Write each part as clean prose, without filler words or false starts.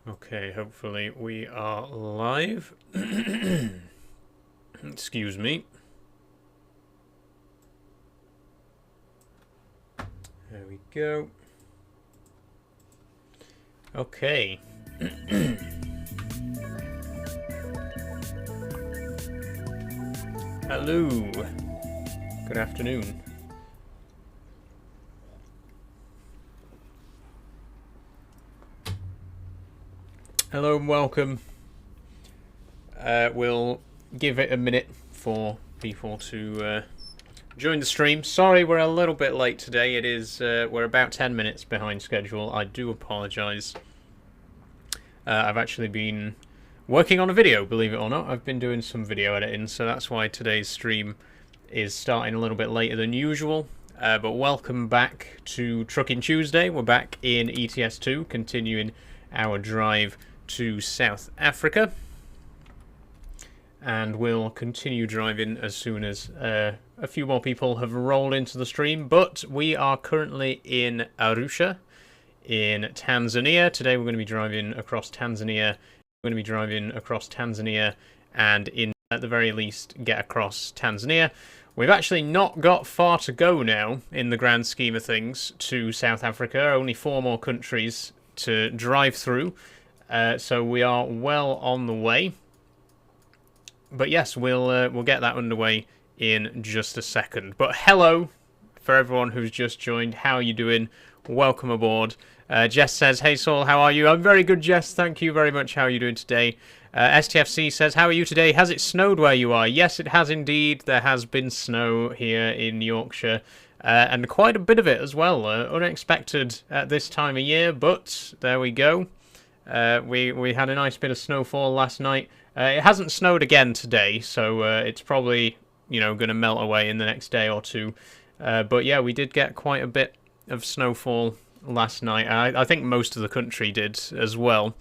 Okay, hopefully we are live. Excuse me. There we go. Okay. Hello. Good afternoon. Hello and welcome. We'll give it a minute for people to join the stream. Sorry, we're a little bit late today. It is we're about 10 minutes behind schedule. I do apologise. I've actually been working on a video, believe it or not. I've been doing some video editing, so that's why today's stream is starting a little bit later than usual. But welcome back to Trucking Tuesday. We're back in ETS2, continuing our drive to South Africa, and we'll continue driving as soon as a few more people have rolled into the stream. But we are currently in Arusha in Tanzania. Today we're going to be driving across Tanzania. We're going to be driving across Tanzania and at the very least get across Tanzania. We've actually not got far to go now in the grand scheme of things to South Africa. Only 4 more countries to drive through. So we are well on the way. But yes, we'll get that underway in just a second. But hello for everyone who's just joined. How are you doing? Welcome aboard. Jess says, "Hey Saul, how are you?" I'm very good, Jess. Thank you very much. How are you doing today? STFC says, "How are you today? Has it snowed where you are?" Yes, it has indeed. There has been snow here in Yorkshire. And quite a bit of it as well. Unexpected at this time of year, but there we go. We had a nice bit of snowfall last night. It hasn't snowed again today, so it's probably, going to melt away in the next day or two. But yeah, we did get quite a bit of snowfall last night. I think most of the country did as well.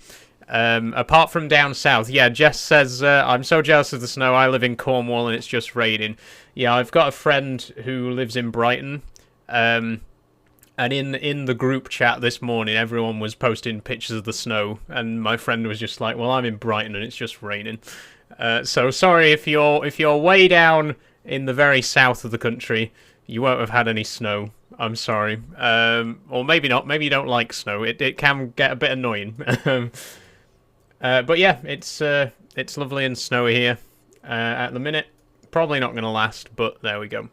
Apart from down south. Yeah, Jess says, "I'm so jealous of the snow. I live in Cornwall and it's just raining." Yeah, I've got a friend who lives in Brighton. And in the group chat this morning, everyone was posting pictures of the snow, and my friend was just like, "Well, I'm in Brighton and it's just raining." So sorry if you're way down in the very south of the country, you won't have had any snow. I'm sorry. Or maybe not. Maybe you don't like snow. It can get a bit annoying. But yeah, it's lovely and snowy here at the minute. Probably not going to last, but there we go.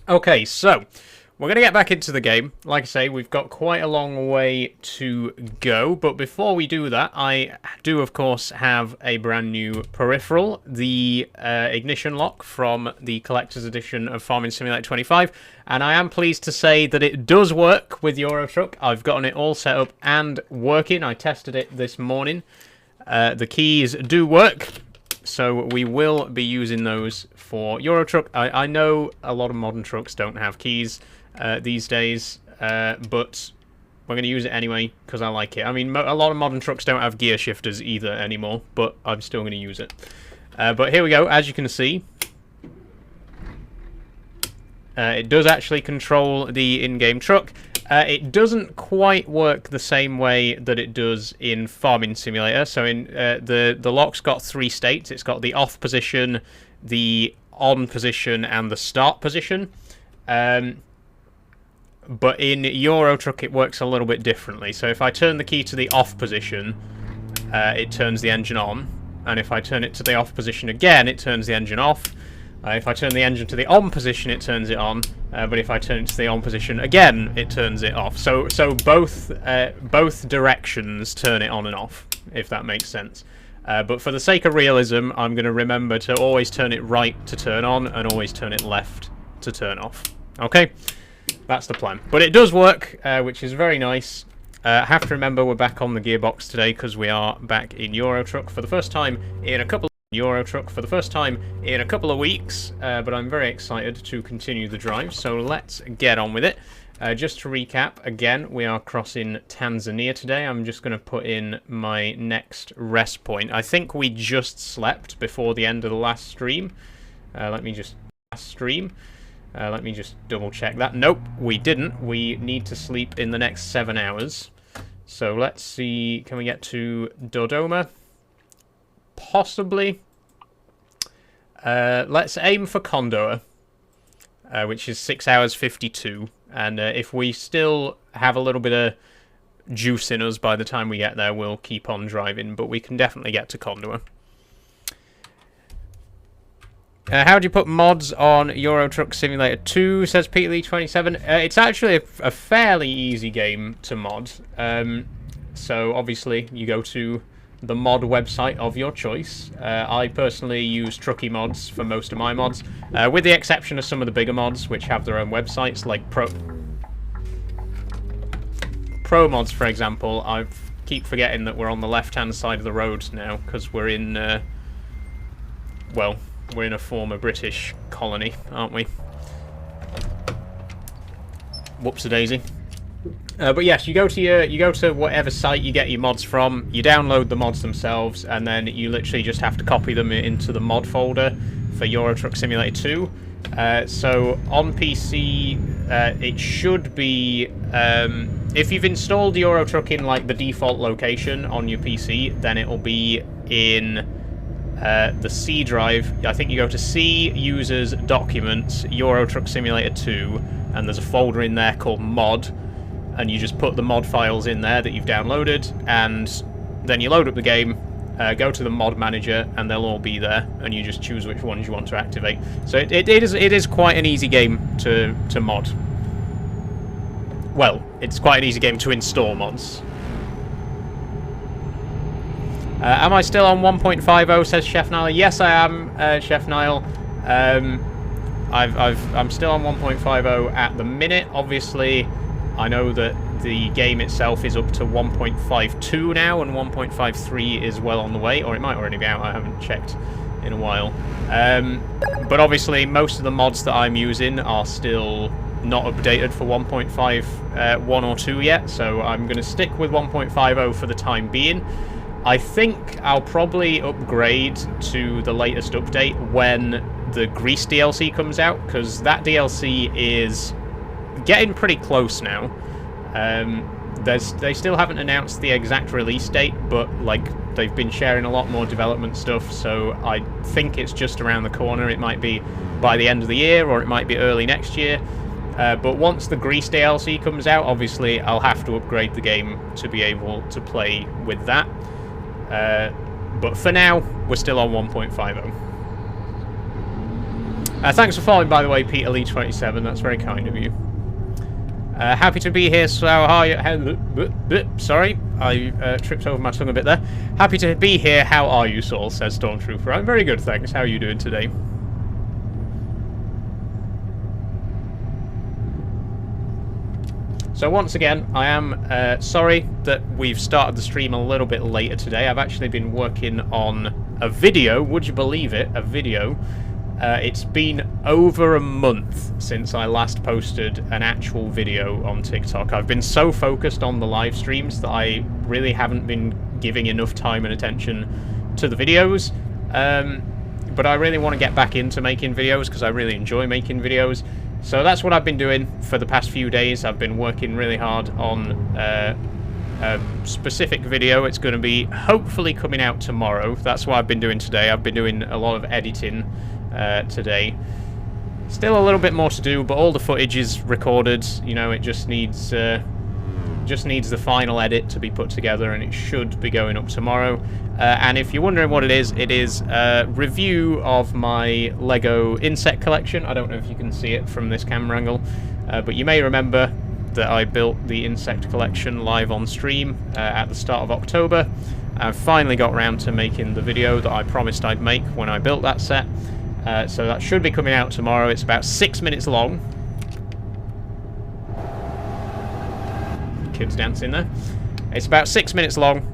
Okay, so we're going to get back into the game. Like I say, we've got quite a long way to go, but before we do that, I do, of course, have a brand new peripheral, the ignition lock from the Collector's Edition of Farming Simulator 25, and I am pleased to say that it does work with Euro Truck. I've gotten it all set up and working. I tested it this morning. The keys do work, so we will be using those for Euro Truck. I know a lot of modern trucks don't have keys these days, but we're going to use it anyway because I like it. I mean, a lot of modern trucks don't have gear shifters either anymore, but I'm still going to use it. But here we go. As you can see, it does actually control the in-game truck. It doesn't quite work the same way that it does in Farming Simulator. So in the lock's got 3 states. It's got the off position, the on position, and the start position. But in Euro Truck it works a little bit differently. So if I turn the key to the off position, it turns the engine on. And if I turn it to the off position again, it turns the engine off. If I turn the engine to the on position, it turns it on. But if I turn it to the on position again, it turns it off. So both directions turn it on and off, if that makes sense. But for the sake of realism, I'm going to remember to always turn it right to turn on and always turn it left to turn off. Okay? That's the plan. But it does work, which is very nice. Have to remember we're back on the gearbox today because we are back in Euro Truck for the first time in a couple of weeks, but I'm very excited to continue the drive, so let's get on with it. Just to recap, again, we are crossing Tanzania today. I'm just going to put in my next rest point. I think we just slept before the end of the last stream. Let me just double check that. Nope, we didn't. We need to sleep in the next 7 hours. So let's see, can we get to Dodoma? Possibly. Let's aim for Condor, which is 6 hours 52. And if we still have a little bit of juice in us by the time we get there, we'll keep on driving, but we can definitely get to Condor. How do you put mods on Euro Truck Simulator 2, says Peter Lee 27. It's actually a fairly easy game to mod. So obviously you go to the mod website of your choice. I personally use Trucky mods for most of my mods, with the exception of some of the bigger mods which have their own websites, like Pro mods, for example. I keep forgetting that we're on the left-hand side of the road now because we're in, well, we're in a former British colony, aren't we? Whoops-a-daisy. But yes, you go to whatever site you get your mods from, you download the mods themselves, and then you literally just have to copy them into the mod folder for Euro Truck Simulator 2. So on PC, it should be, if you've installed Euro Truck in like the default location on your PC, then it will be in the C drive. I think you go to C, Users, Documents, Euro Truck Simulator 2, and there's a folder in there called Mod, and you just put the mod files in there that you've downloaded, and then you load up the game, go to the mod manager, and they'll all be there, and you just choose which ones you want to activate. So it is quite an easy game to mod. Well, it's quite an easy game to install mods. Am I still on 1.50, says Chef Nile? Yes, I am, Chef Nile. I'm still on 1.50 at the minute. Obviously, I know that the game itself is up to 1.52 now, and 1.53 is well on the way, or it might already be out. I haven't checked in a while. But obviously, most of the mods that I'm using are still not updated for 1.51 or 2 yet, so I'm going to stick with 1.50 for the time being. I think I'll probably upgrade to the latest update when the Greece DLC comes out, because that DLC is getting pretty close now. They still haven't announced the exact release date, but like they've been sharing a lot more development stuff, so I think it's just around the corner. It might be by the end of the year, or it might be early next year. But once the Greece DLC comes out, obviously I'll have to upgrade the game to be able to play with that. But for now, we're still on 1.50. Thanks for following, by the way, Peter Lee 27. That's very kind of you. Happy to be here, so how are you? Sorry, I tripped over my tongue a bit there. Happy to be here, how are you, Saul, says Stormtrooper. I'm very good, thanks. How are you doing today? So once again, I am sorry that we've started the stream a little bit later today. I've actually been working on a video, would you believe it, a video. It's been over a month since I last posted an actual video on TikTok. I've been so focused on the live streams that I really haven't been giving enough time and attention to the videos. But I really want to get back into making videos because I really enjoy making videos. So that's what I've been doing for the past few days. I've been working really hard on a specific video. It's going to be hopefully coming out tomorrow. That's what I've been doing today. I've been doing a lot of editing today. Still a little bit more to do, but all the footage is recorded. You know, it just needs the final edit to be put together, and it should be going up tomorrow. And if you're wondering what it is a review of my Lego insect collection. I don't know if you can see it from this camera angle, but you may remember that I built the insect collection live on stream at the start of October. I've finally got around to making the video that I promised I'd make when I built that set. So that should be coming out tomorrow. It's about 6 minutes long. Kids dancing there. It's about 6 minutes long.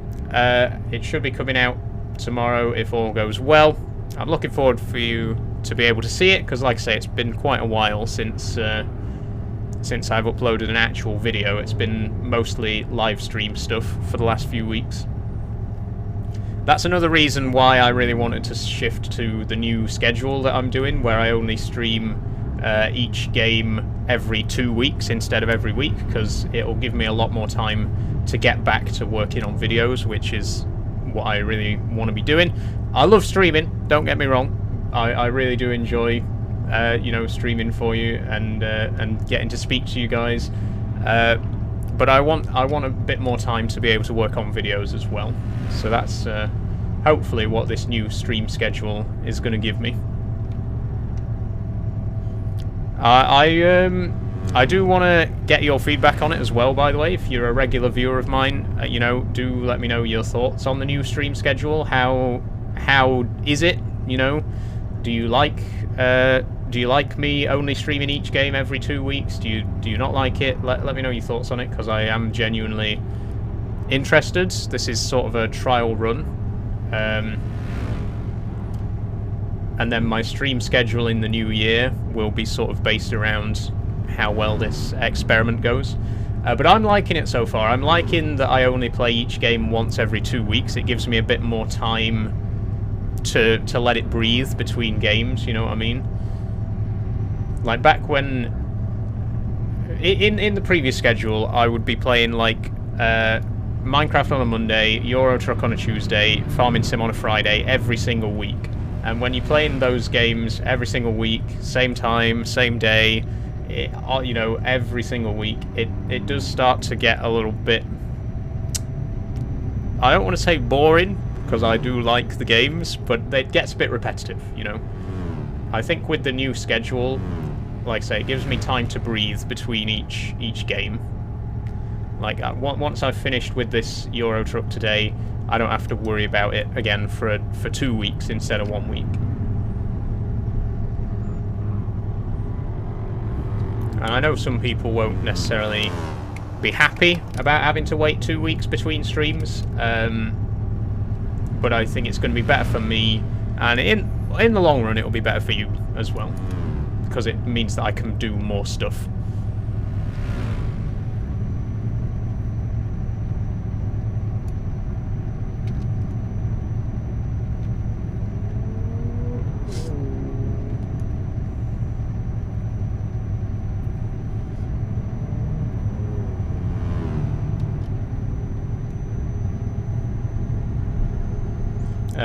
It should be coming out tomorrow if all goes well. I'm looking forward for you to be able to see it, because like I say, it's been quite a while since I've uploaded an actual video. It's been mostly live stream stuff for the last few weeks. That's another reason why I really wanted to shift to the new schedule that I'm doing, where I only stream each game every 2 weeks instead of every week, because it'll give me a lot more time to get back to working on videos, which is what I really want to be doing. I love streaming, don't get me wrong. I really do enjoy you know, streaming for you and getting to speak to you guys. But I want a bit more time to be able to work on videos as well. So that's hopefully what this new stream schedule is going to give me. I do want to get your feedback on it as well, by the way. If you're a regular viewer of mine, you know, do let me know your thoughts on the new stream schedule. How is it? You know, do you like me only streaming each game every 2 weeks? Do you not like it? Let me know your thoughts on it, because I am genuinely interested. This is sort of a trial run. And then my stream schedule in the new year will be sort of based around how well this experiment goes. But I'm liking it so far. I'm liking that I only play each game once every 2 weeks. It gives me a bit more time to let it breathe between games, you know what I mean? Like back when... In the previous schedule, I would be playing like Minecraft on a Monday, Euro Truck on a Tuesday, Farming Sim on a Friday, every single week. And when you play in those games every single week, same time, same day, you know, every single week, it does start to get a little bit... I don't want to say boring, because I do like the games, but it gets a bit repetitive, you know. I think with the new schedule, like I say, it gives me time to breathe between each game. Like, once I've finished with this Euro Truck today, I don't have to worry about it again for 2 weeks instead of 1 week. And I know some people won't necessarily be happy about having to wait 2 weeks between streams, but I think it's going to be better for me, and in the long run it'll be better for you as well, because it means that I can do more stuff.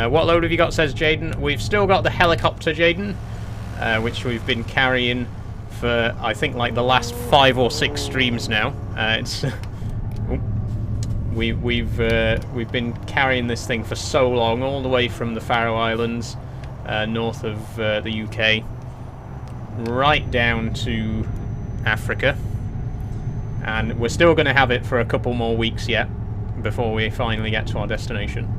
What load have you got, says Jaden? We've still got the helicopter, Jaden, which we've been carrying for, I think, like the last 5 or 6 streams now. It's we've been carrying this thing for so long, all the way from the Faroe Islands, north of the UK, right down to Africa, and we're still going to have it for a couple more weeks yet before we finally get to our destination.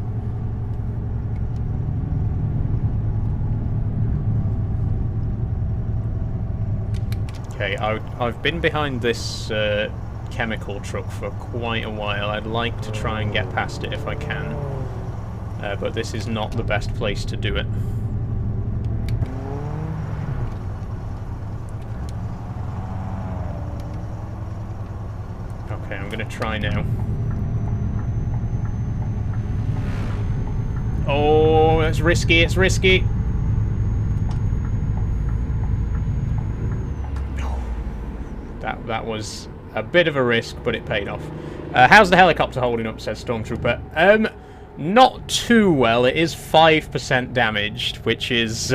Okay, I've been behind this chemical truck for quite a while. I'd like to try and get past it if I can, but this is not the best place to do it. Okay, I'm going to try now. Oh, it's risky, it's risky! That was a bit of a risk, but it paid off. How's the helicopter holding up, says Stormtrooper? Not too well. It is 5% damaged, which is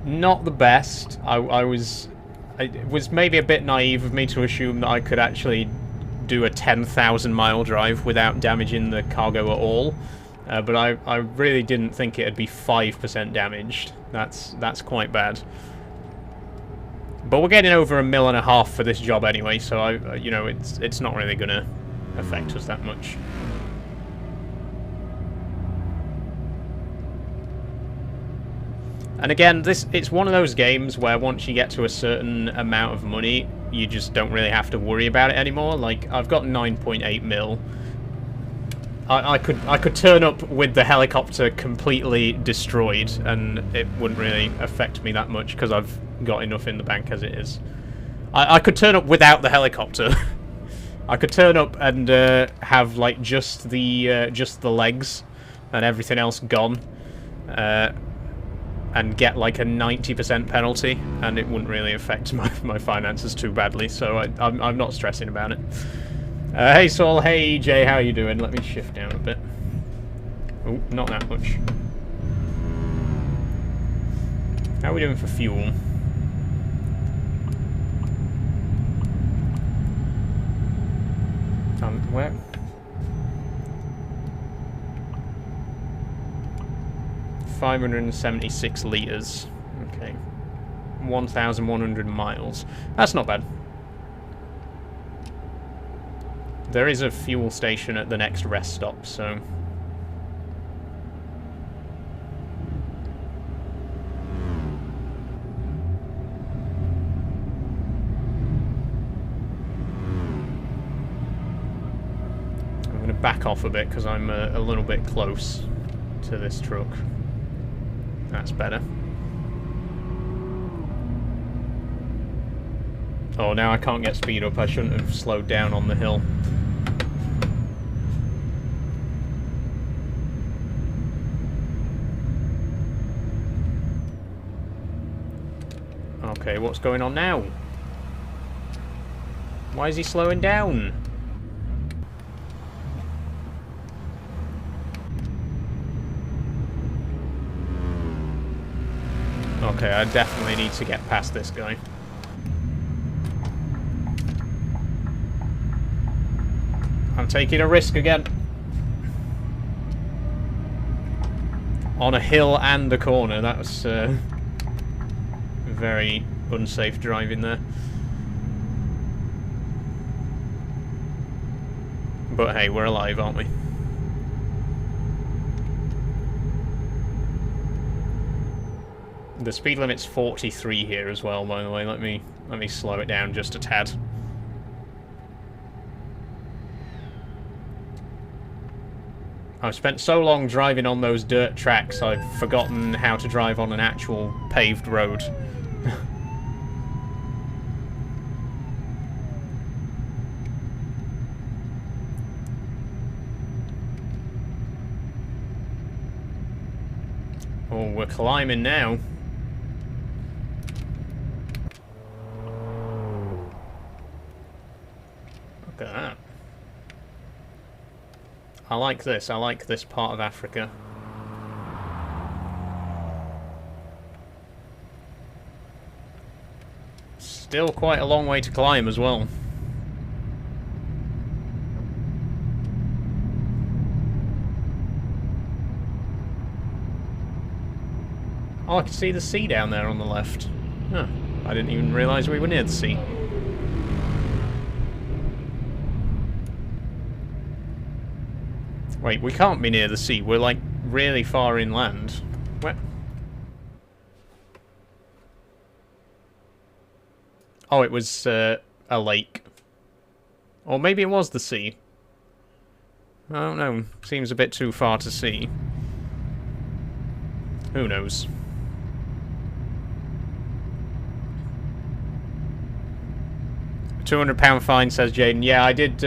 not the best. It was maybe a bit naive of me to assume that I could actually do a 10,000-mile drive without damaging the cargo at all. But I really didn't think it'd be 5% damaged. That's quite bad. But we're getting over 1.5 mil for this job anyway, so you know, it's not really going to affect us that much. And again, it's one of those games where once you get to a certain amount of money, you just don't really have to worry about it anymore. Like, I've got 9.8 mil. I could turn up with the helicopter completely destroyed, and it wouldn't really affect me that much because I've got enough in the bank as it is. I could turn up without the helicopter. I could turn up and have like just the legs and everything else gone, and get like a 90% penalty, and it wouldn't really affect my finances too badly, so I'm not stressing about it. Hey Saul, hey Jay, how you doing? Let me shift down a bit. Oh, not that much. How are we doing for fuel? Where? $576 litres. Okay. 1,100 miles. That's not bad. There is a fuel station at the next rest stop, so... I'm going to back off a bit because I'm a little bit close to this truck. That's better. Oh, now I can't get speed up. I shouldn't have slowed down on the hill. Okay, what's going on now? Why is he slowing down? Okay, I definitely need to get past this guy. I'm taking a risk again. On a hill and a corner, that was very unsafe driving there. But hey, we're alive, aren't we? The speed limit's 43 here as well, by the way. Let me slow it down just a tad. I've spent so long driving on those dirt tracks, I've forgotten how to drive on an actual paved road. Oh, we're climbing now. Look at that. I like this. I like this part of Africa. Still quite a long way to climb as well. Oh, I can see the sea down there on the left. Huh. I didn't even realise we were near the sea. Wait, we can't be near the sea. We're, like, really far inland. Where? Oh, it was, a lake. Or maybe it was the sea. I don't know. Seems a bit too far to see. Who knows? £200 fine, says Jaden. Yeah, I did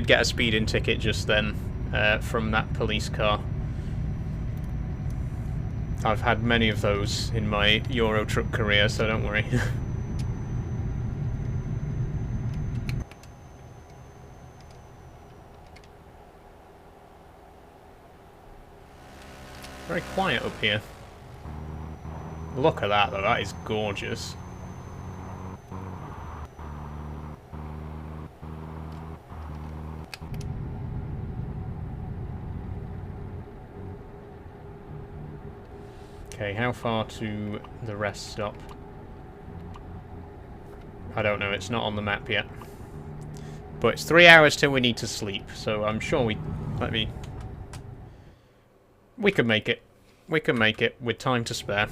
get a speeding ticket just then. From that police car. I've had many of those in my Euro truck career, so don't worry. Very quiet up here. Look at that though, that is gorgeous. Okay, how far to the rest stop? I don't know, it's not on the map yet. But it's 3 hours till we need to sleep, so I'm sure we could make it. We can make it with time to spare.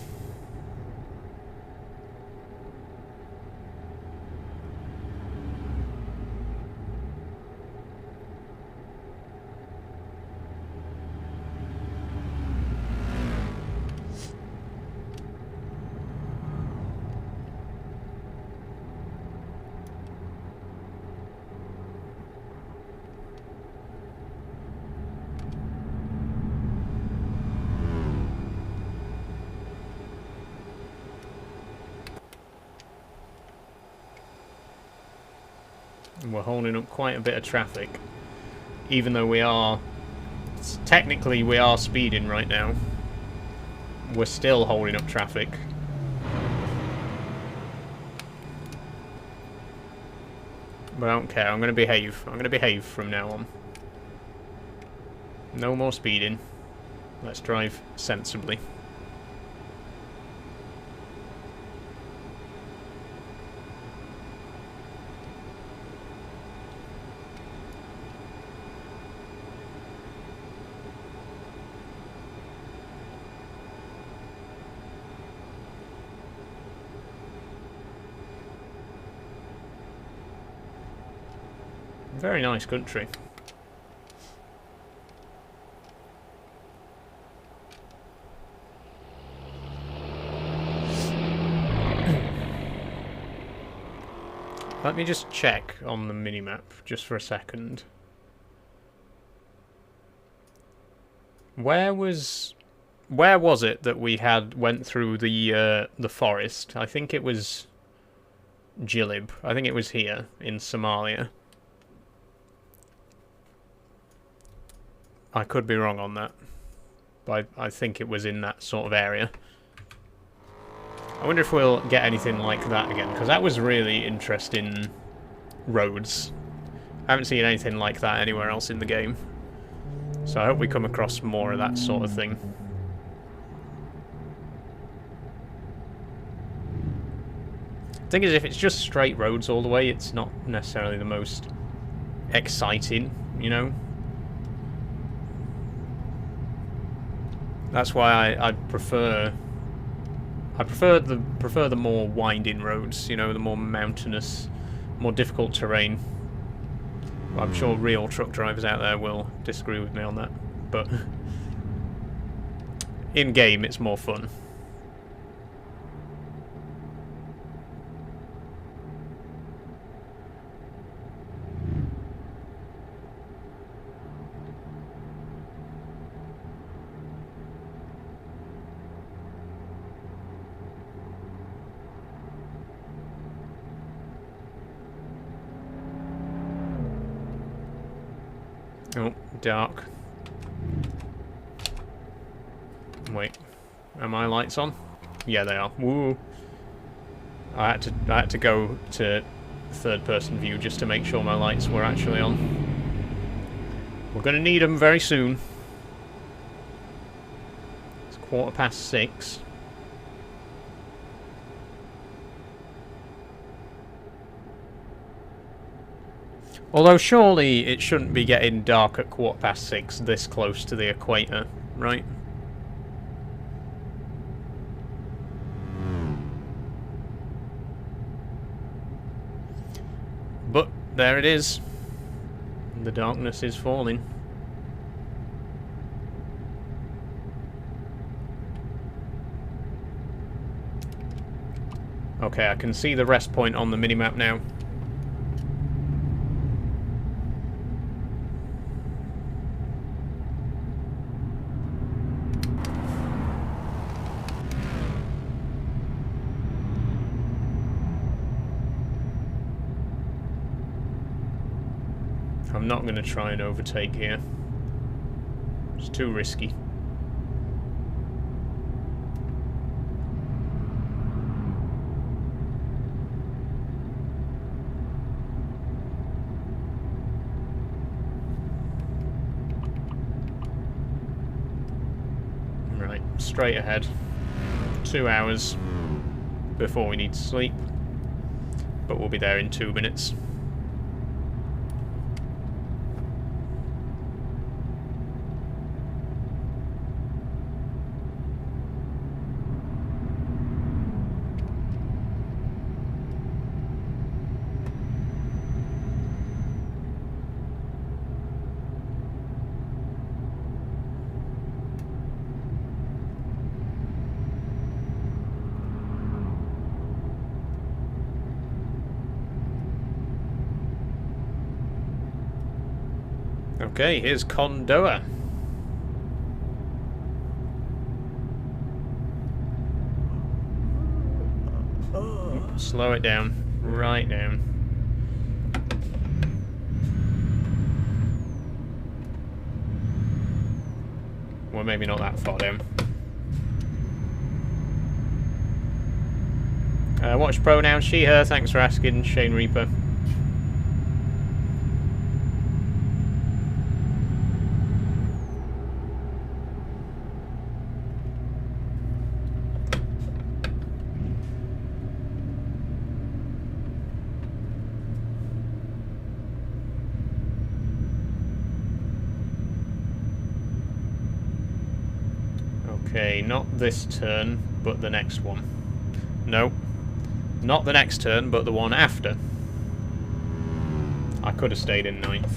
And we're holding up quite a bit of traffic. Even though we are... Technically, we are speeding right now. We're still holding up traffic. But I don't care. I'm going to behave. I'm going to behave from now on. No more speeding. Let's drive sensibly. Very nice country. Let me just check on the minimap just for a second. Where was it that we went through the forest? I think it was Jilib. I think it was here in Somalia. I could be wrong on that, but I think it was in that sort of area. I wonder if we'll get anything like that again, because that was really interesting roads. I haven't seen anything like that anywhere else in the game. So I hope we come across more of that sort of thing. Thing is, if it's just straight roads all the way, it's not necessarily the most exciting, you know? That's why I prefer the more winding roads, you know, the more mountainous, more difficult terrain. I'm sure real truck drivers out there will disagree with me on that, but in game it's more fun. Oh, dark. Wait, are my lights on? Yeah, they are. Woo! I had to go to third-person view just to make sure my lights were actually on. We're gonna need them very soon. It's 6:15. Although surely it shouldn't be getting dark at 6:15 this close to the equator, right? But there it is. The darkness is falling. Okay, I can see the rest point on the minimap now. I'm not going to try and overtake here. It's too risky. Right, straight ahead. 2 hours before we need to sleep. But we'll be there in 2 minutes. Okay, here's Kondoa. Slow it down. Right down. we're maybe not that far down. What's pronouns? She, her. Thanks for asking, Shane Reaper. Okay, not this turn, but the next one. No. Not the next turn, but the one after. I could have stayed in 9th.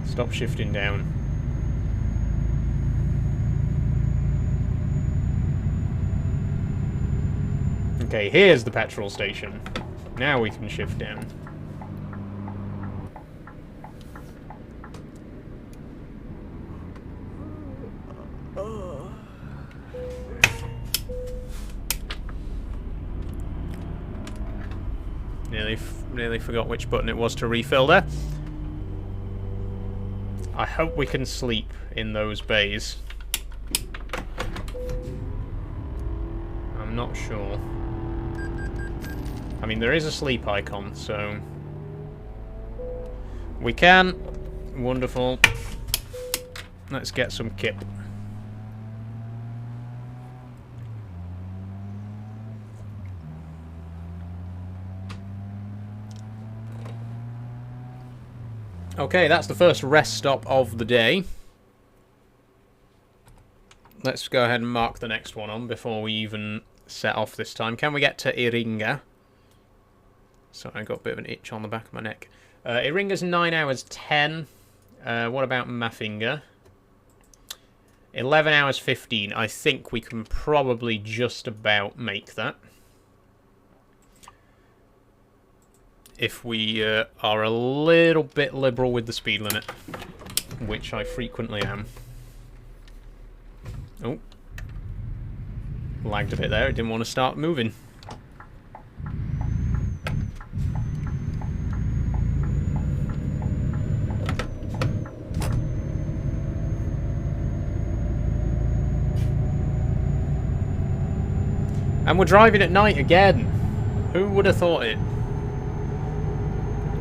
Stop shifting down. Okay, here's the petrol station. Now we can shift down. Nearly forgot which button it was to refill there. I hope we can sleep in those bays. I'm not sure. I mean, there is a sleep icon, so... we can. Wonderful. Let's get some kip. Okay, that's the first rest stop of the day. Let's go ahead and mark the next one on before we even set off this time. Can we get to Iringa? Sorry, I got a bit of an itch on the back of my neck. Iringa's 9 hours 10. What about Mafinga? 11 hours 15. I think we can probably just about make that. If we are a little bit liberal with the speed limit, which I frequently am. Oh. Lagged a bit there, it didn't want to start moving. And we're driving at night again. Who would have thought it?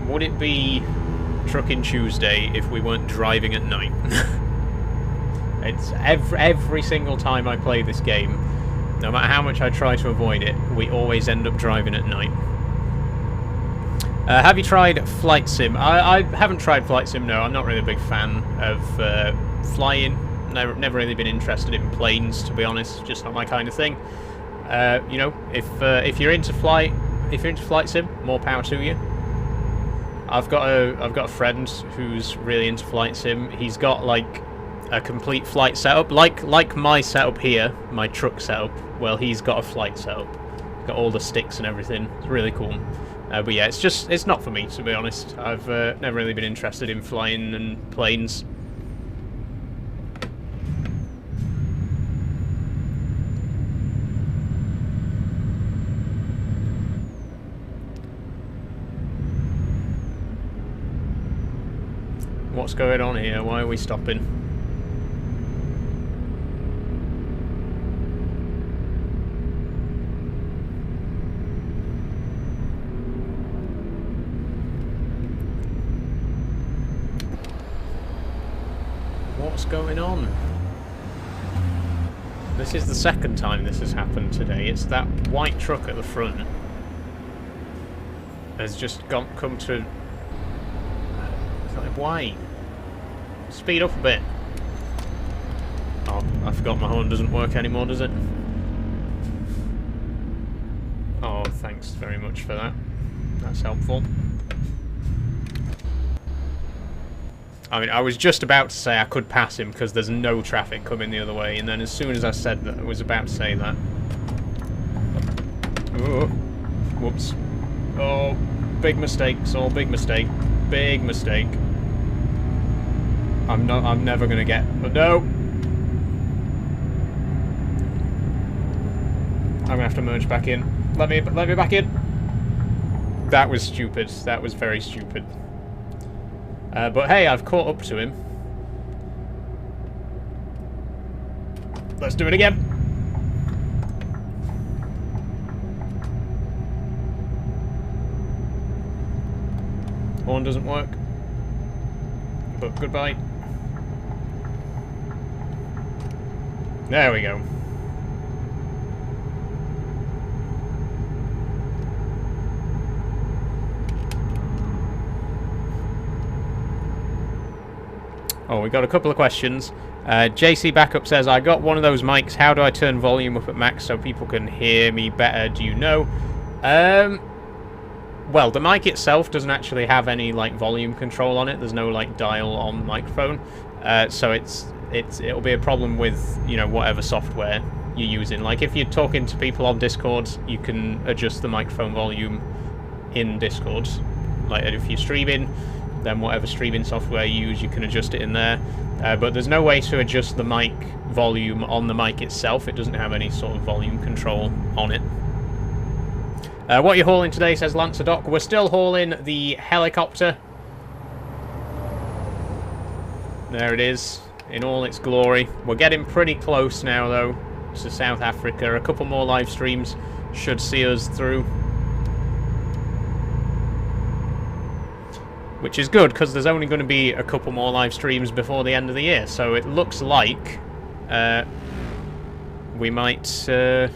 Would it be Trucking Tuesday if we weren't driving at night? It's every single time I play this game, no matter how much I try to avoid it, we always end up driving at night. Have you tried Flight Sim? I haven't tried Flight Sim, no. I'm not really a big fan of flying. Never really been interested in planes, to be honest. Just not my kind of thing. You know, if you're into Flight Sim, more power to you. I've got a friend who's really into Flight Sim. He's got like a complete flight setup, like my setup here, my truck setup. Well, he's got a flight setup. He's got all the sticks and everything. It's really cool. But yeah, it's not for me, to be honest. I've never really been interested in flying and planes. What's going on here? Why are we stopping? What's going on? This is the second time this has happened today. It's that white truck at the front has just come to... Why? Speed up a bit. Oh, I forgot my horn doesn't work anymore, does it? Oh, thanks very much for that. That's helpful. I mean, I was just about to say I could pass him because there's no traffic coming the other way, and then as soon as I said that, I was about to say that. Oh, whoops. Oh, big mistake, Saul, big mistake. Big mistake. I'm never gonna get... Oh, no! I'm gonna have to merge back in. Let me back in! That was stupid. That was very stupid. But hey, I've caught up to him. Let's do it again. Horn doesn't work. But goodbye. There we go. Oh, we got a couple of questions. JC Backup says, I got one of those mics. How do I turn volume up at max so people can hear me better? Do you know? Well, the mic itself doesn't actually have any like volume control on it. There's no like dial on the microphone. So it'll be a problem with, you know, whatever software you're using. Like if you're talking to people on Discord, you can adjust the microphone volume in Discord. Like if you're streaming, then whatever streaming software you use, you can adjust it in there. But there's no way to adjust the mic volume on the mic itself. It doesn't have any sort of volume control on it. What are you hauling today, says Lancer Doc. We're still hauling the helicopter. There it is, in all its glory. We're getting pretty close now, though, to South Africa. A couple more live streams should see us through. Which is good, because there's only going to be a couple more live streams before the end of the year. So it looks like we might... it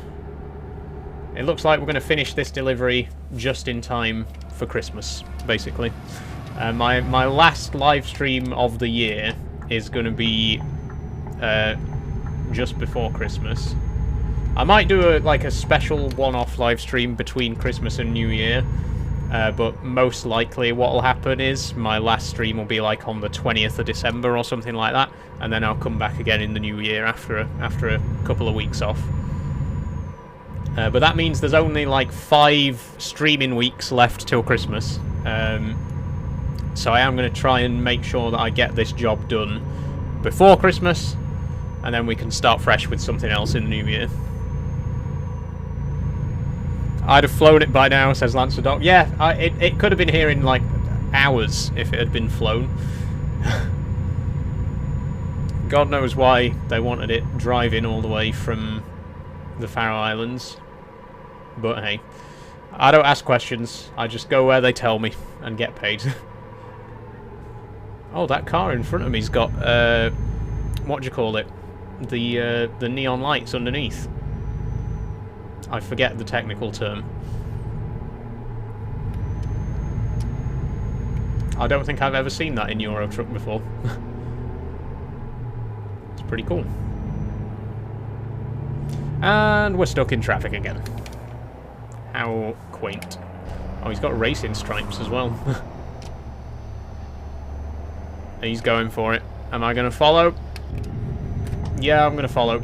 looks like we're going to finish this delivery just in time for Christmas, basically. My last live stream of the year is going to be just before Christmas. I might do like a special one-off live stream between Christmas and New Year. But most likely what will happen is my last stream will be like on the 20th of December or something like that, and then I'll come back again in the new year after a couple of weeks off. But that means there's only like 5 streaming weeks left till Christmas. So I am going to try and make sure that I get this job done before Christmas, and then we can start fresh with something else in the new year. I'd have flown it by now, says Lancer Doc. Yeah, it could have been here in like hours if it had been flown. God knows why they wanted it driving all the way from the Faroe Islands. But hey, I don't ask questions. I just go where they tell me and get paid. Oh, that car in front of me's got, what do you call it? The neon lights underneath. I forget the technical term. I don't think I've ever seen that in Euro Truck before. It's pretty cool. And we're stuck in traffic again. How quaint. Oh, he's got racing stripes as well. He's going for it. Am I going to follow? Yeah, I'm going to follow.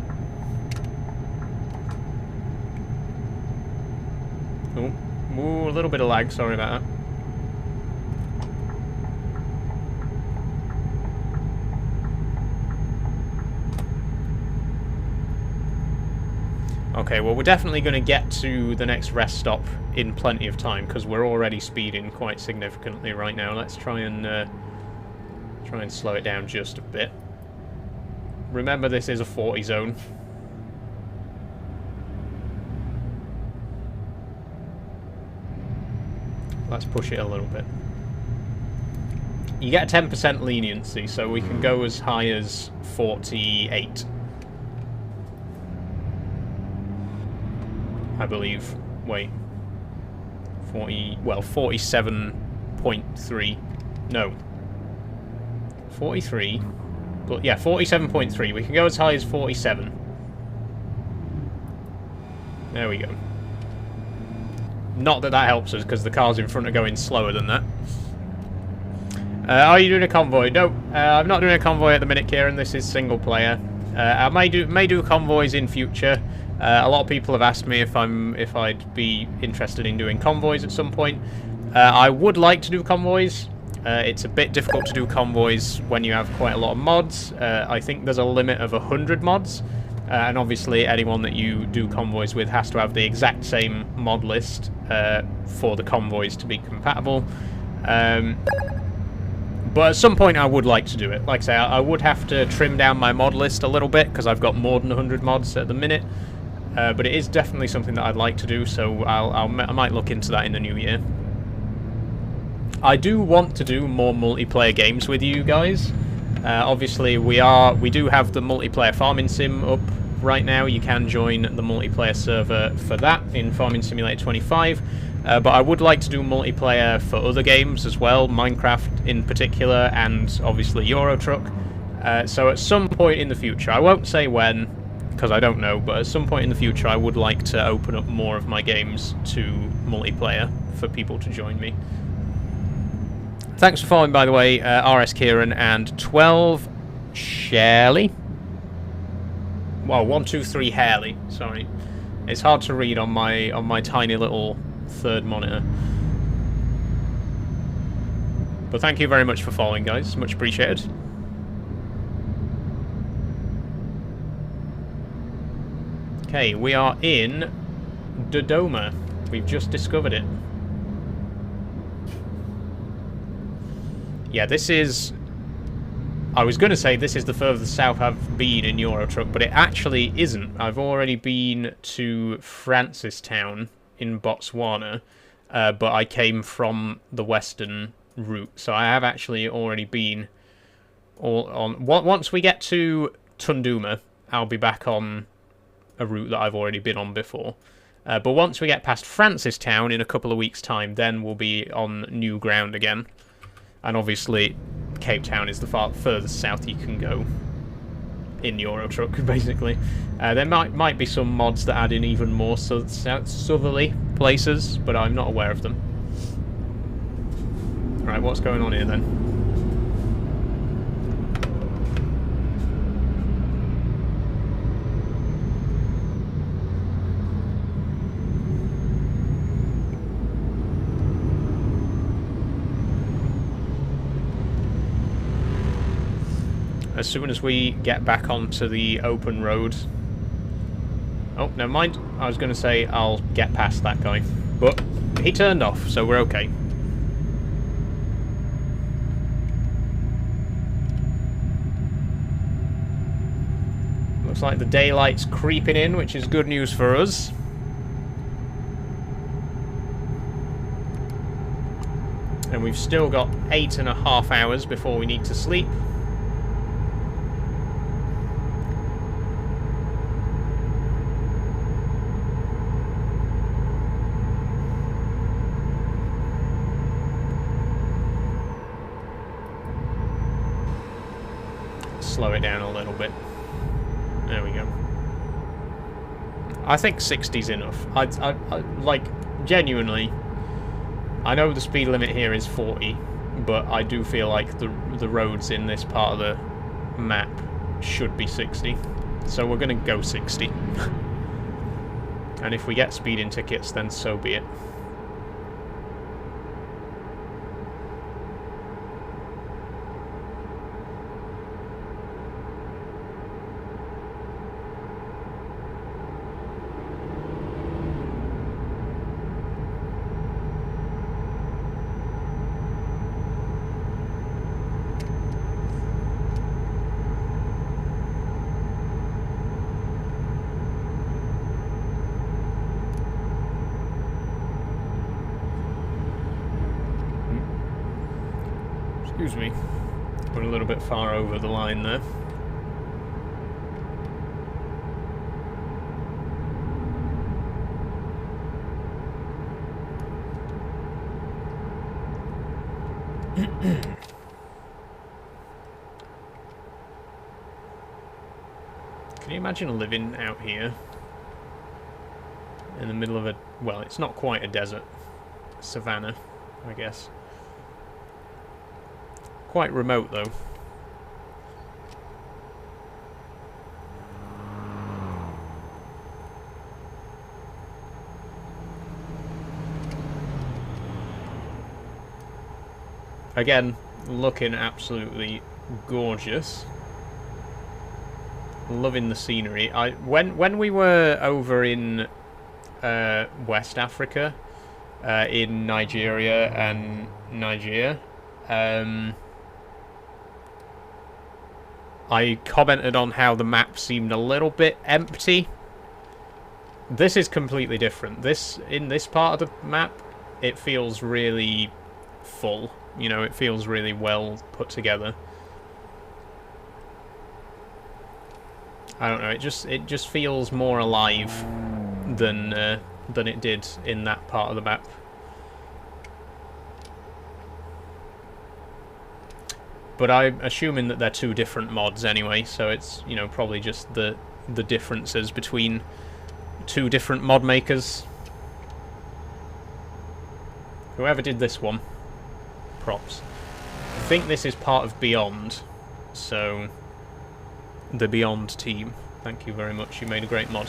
Ooh, a little bit of lag, sorry about that. Okay, well we're definitely going to get to the next rest stop in plenty of time, because we're already speeding quite significantly right now. Let's try and slow it down just a bit. Remember, this is a 40 zone. Let's push it a little bit. You get a 10% leniency, so we can go as high as 48. I believe. Wait. 47.3. No. 43. But yeah, 47.3. We can go as high as 47. There we go. Not that that helps us, because the cars in front are going slower than that. Are you doing a convoy? No, I'm not doing a convoy at the minute, Kieran. This is single player. I may do convoys in future. A lot of people have asked me if I'd be interested in doing convoys at some point. I would like to do convoys. It's a bit difficult to do convoys when you have quite a lot of mods. I think there's a limit of 100 mods. And obviously anyone that you do convoys with has to have the exact same mod list for the convoys to be compatible. But at some point I would like to do it. Like I say, I would have to trim down my mod list a little bit, because I've got more than 100 mods at the minute. But it is definitely something that I'd like to do, so I might look into that in the new year. I do want to do more multiplayer games with you guys. Obviously, we do have the multiplayer farming sim up right now. You can join the multiplayer server for that in Farming Simulator 25. But I would like to do multiplayer for other games as well, Minecraft in particular, and obviously Euro Truck. So at some point in the future, I won't say when, because I don't know, but at some point in the future I would like to open up more of my games to multiplayer for people to join me. Thanks for following, by the way, RS Kieran and 12 Shirley. Well, 123 Harley. Sorry, it's hard to read on my tiny little third monitor. But thank you very much for following, guys. Much appreciated. Okay, we are in Dodoma. We've just discovered it. Yeah, this is... I was going to say this is the furthest south I've been in Euro Truck, but it actually isn't. I've already been to Francistown in Botswana, but I came from the western route, so I have actually already been all on... Once we get to Tunduma, I'll be back on a route that I've already been on before. But once we get past Francistown in a couple of weeks' time, then we'll be on new ground again. And obviously, Cape Town is the furthest south you can go in Euro Truck, basically. There might be some mods that add in even more southerly places, but I'm not aware of them. Alright, what's going on here then? As soon as we get back onto the open road... Oh, never mind. I was going to say I'll get past that guy. But he turned off, so we're okay. Looks like the daylight's creeping in, which is good news for us. And we've still got 8.5 hours before we need to sleep. Slow it down a little bit. There we go. I think 60's enough. I like, genuinely, I know the speed limit here is 40, but I do feel like the roads in this part of the map should be 60. So we're going to go 60. And if we get speeding tickets, then so be it. Excuse me. We're a little bit far over the line there. Can you imagine living out here in the middle of a... well, it's not quite a desert. Savannah, I guess. Quite remote, though. Again, looking absolutely gorgeous. Loving the scenery. When we were over in West Africa, in Nigeria and Niger, I commented on how the map seemed a little bit empty. This is completely different. In this part of the map, it feels really full. You know, it feels really well put together. I don't know. It just feels more alive than it did in that part of the map. But I'm assuming that they're two different mods anyway, so it's, you know, probably just the differences between two different mod makers. Whoever did this one, props. I think this is part of Beyond, so the Beyond team, thank you very much, you made a great mod.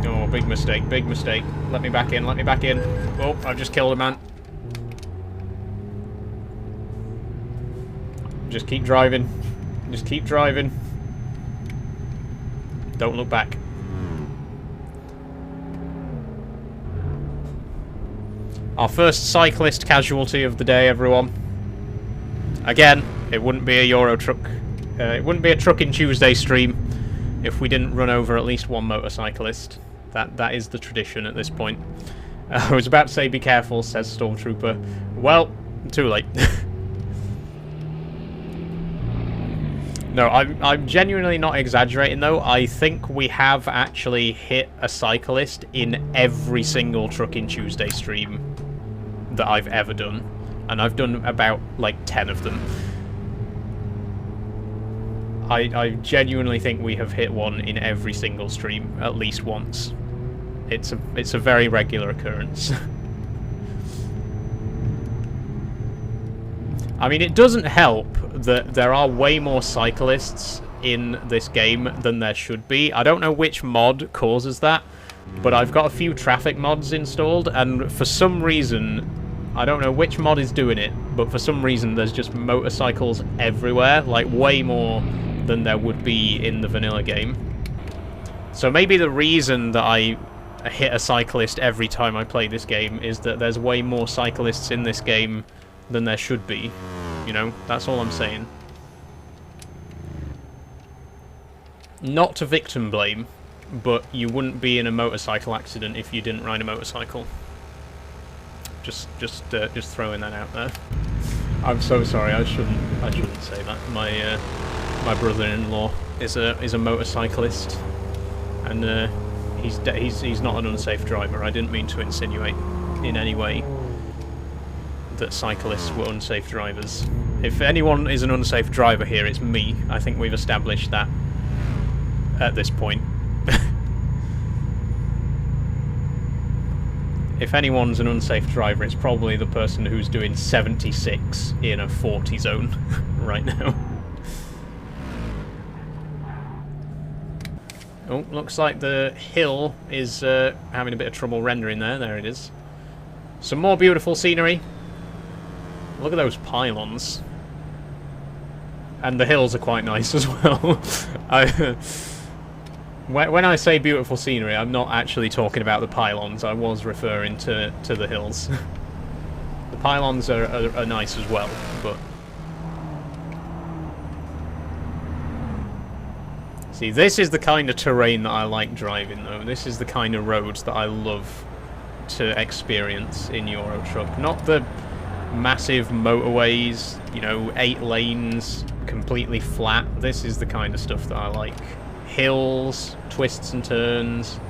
Oh, big mistake, big mistake. Let me back in, let me back in. Oh, I've just killed a man. Just keep driving. Just keep driving. Don't look back. Our first cyclist casualty of the day, everyone. Again, it wouldn't be a Euro truck. It wouldn't be a Trucking Tuesday stream if we didn't run over at least one motorcyclist. That is the tradition at this point. I was about to say be careful, says Stormtrooper. Well, too late. No, I'm genuinely not exaggerating though. I think we have actually hit a cyclist in every single Trucking Tuesday stream that I've ever done. And I've done about, like, 10 of them. I genuinely think we have hit one in every single stream, at least once. It's a very regular occurrence. I mean, it doesn't help that there are way more cyclists in this game than there should be. I don't know which mod causes that, but I've got a few traffic mods installed, and for some reason, I don't know which mod is doing it, but for some reason there's just motorcycles everywhere, like way more than there would be in the vanilla game. So maybe the reason that I hit a cyclist every time I play this game is that there's way more cyclists in this game than there should be. You know, that's all I'm saying. Not to victim blame, but you wouldn't be in a motorcycle accident if you didn't ride a motorcycle. Just throwing that out there. I'm so sorry. I shouldn't say that. My brother-in-law is a motorcyclist, and he's not an unsafe driver. I didn't mean to insinuate in any way that cyclists were unsafe drivers. If anyone is an unsafe driver here, it's me. I think we've established that at this point. If anyone's an unsafe driver, it's probably the person who's doing 76 in a 40 zone right now. Oh, looks like the hill is having a bit of trouble rendering there. There it is. Some more beautiful scenery. Look at those pylons. And the hills are quite nice as well. When I say beautiful scenery, I'm not actually talking about the pylons. I was referring to the hills. The pylons are nice as well, but... See, this is the kind of terrain that I like driving, though. This is the kind of roads that I love to experience in Euro Truck. Not the massive motorways, you know, 8 lanes, completely flat. This is the kind of stuff that I like. Hills, twists and turns.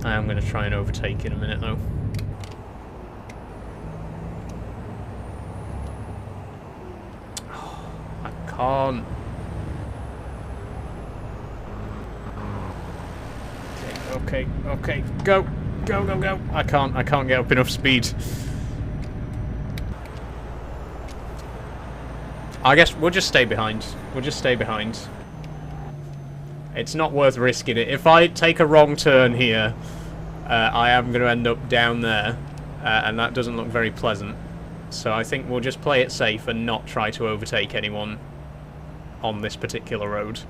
I am going to try and overtake in a minute, though. I can't. Okay, go. I can't get up enough speed. I guess we'll just stay behind. It's not worth risking it. If I take a wrong turn here, I am going to end up down there, and that doesn't look very pleasant. So I think we'll just play it safe and not try to overtake anyone on this particular road.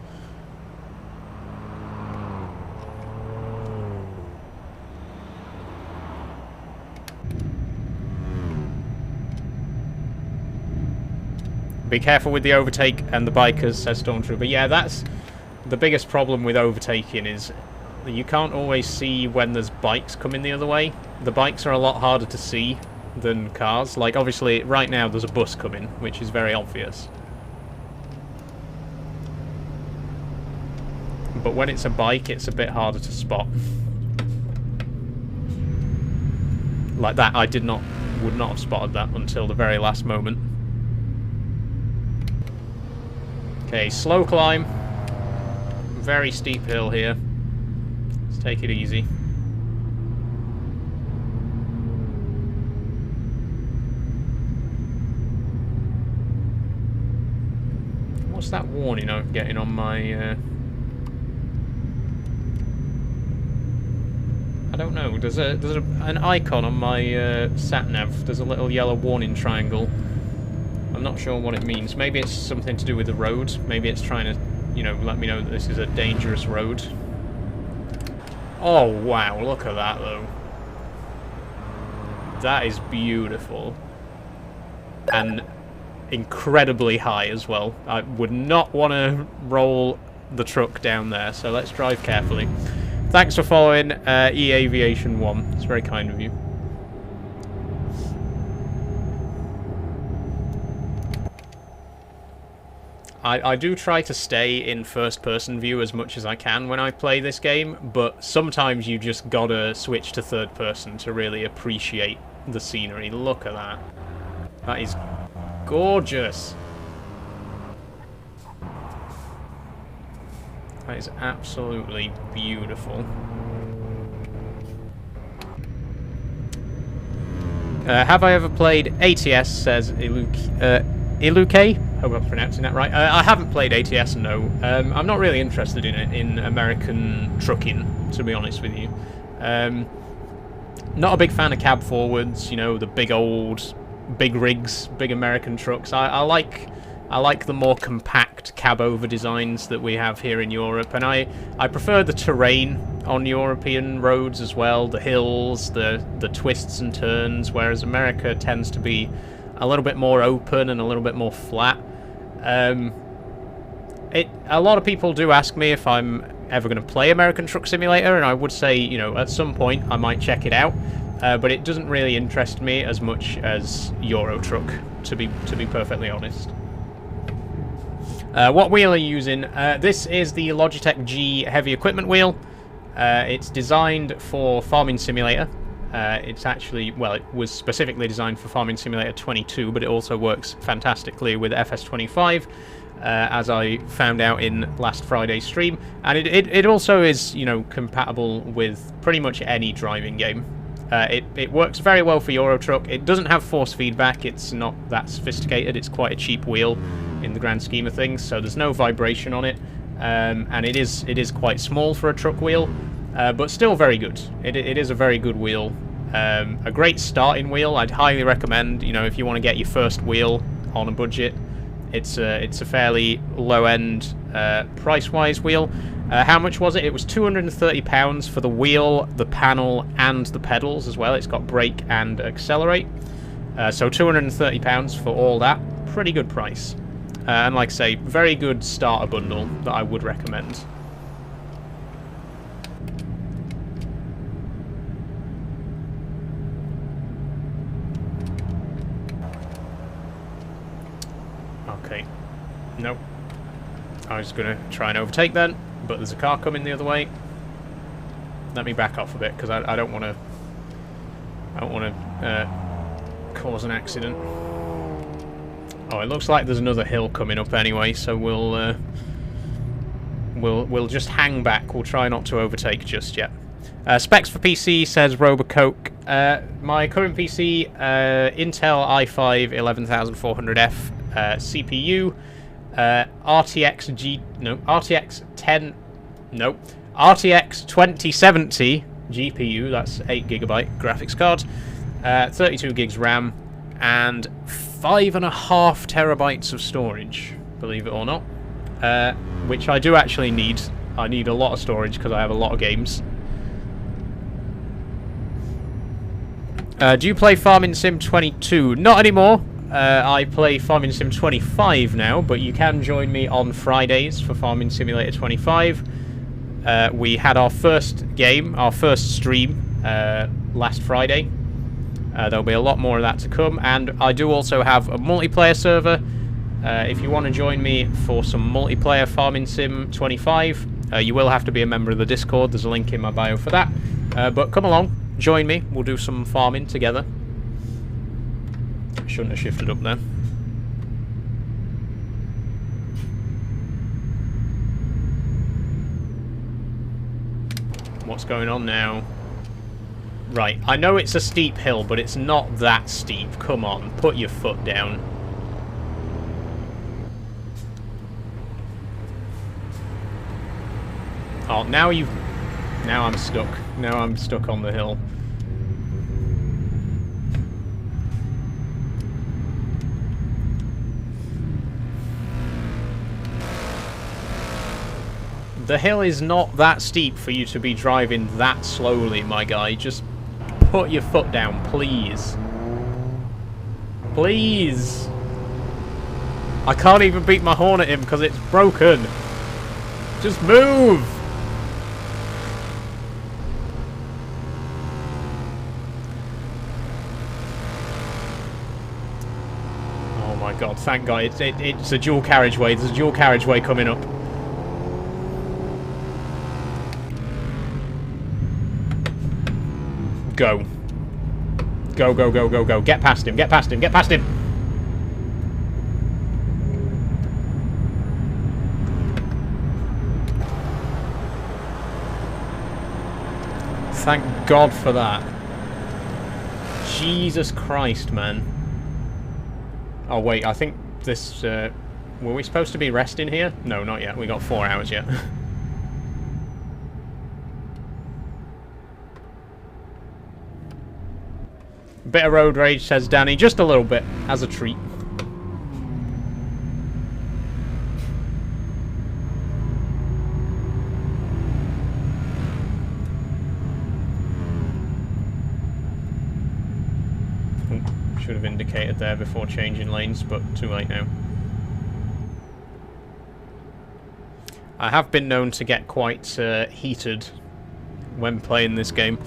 Be careful with the overtake and the bikers, says Stormtrooper. Yeah, that's the biggest problem with overtaking, is you can't always see when there's bikes coming the other way. The bikes are a lot harder to see than cars. Like, obviously, right now there's a bus coming, which is very obvious. But when it's a bike, it's a bit harder to spot. Like that, I would not have spotted that until the very last moment. Okay, slow climb. Very steep hill here. Let's take it easy. What's that warning I'm getting on my... I don't know. There's an icon on my sat-nav. There's a little yellow warning triangle. I'm not sure what it means. Maybe it's something to do with the road. Maybe it's trying to, you know, let me know that this is a dangerous road. Oh, wow. Look at that, though. That is beautiful. And incredibly high as well. I would not want to roll the truck down there, so let's drive carefully. Thanks for following eAviation 1. It's very kind of you. I do try to stay in first-person view as much as I can when I play this game, but sometimes you just gotta switch to third-person to really appreciate the scenery. Look at that. That is gorgeous. That is absolutely beautiful. Have I ever played ATS, says Iluke? Hope I'm pronouncing that right. I haven't played ATS, no. I'm not really interested in it, in American trucking, to be honest with you. Not a big fan of cab forwards, you know, the big old, big rigs, big American trucks. I like the more compact cab-over designs that we have here in Europe, and I prefer the terrain on European roads as well, the hills, the twists and turns, whereas America tends to be a little bit more open and a little bit more flat. A lot of people do ask me if I'm ever going to play American Truck Simulator, and I would say, you know, at some point I might check it out, but it doesn't really interest me as much as Euro Truck, to be perfectly honest. What wheel are you using? This is the Logitech G heavy equipment wheel. It's designed for Farming Simulator. It's actually, well, it was specifically designed for Farming Simulator 22, but it also works fantastically with FS25, as I found out in last Friday's stream. And it also is, you know, compatible with pretty much any driving game. It works very well for Euro Truck. It doesn't have force feedback. It's not that sophisticated. It's quite a cheap wheel in the grand scheme of things, so there's no vibration on it. And it is quite small for a truck wheel. But still very good. It is a very good wheel. A great starting wheel. I'd highly recommend, you know, if you want to get your first wheel on a budget. It's a fairly low-end price-wise wheel. How much was it? It was £230 for the wheel, the panel, and the pedals as well. It's got brake and accelerate. So £230 for all that. Pretty good price. And like I say, very good starter bundle that I would recommend. Okay. Nope. I was going to try and overtake then, but there's a car coming the other way. Let me back off a bit, because I don't want to... I don't want to cause an accident. Oh, it looks like there's another hill coming up anyway, so we'll just hang back. We'll try not to overtake just yet. Specs for PC, says Robocoke. My current PC, Intel i5 11400F CPU, RTX 2070 GPU. That's 8GB graphics card, 32 gigs RAM. and 5.5 terabytes of storage, believe it or not, which I do actually need. I need a lot of storage because I have a lot of games. Do you play Farming Sim 22? Not anymore. I play Farming Sim 25 now, but you can join me on Fridays for Farming Simulator 25. We had our first game, our first stream, last Friday. There'll be a lot more of that to come, and I do also have a multiplayer server. If you want to join me for some multiplayer Farming Sim 25, you will have to be a member of the Discord. There's a link in my bio for that. But come along, join me. We'll do some farming together. Shouldn't have shifted up there. What's going on now? Right, I know it's a steep hill, but it's not that steep. Come on, put your foot down. Oh, now I'm stuck. Now I'm stuck on the hill. The hill is not that steep for you to be driving that slowly, my guy. Just put your foot down, please. Please. I can't even beat my horn at him because it's broken. Just move. Oh my god, thank god. It's a dual carriageway. There's a dual carriageway coming up. Go. Go, go, go, go, go. Get past him, get past him, get past him! Thank God for that. Jesus Christ, man. Oh, wait, I think this... were we supposed to be resting here? No, not yet. We got 4 hours yet. Bit of road rage, says Danny. Just a little bit, as a treat. Should have indicated there before changing lanes, but too late now. I have been known to get quite heated when playing this game.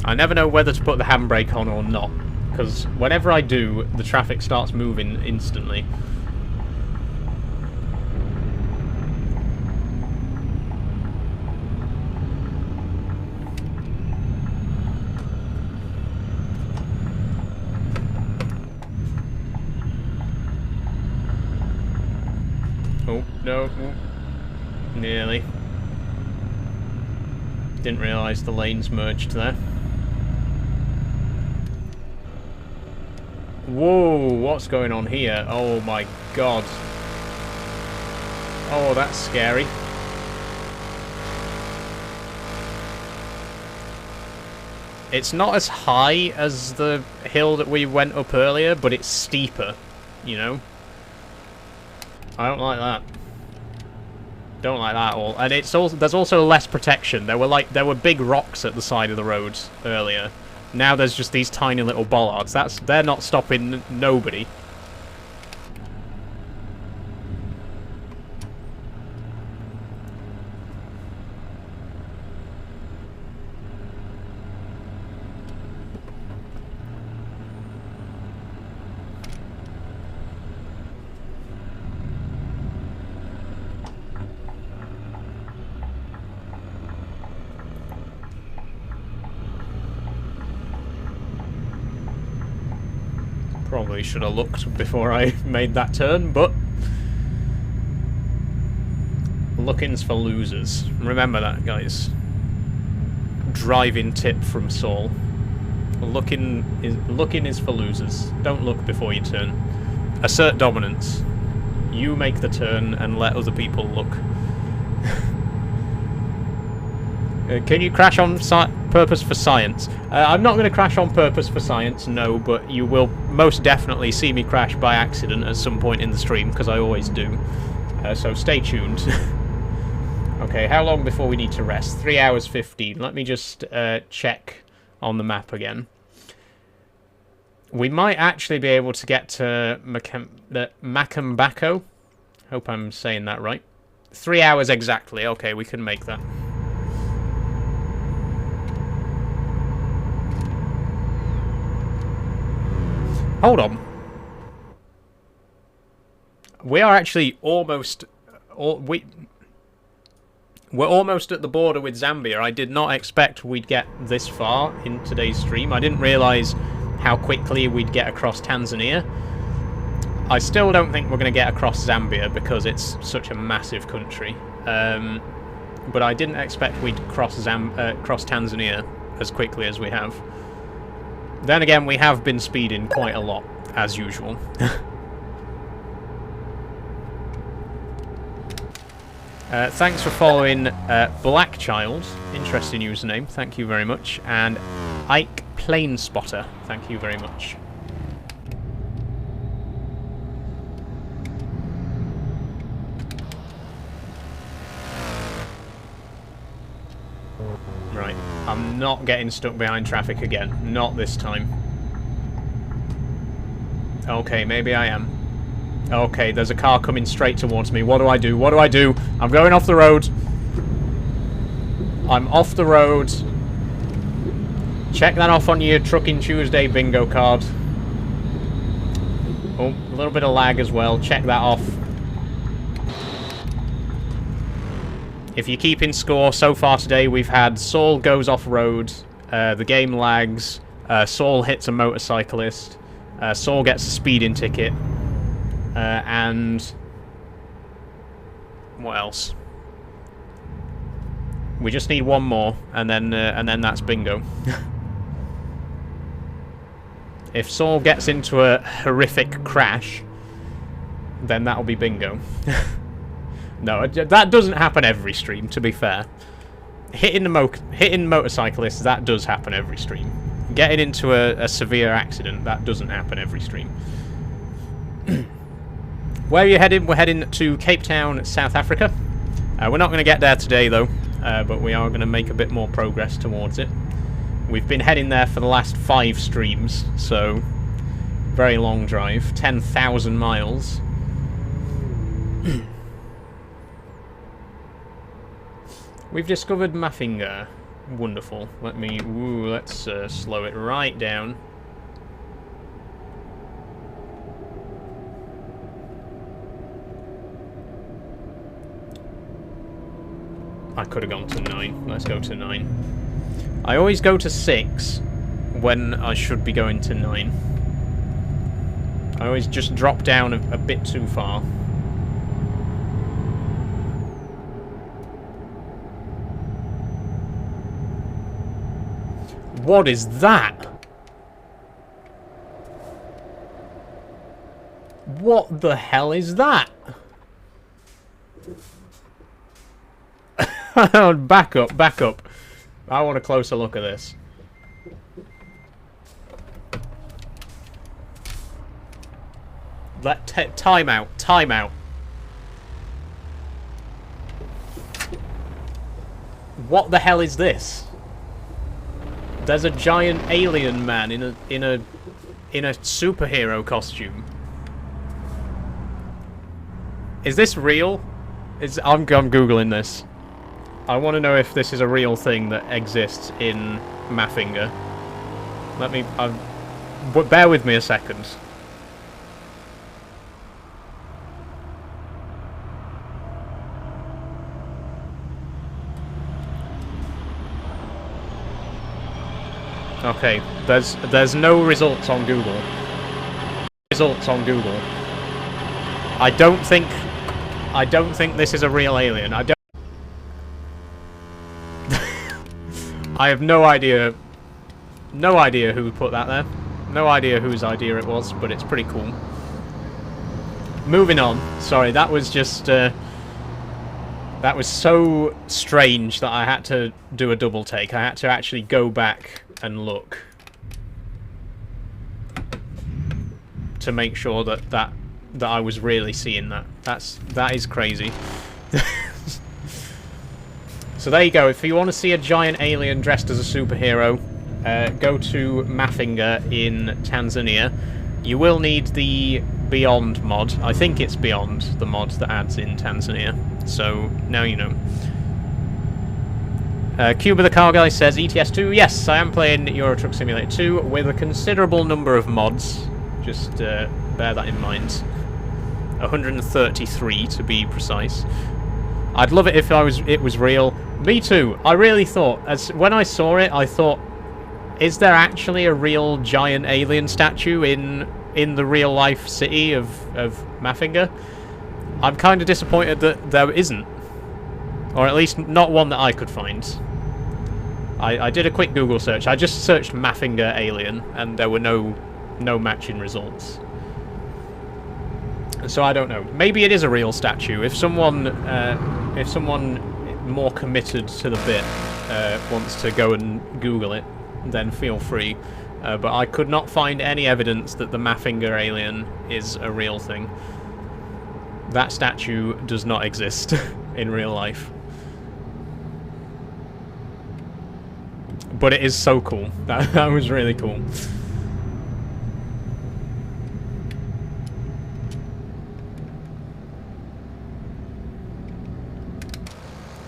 I never know whether to put the handbrake on or not, because whenever I do, the traffic starts moving instantly. Oh, no. Nearly. Didn't realise the lanes merged there. Whoa, what's going on here? Oh my god. Oh, that's scary. It's not as high as the hill that we went up earlier, but it's steeper, you know? I don't like that. Don't like that at all. And it's also, there's also less protection. There were big rocks at the side of the roads earlier. Now there's just these tiny little bollards. They're not stopping nobody. Probably should have looked before I made that turn, but looking's for losers. Remember that, guys. Driving tip from Saul. Looking is for losers. Don't look before you turn. Assert dominance. You make the turn and let other people look. Can you crash on purpose for science? I'm not going to crash on purpose for science, no, but you will most definitely see me crash by accident at some point in the stream, because I always do. So stay tuned. Okay, how long before we need to rest? 3 hours 15. Let me just check on the map again. We might actually be able to get to Makambako. Hope I'm saying that right. 3 hours exactly. Okay, we can make that. Hold on. We are actually almost... We're almost at the border with Zambia. I did not expect we'd get this far in today's stream. I didn't realise how quickly we'd get across Tanzania. I still don't think we're going to get across Zambia because it's such a massive country. But I didn't expect we'd cross Tanzania as quickly as we have. Then again, we have been speeding quite a lot, as usual. Thanks for following Blackchild. Interesting username. Thank you very much. And Ike Planespotter. Thank you very much. Right. I'm not getting stuck behind traffic again. Not this time. Okay, maybe I am. Okay, there's a car coming straight towards me. What do I do? What do I do? I'm going off the road. I'm off the road. Check that off on your Trucking Tuesday bingo card. Oh, a little bit of lag as well. Check that off. If you're keeping score, so far today we've had Saul goes off-road, the game lags, Saul hits a motorcyclist, Saul gets a speeding ticket, and what else? We just need one more, and then that's bingo. If Saul gets into a horrific crash, then that'll be bingo. No, that doesn't happen every stream, to be fair. Hitting motorcyclists, that does happen every stream. Getting into a severe accident, that doesn't happen every stream. Where are you heading? We're heading to Cape Town, South Africa. We're not going to get there today, though, but we are going to make a bit more progress towards it. We've been heading there for the last 5 streams, so very long drive, 10,000 miles. We've discovered Mafinga. Wonderful. Let's slow it right down. I could have gone to 9. Let's go to 9. I always go to 6 when I should be going to 9. I always just drop down a bit too far. What is that? What the hell is that? Back up, back up. I want a closer look at this. Time out, time out. What the hell is this? There's a giant alien man in a superhero costume. Is this real? I'm googling this. I want to know if this is a real thing that exists in Mafinga. Let me... bear with me a second. Okay, there's no results on Google. results on Google. I don't think this is a real alien. I have no idea who put that there. No idea whose idea it was, but it's pretty cool. Moving on. Sorry, that was just that was so strange that I had to do a double take. I had to actually go back and look to make sure that I was really seeing that. That is crazy. So there you go. If you want to see a giant alien dressed as a superhero, go to Mafinga in Tanzania. You will need the Beyond mod. I think it's Beyond, the mod that adds in Tanzania. So now you know. Cuba the Car Guy says, ETS2, yes, I am playing Euro Truck Simulator 2 with a considerable number of mods. Just bear that in mind. 133 to be precise. I'd love it if it was real. Me too. I really thought, when I saw it, I thought, is there actually a real giant alien statue in the real life city of Mafinga? I'm kind of disappointed that there isn't, or at least not one that I could find. I did a quick Google search. I just searched Mafinga alien, and there were no matching results. So I don't know. Maybe it is a real statue. If someone more committed to the bit wants to go and Google it, then feel free. But I could not find any evidence that the Mafinga alien is a real thing. That statue does not exist in real life. But it is so cool. That was really cool.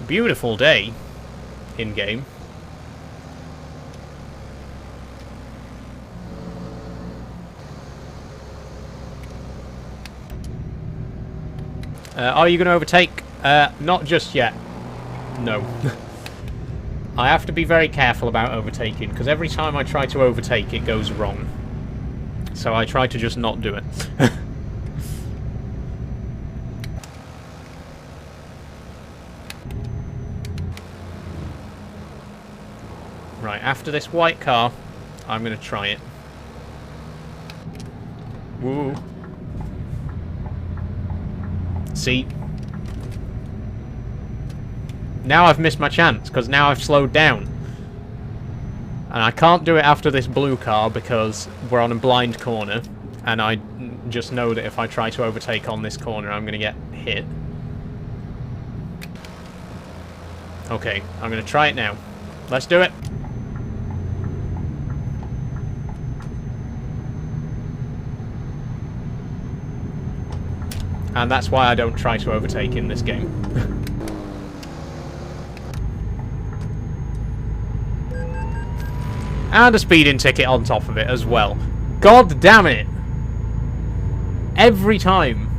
Beautiful day in game. Are you going to overtake? Not just yet. No. I have to be very careful about overtaking, because every time I try to overtake, it goes wrong. So I try to just not do it. Right, after this white car, I'm going to try it. Woo. See? Now I've missed my chance, because now I've slowed down. And I can't do it after this blue car, because we're on a blind corner. And I just know that if I try to overtake on this corner, I'm going to get hit. Okay, I'm going to try it now. Let's do it. And that's why I don't try to overtake in this game. And a speeding ticket on top of it as well. God damn it! Every time.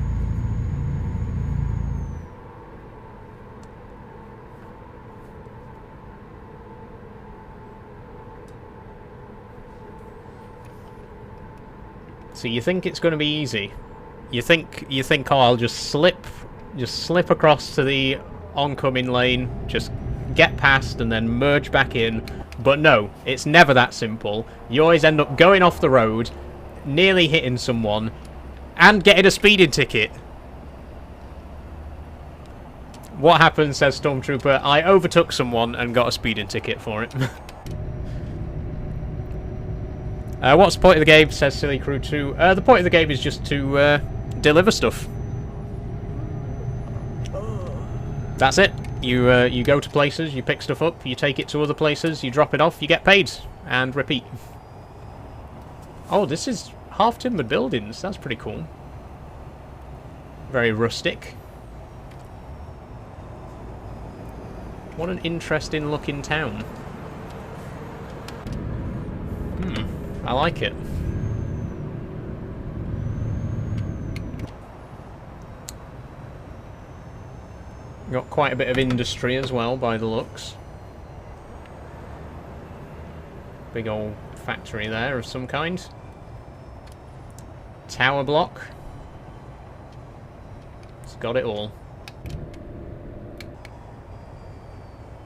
So you think it's going to be easy? You think, oh, I'll just slip across to the oncoming lane, just get past and then merge back in. But no, it's never that simple. You always end up going off the road, nearly hitting someone, and getting a speeding ticket. What happened, says Stormtrooper, I overtook someone and got a speeding ticket for it. What's the point of the game, says Silly Crew 2. The point of the game is just to deliver stuff. That's it. You go to places, you pick stuff up, you take it to other places, you drop it off, you get paid, and repeat. Oh, this is half-timbered buildings. That's pretty cool. Very rustic. What an interesting looking town. I like it. Got quite a bit of industry as well, by the looks. Big old factory there of some kind. Tower block. It's got it all.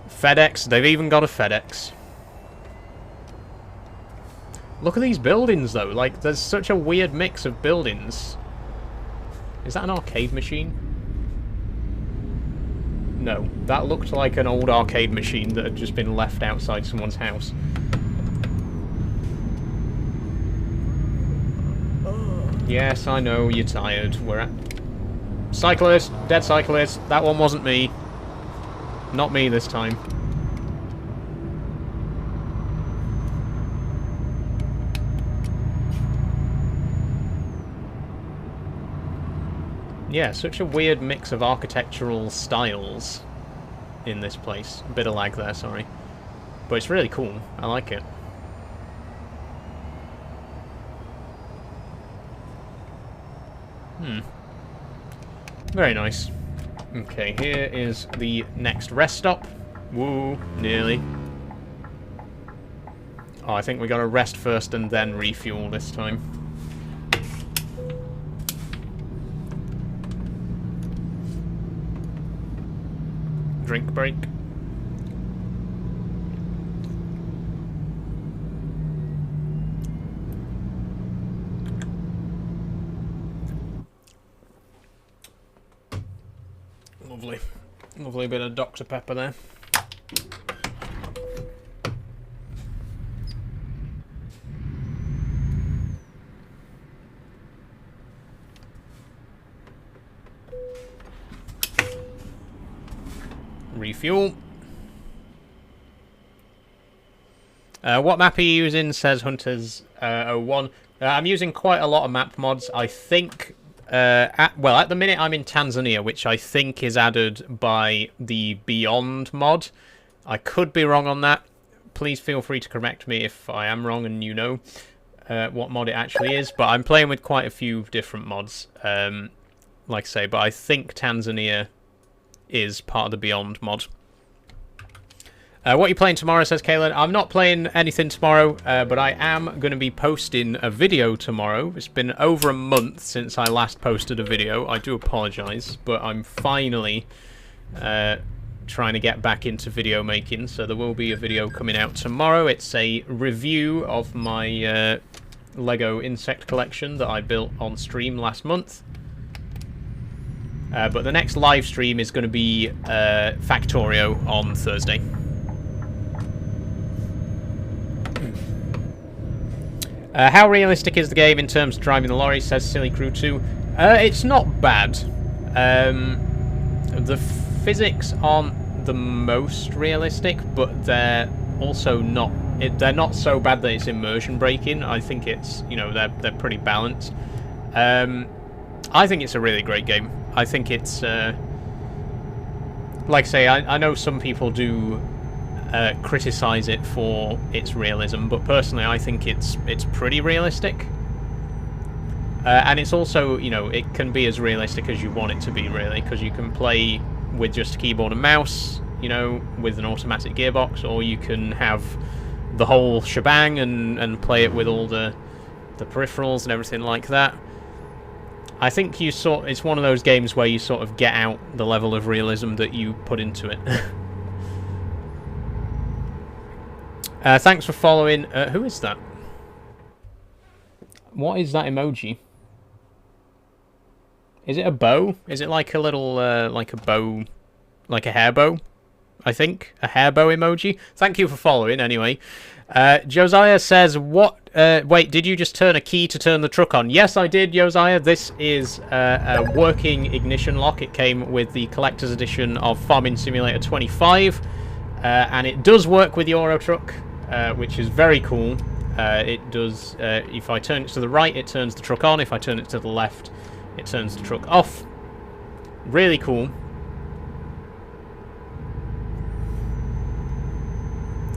FedEx. They've even got a FedEx. Look at these buildings, though. Like, there's such a weird mix of buildings. Is that an arcade machine? No. That looked like an old arcade machine that had just been left outside someone's house. Yes, I know, you're tired. We're at... Cyclist! Dead cyclist! That one wasn't me. Not me this time. Yeah, such a weird mix of architectural styles in this place. A bit of lag there, sorry. But it's really cool. I like it. Very nice. Okay, here is the next rest stop. Woo, nearly. Oh, I think we gotta rest first and then refuel this time. Drink break. Lovely. Lovely bit of Dr. Pepper there. Refuel. What map are you using? Says Hunters 01. I'm using quite a lot of map mods. I think, at the minute I'm in Tanzania, which I think is added by the Beyond mod. I could be wrong on that. Please feel free to correct me if I am wrong and you know what mod it actually is. But I'm playing with quite a few different mods, like I say. But I think Tanzania is part of the Beyond mod. What are you playing tomorrow, says Kaylin? I'm not playing anything tomorrow, but I am going to be posting a video tomorrow. It's been over a month since I last posted a video. I do apologise, but I'm finally trying to get back into video making, so there will be a video coming out tomorrow. It's a review of my Lego insect collection that I built on stream last month. But the next live stream is going to be Factorio on Thursday. How realistic is the game in terms of driving the lorry, says Silly Crew 2. It's not bad. The physics aren't the most realistic, but they're also not... they're not so bad that it's immersion breaking. I think it's, you know, they're pretty balanced. I think it's a really great game. I think it's... like I say, I know some people do... criticize it for its realism, but personally I think it's pretty realistic, and it's also, you know, it can be as realistic as you want it to be, really, because you can play with just a keyboard and mouse, you know, with an automatic gearbox, or you can have the whole shebang and play it with all the peripherals and everything like that. I think it's one of those games where you sort of get out the level of realism that you put into it. Thanks for following. Who is that? What is that emoji? Is it a bow? Is it like a little, like a bow, like a hair bow? I think. A hair bow emoji. Thank you for following, anyway. Josiah says, what... wait, did you just turn a key to turn the truck on? Yes, I did, Josiah. This is a working ignition lock. It came with the collector's edition of Farming Simulator 25. And it does work with the Euro truck. Which is very cool. It does, if I turn it to the right, it turns the truck on. If I turn it to the left, it turns the truck off. Really cool.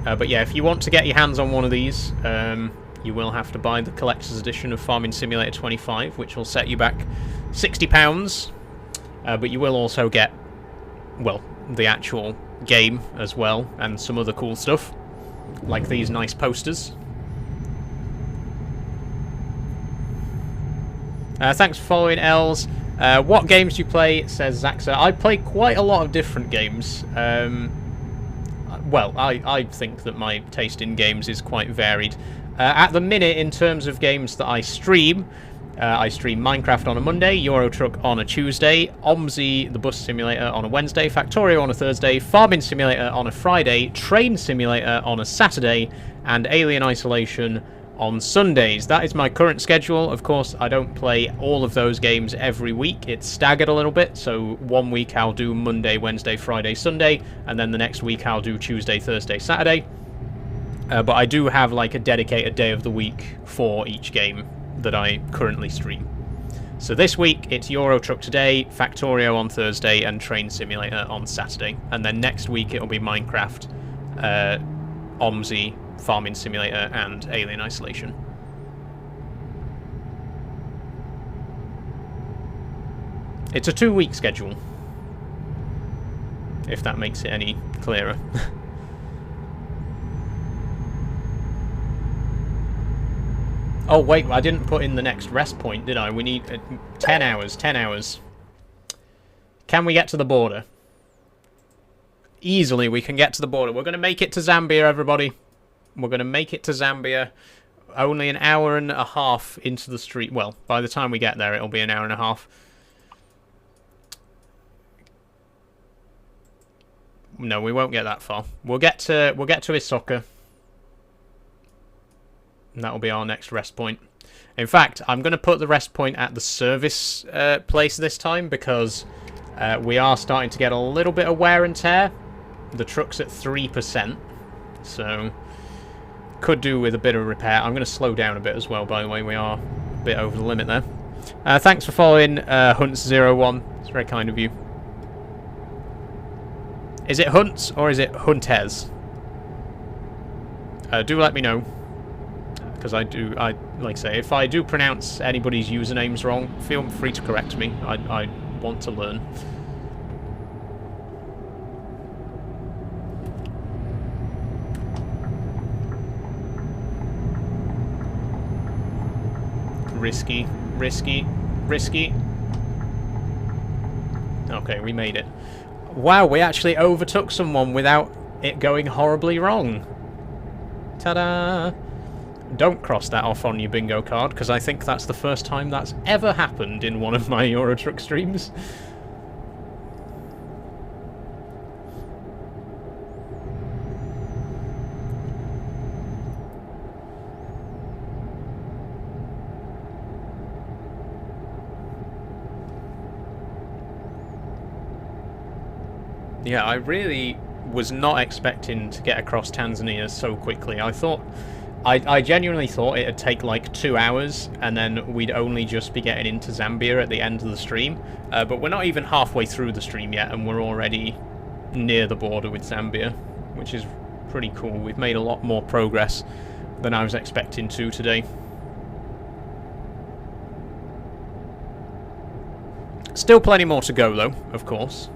But yeah, if you want to get your hands on one of these, you will have to buy the collector's edition of Farming Simulator 25, which will set you back £60. But you will also get, well, the actual game as well, and some other cool stuff. Like these nice posters. Thanks for following, Els. What games do you play, says Zaxa. I play quite a lot of different games. Well, I think that my taste in games is quite varied. At the minute, in terms of games that I stream Minecraft on a Monday, Euro Truck on a Tuesday, OMSI, the bus simulator, on a Wednesday, Factorio on a Thursday, Farming Simulator on a Friday, Train Simulator on a Saturday, and Alien Isolation on Sundays. That is my current schedule. Of course, I don't play all of those games every week. It's staggered a little bit, so one week I'll do Monday, Wednesday, Friday, Sunday, and then the next week I'll do Tuesday, Thursday, Saturday. But I do have like a dedicated day of the week for each game that I currently stream. So this week it's Euro Truck today, Factorio on Thursday, and Train Simulator on Saturday. And then next week it'll be Minecraft, OMSI, Farming Simulator, and Alien Isolation. It's a 2-week schedule, if that makes it any clearer. Oh wait, I didn't put in the next rest point, did I? We need 10 hours, 10 hours. Can we get to the border? Easily we can get to the border. We're going to make it to Zambia, everybody. We're going to make it to Zambia. Only an hour and a half into the street. Well, by the time we get there, it'll be an hour and a half. No, we won't get that far. We'll get to Isaka. And that'll be our next rest point. In fact, I'm going to put the rest point at the service place this time, because we are starting to get a little bit of wear and tear. The truck's at 3%, so could do with a bit of repair. I'm going to slow down a bit as well, by the way. We are a bit over the limit there. Thanks for following Hunts01. It's very kind of you. Is it Hunts or is it Huntez? Do let me know. Because like I say, if I do pronounce anybody's usernames wrong, feel free to correct me. I want to learn. Risky, risky, risky. Okay, we made it. Wow, we actually overtook someone without it going horribly wrong. Ta-da! Don't cross that off on your bingo card, because I think that's the first time that's ever happened in one of my Euro Truck streams. Yeah, I really was not expecting to get across Tanzania so quickly. I genuinely thought it'd take like 2 hours, and then we'd only just be getting into Zambia at the end of the stream. But we're not even halfway through the stream yet, and we're already near the border with Zambia, which is pretty cool. We've made a lot more progress than I was expecting to today. Still plenty more to go, though, of course.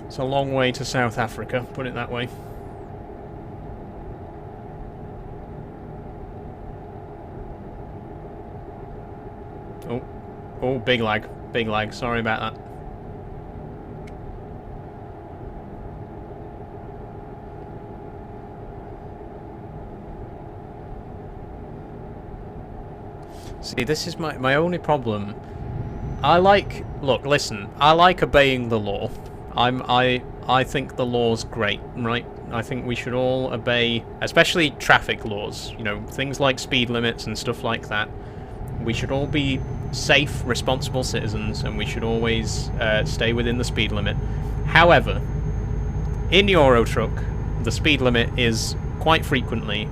It's a long way to South Africa, put it that way. Oh, big lag, sorry about that. See, this is my only problem. Look, listen, I like obeying the law. I think the law's great, right? I think we should all obey, especially traffic laws, you know, things like speed limits and stuff like that. We should all be safe, responsible citizens, and we should always stay within the speed limit. However, in Euro Truck, the speed limit is quite frequently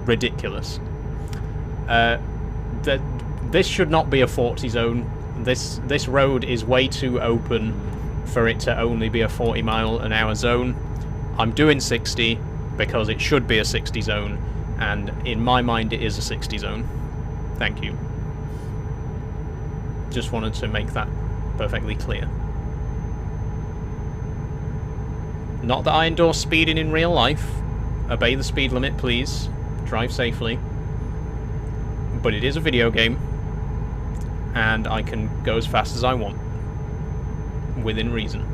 ridiculous. This should not be a 40 zone. This road is way too open for it to only be a 40-mile-an-hour zone. I'm doing 60 because it should be a 60 zone, and in my mind it is a 60 zone. Thank you. Just wanted to make that perfectly clear. Not that I endorse speeding in real life. Obey the speed limit, please. drive safely. But it is a video game, and I can go as fast as I want, within reason.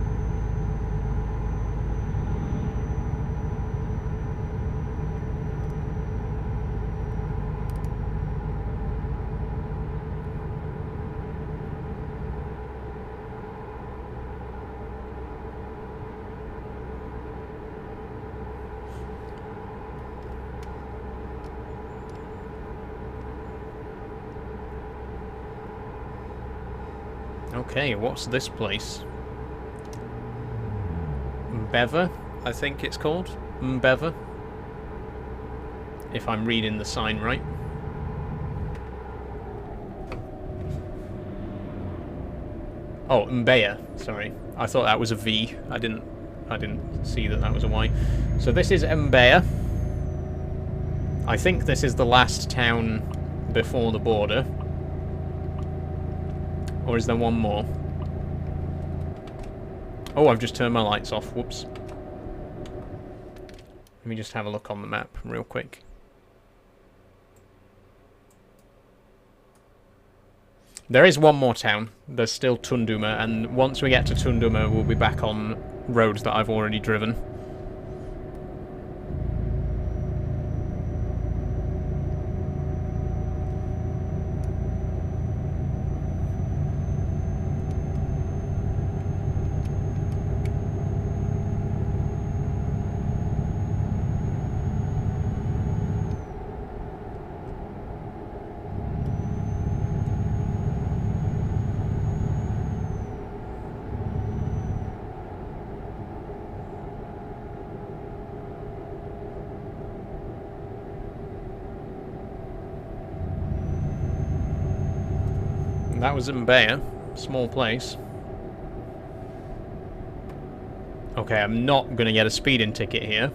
Okay, what's this place? Mbeva, I think it's called. Mbeva. If I'm reading the sign right. Oh, Mbeya, sorry. I thought that was a V. I didn't see that that was a Y. So this is Mbeya. I think this is the last town before the border. Or is there one more? Oh, I've just turned my lights off. Whoops. Let me just have a look on the map real quick. There is one more town. There's still Tunduma, and once we get to Tunduma, we'll be back on roads that I've already driven. That was Mbeya. Small place. Okay, I'm not going to get a speeding ticket here.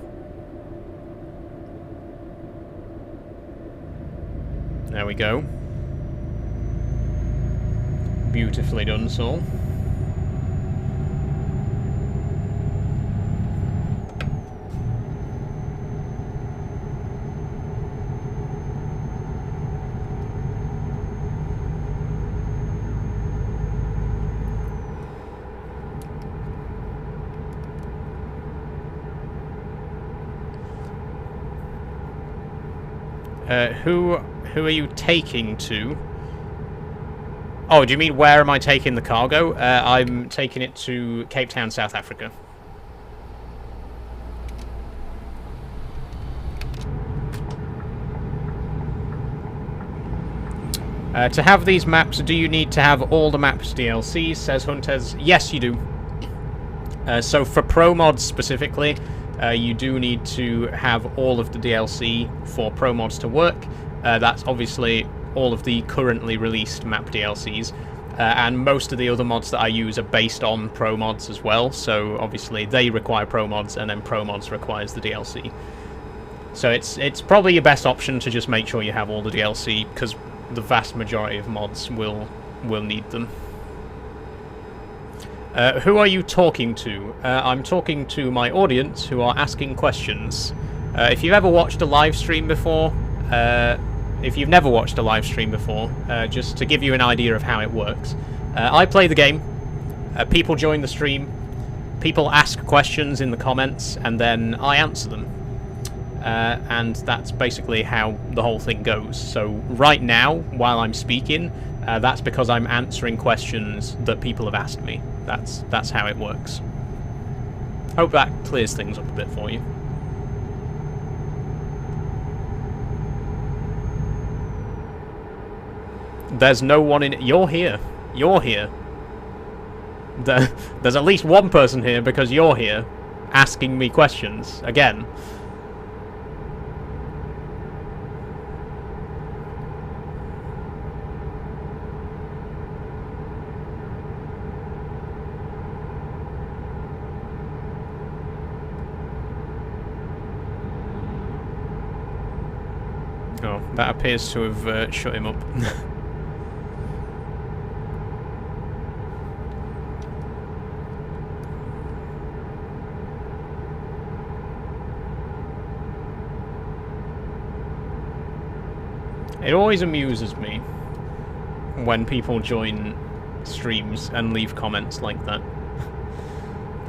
There we go. Beautifully done, Saul. Who are you taking to? Oh, do you mean where am I taking the cargo? I'm taking it to Cape Town, South Africa. To have these maps, do you need to have all the maps DLCs, says Hunters? Yes, you do. So for Pro Mods specifically, you do need to have all of the DLC for Pro Mods to work. That's obviously all of the currently released map DLCs. And most of the other mods that I use are based on Pro Mods as well. So obviously they require Pro Mods, and then Pro Mods requires the DLC. So it's probably your best option to just make sure you have all the DLC, because the vast majority of mods will need them. Who are you talking to? I'm talking to my audience who are asking questions. If you've ever watched a live stream before, if you've never watched a live stream before, just to give you an idea of how it works. I play the game, people join the stream, people ask questions in the comments, and then I answer them. And that's basically how the whole thing goes. So right now, while I'm speaking, that's because I'm answering questions that people have asked me. That's how it works. Hope that clears things up a bit for you. There's no one in... You're here. You're here. There's at least one person here because you're here, asking me questions. Again. Oh, that appears to have shut him up. It always amuses me when people join streams and leave comments like that.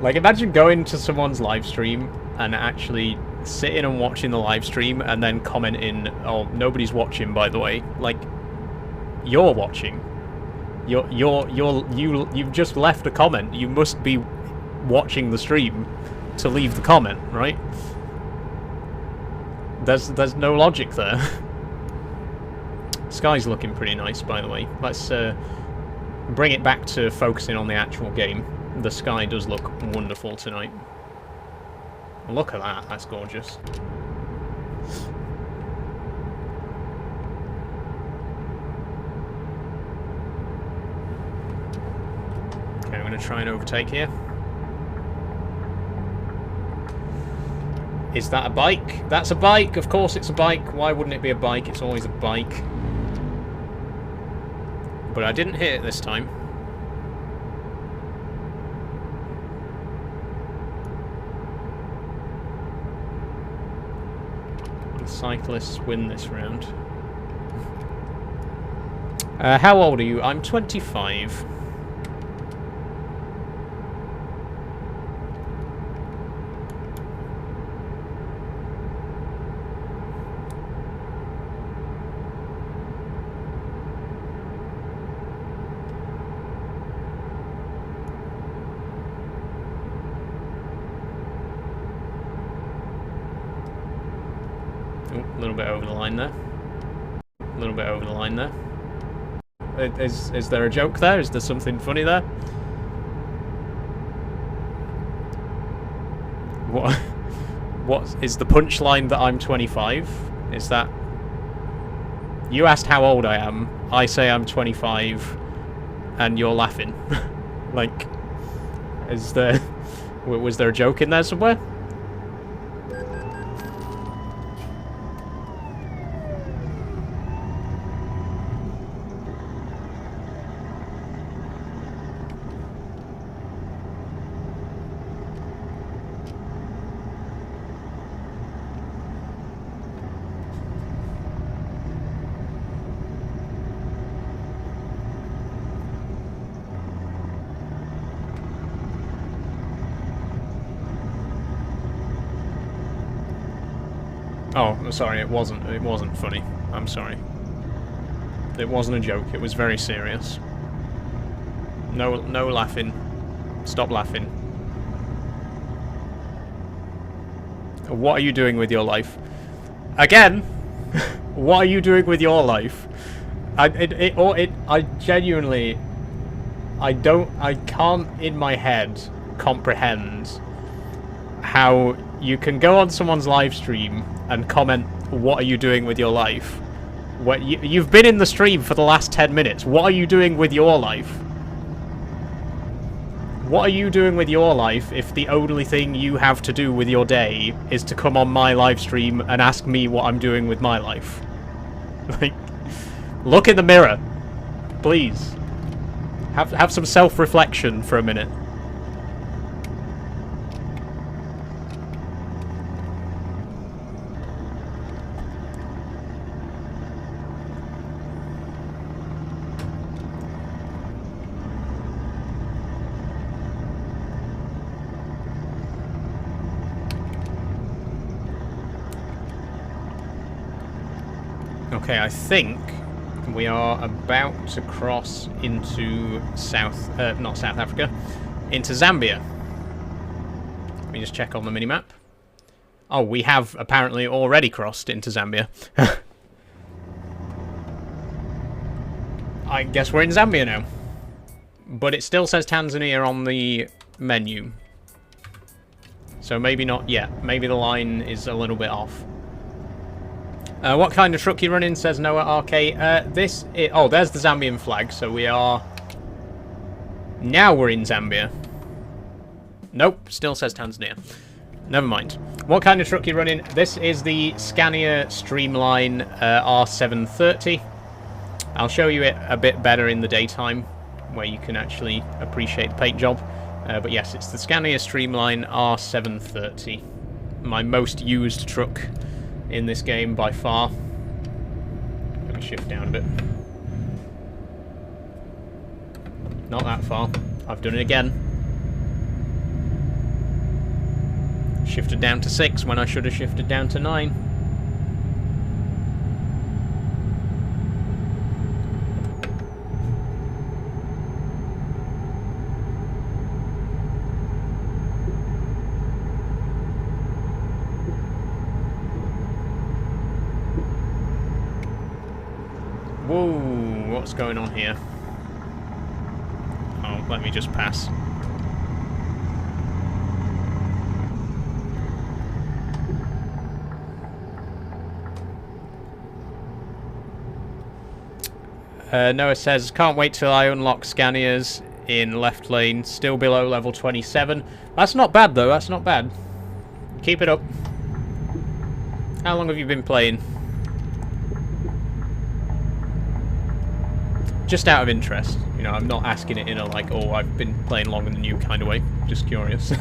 Like, imagine going to someone's live stream and actually sitting and watching the live stream and then commenting, "Oh, nobody's watching, by the way." Like, you're watching. You've just left a comment. You must be watching the stream to leave the comment, right? There's no logic there. Sky's looking pretty nice, by the way. Let's bring it back to focusing on the actual game. The sky does look wonderful tonight. Look at that, that's gorgeous. Okay, I'm going to try and overtake here. Is that a bike? That's a bike! Of course it's a bike. Why wouldn't it be a bike? It's always a bike. But I didn't hit it this time. The cyclists win this round. How old are you? I'm 25. A little bit over the line there. A little bit over the line there. Is there a joke there? Is there something funny there? What is the punchline that I'm 25? Is that... You asked how old I am. I say I'm 25, and you're laughing. Like, is there... Was there a joke in there somewhere? Oh, sorry, it wasn't funny. I'm sorry. It wasn't a joke, it was very serious. No laughing. Stop laughing. What are you doing with your life? Again? What are you doing with your life? I genuinely... I can't in my head comprehend how you can go on someone's live stream and comment, "What are you doing with your life?" You've been in the stream for the last 10 minutes. What are you doing with your life? What are you doing with your life if the only thing you have to do with your day is to come on my live stream and ask me what I'm doing with my life? Like, look in the mirror. Please. Have some self-reflection for a minute. Okay, I think we are about to cross into not South Africa, into Zambia. Let me just check on the minimap. Oh, we have apparently already crossed into Zambia. I guess we're in Zambia now. But it still says Tanzania on the menu. So maybe not yet. Maybe the line is a little bit off. What kind of truck you running, says Noah RK. Oh, there's the Zambian flag, so we are... Now we're in Zambia. Nope, still says Tanzania. Never mind. What kind of truck you running? This is the Scania Streamline R730. I'll show you it a bit better in the daytime, where you can actually appreciate the paint job. But yes, it's the Scania Streamline R730. My most used truck in this game by far. me shift down a bit. Not that far. I've done it again. Shifted down to 6 when I should have shifted down to 9. Whoa, what's going on here? Oh, let me just pass. Noah says, can't wait till I unlock Scanias in left lane, still below level 27. That's not bad though, that's not bad. Keep it up. How long have you been playing? Just out of interest. You know, I'm not asking it in a like, oh, I've been playing longer than you kind of way. Just curious.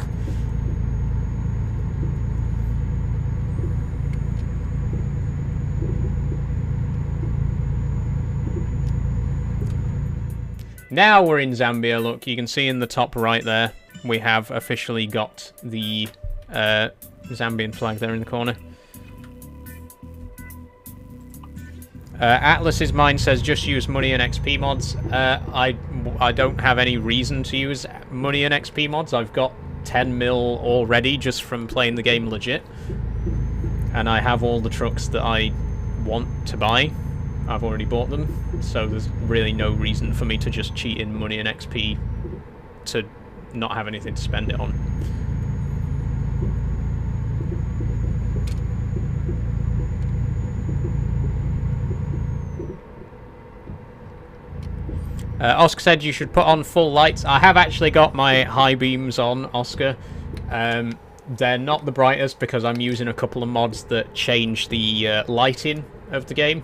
Now we're in Zambia. Look, you can see in the top right there, we have officially got the Zambian flag there in the corner. Atlas's mind says just use money and XP mods. I don't have any reason to use money and XP mods. I've got 10 mil already just from playing the game legit. And I have all the trucks that I want to buy. I've already bought them. So there's really no reason for me to just cheat in money and XP to not have anything to spend it on. Oscar said you should put on full lights. I have actually got my high beams on, Oscar. They're not the brightest because I'm using a couple of mods that change the lighting of the game.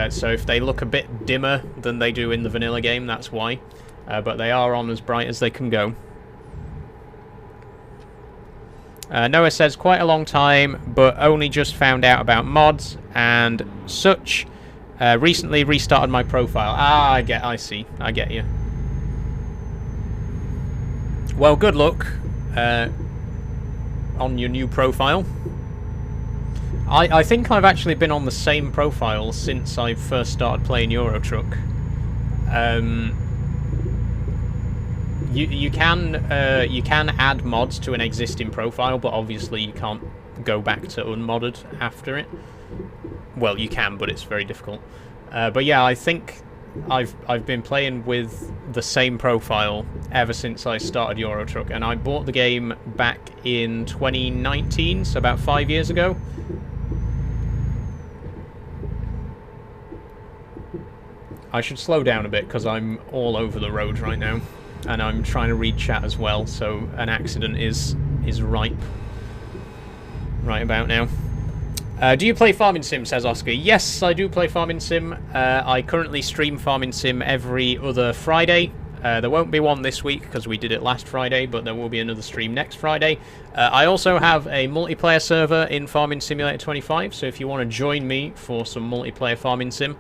So if they look a bit dimmer than they do in the vanilla game, that's why. But they are on as bright as they can go. Noah says, quite a long time, but only just found out about mods and such. Recently restarted my profile. Ah, I see. I get you. Well, good luck on your new profile. I think I've actually been on the same profile since I first started playing Euro Truck. You can add mods to an existing profile, but obviously you can't go back to unmodded after it. Well, you can, but it's very difficult. But yeah, I think I've been playing with the same profile ever since I started Euro Truck, and I bought the game back in 2019, so about 5 years ago. I should slow down a bit because I'm all over the road right now, and I'm trying to read chat as well, so an accident is ripe right about now. Do you play Farming Sim, says Oscar? Yes, I do play Farming Sim. I currently stream Farming Sim every other Friday. There won't be one this week because we did it last Friday, but there will be another stream next Friday. I also have a multiplayer server in Farming Simulator 25, so if you want to join me for some multiplayer Farming Sim,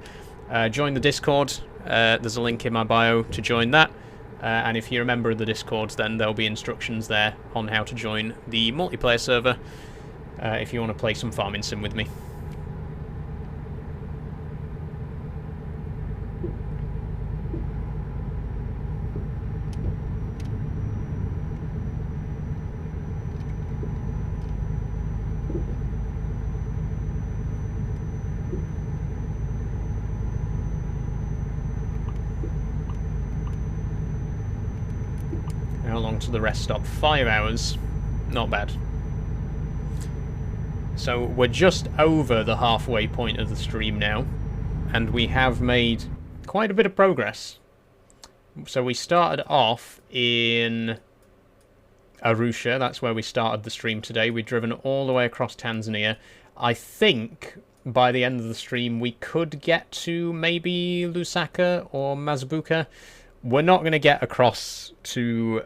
join the Discord. There's a link in my bio to join that. And if you're a member of the Discord, then there'll be instructions there on how to join the multiplayer server. If you want to play some Farming Sim with me. How long to the rest stop? 5 hours. Not bad. So we're just over the halfway point of the stream now, and we have made quite a bit of progress. So we started off in Arusha, that's where we started the stream today. We've driven all the way across Tanzania. I think by the end of the stream we could get to maybe Lusaka or Mazabuka. We're not going to get across to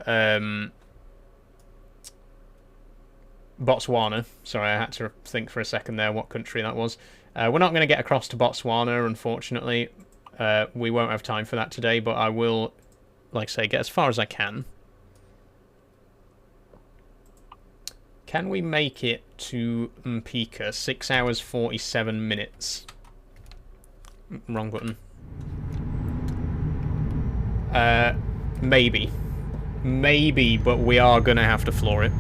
Botswana. Sorry, I had to think for a second there what country that was. We're not going to get across to Botswana, unfortunately. We won't have time for that today, but I will, like I say, get as far as I can. Can we make it to Mpika? 6 hours, 47 minutes. Wrong button. Maybe. Maybe, but we are going to have to floor it.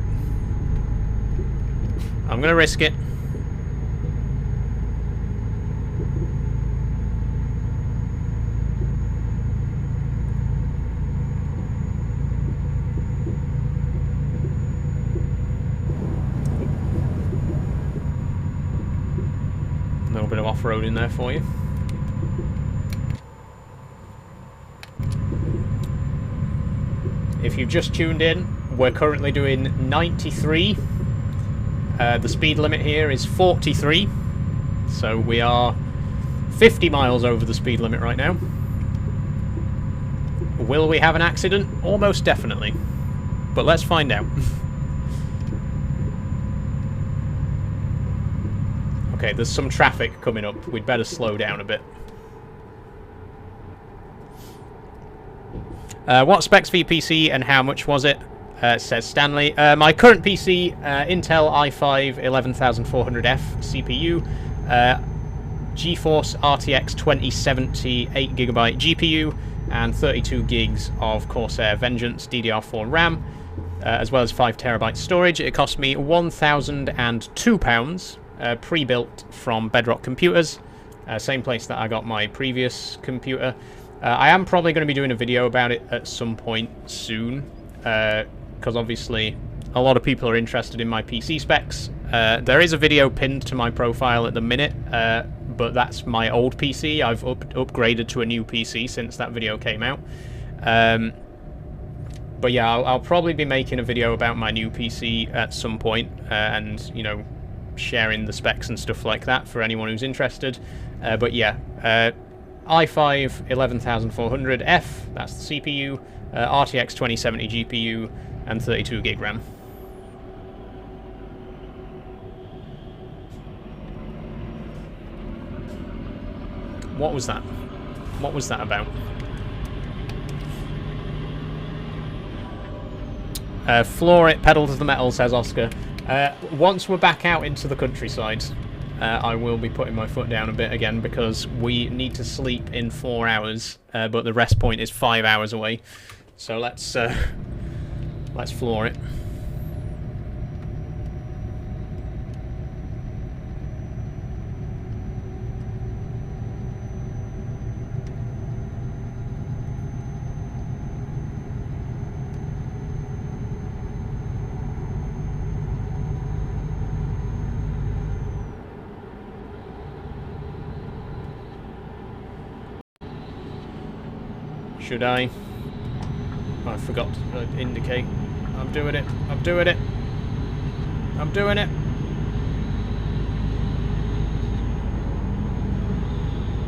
I'm going to risk it. A little bit of off-roading there for you. If you've just tuned in, we're currently doing 93. The speed limit here is 43. So we are 50 miles over the speed limit right now. Will we have an accident? Almost definitely. But let's find out. Okay, there's some traffic coming up. We'd better slow down a bit. What specs for your PC and how much was it? Says Stanley. My current PC, Intel i5 11400F CPU, GeForce RTX 2070 8GB GPU, and 32 gigs of Corsair Vengeance DDR4 RAM, as well as 5TB storage. It cost me £1,002, pre-built from Bedrock Computers, same place that I got my previous computer. I am probably going to be doing a video about it at some point soon, because obviously a lot of people are interested in my PC specs. There is a video pinned to my profile at the minute, but that's my old PC. I've upgraded to a new PC since that video came out. But yeah, I'll probably be making a video about my new PC at some point, and, you know, sharing the specs and stuff like that for anyone who's interested. But yeah, i5 11400F, that's the CPU, RTX 2070 GPU, and 32 gig RAM. What was that? What was that about? Floor it, pedal to the metal, says Oscar. Once we're back out into the countryside, I will be putting my foot down a bit again, because we need to sleep in 4 hours, but the rest point is 5 hours away. So let's floor it. Should I? Oh, I forgot to indicate. I'm doing it. I'm doing it. I'm doing it.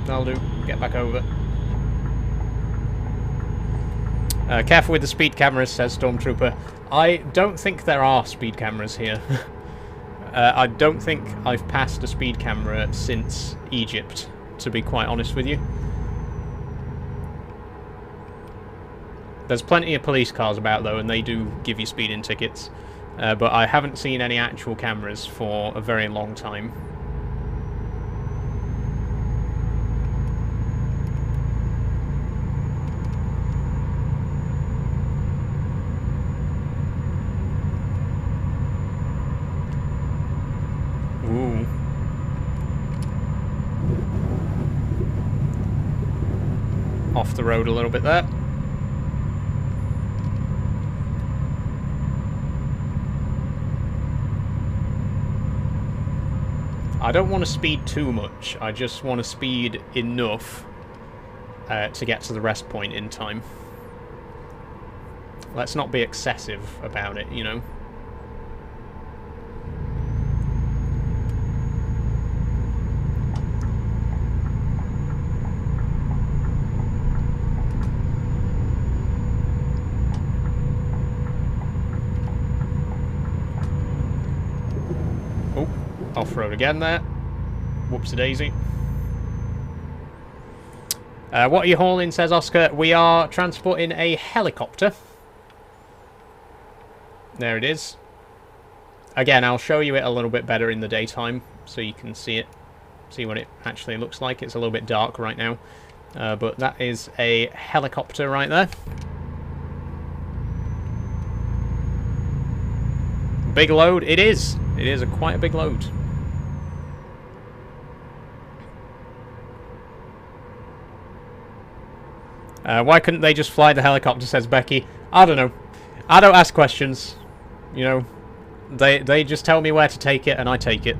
That'll do. Get back over. Careful with the speed cameras, says Stormtrooper. I don't think there are speed cameras here. I don't think I've passed a speed camera since Egypt, to be quite honest with you. There's plenty of police cars about, though, and they do give you speeding tickets. But I haven't seen any actual cameras for a very long time. Ooh. Off the road a little bit there. I don't want to speed too much, I just want to speed enough to get to the rest point in time. Let's not be excessive about it, you know. Off-road again there. Whoopsie-daisy. What are you hauling, says Oscar. We are transporting a helicopter. There it is. Again, I'll show you it a little bit better in the daytime so you can see it. See what it actually looks like. It's a little bit dark right now. But that is a helicopter right there. Big load. It is. It is quite a big load. Why couldn't they just fly the helicopter, says Becky. I don't know. I don't ask questions. You know, they just tell me where to take it and I take it.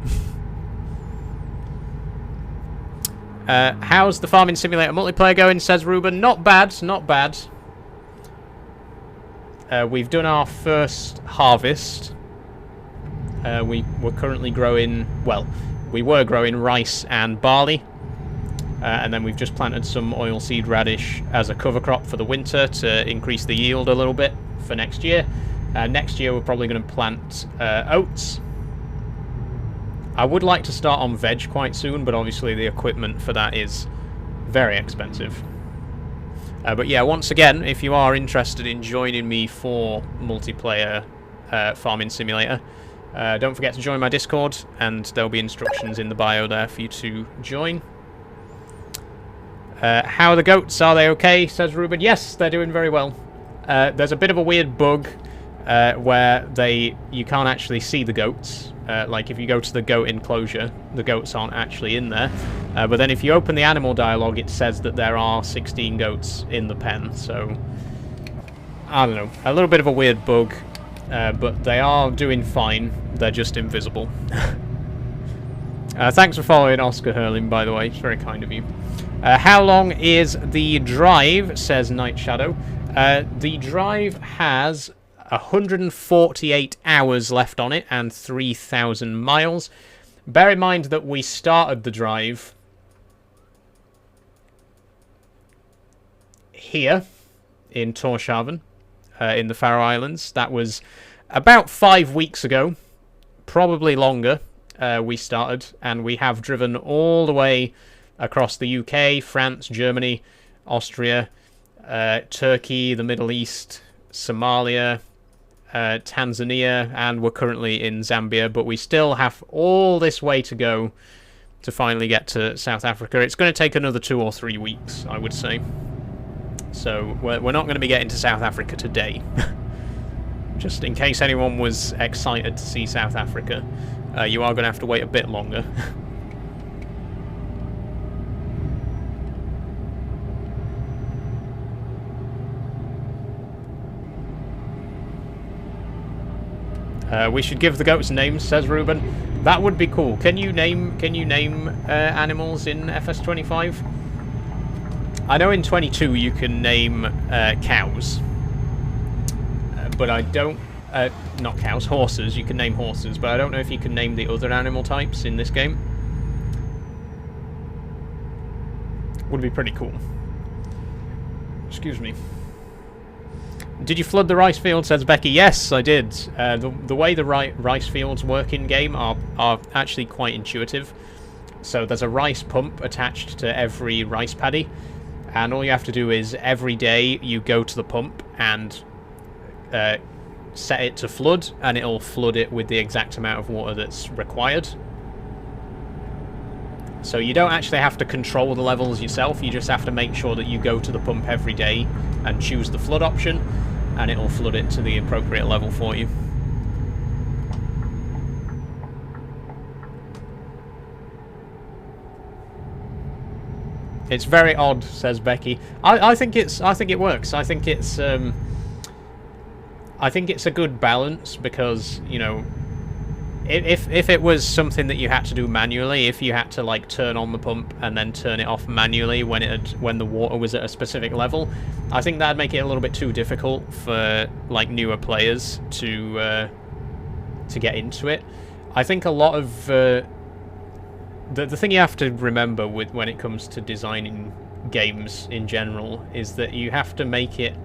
How's the Farming Simulator multiplayer going, says Ruben. Not bad, not bad. We've done our first harvest. We're currently growing, well, we were growing rice and barley. And then we've just planted some oilseed radish as a cover crop for the winter to increase the yield a little bit for next year. Next year we're probably going to plant oats. I would like to start on veg quite soon, but obviously the equipment for that is very expensive. But yeah, once again, if you are interested in joining me for multiplayer Farming Simulator, don't forget to join my Discord, and there'll be instructions in the bio there for you to join. How are the goats? Are they okay? Says Ruben. Yes, they're doing very well. There's a bit of a weird bug where you can't actually see the goats. Like if you go to the goat enclosure, the goats aren't actually in there. But then if you open the animal dialogue, it says that there are 16 goats in the pen. So, I don't know. A little bit of a weird bug, but they are doing fine. They're just invisible. Thanks for following Oscar Hurling, by the way. It's very kind of you. How long is the drive, says Night Shadow. The drive has 148 hours left on it and 3,000 miles. Bear in mind that we started the drive here in Tórshavn, in the Faroe Islands. That was about 5 weeks ago, probably longer. We started, and we have driven all the way across the UK, France, Germany, Austria, Turkey, the Middle East, Somalia, Tanzania, and we're currently in Zambia, but we still have all this way to go to finally get to South Africa. It's going to take another 2 or 3 weeks, I would say. So we're not going to be getting to South Africa today. Just in case anyone was excited to see South Africa, you are going to have to wait a bit longer. We should give the goats names, says Ruben. That would be cool. Can you name animals in FS25? I know in 22 you can name cows, but I don't. Not cows, horses. You can name horses, but I don't know if you can name the other animal types in this game. Would be pretty cool. Excuse me. Did you flood the rice field, says Becky? Yes, I did. The way the rice fields work in game are actually quite intuitive. So there's a rice pump attached to every rice paddy, and all you have to do is every day you go to the pump and set it to flood, and it'll flood it with the exact amount of water that's required. So you don't actually have to control the levels yourself, you just have to make sure that you go to the pump every day and choose the flood option, and it'll flood it to the appropriate level for you. It's very odd, says Becky. I think it works. I think it's a good balance, because, you know, if it was something that you had to do manually, if you had to like turn on the pump and then turn it off manually when the water was at a specific level, I think that'd make it a little bit too difficult for like newer players to get into it. I think a lot of the thing you have to remember when it comes to designing games in general is that you have to make it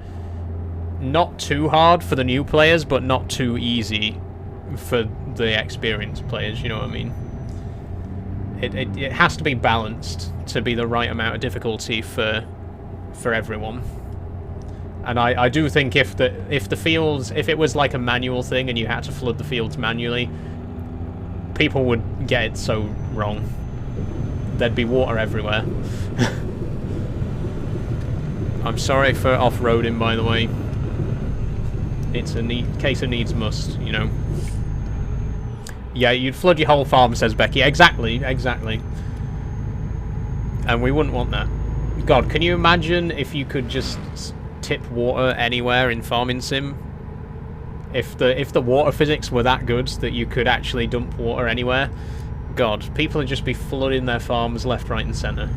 not too hard for the new players, but not too easy for the experienced players, you know what I mean? it has to be balanced to be the right amount of difficulty for everyone. And I do think if the fields, if it was like a manual thing and you had to flood the fields manually, people would get it so wrong. There'd be water everywhere. I'm sorry for off-roading, by the way. It's a case of needs must, you know. Yeah, you'd flood your whole farm, says Becky. Exactly, exactly. And we wouldn't want that. God, can you imagine if you could just tip water anywhere in Farming Sim? If the water physics were that good that you could actually dump water anywhere, God, people would just be flooding their farms left, right, and centre.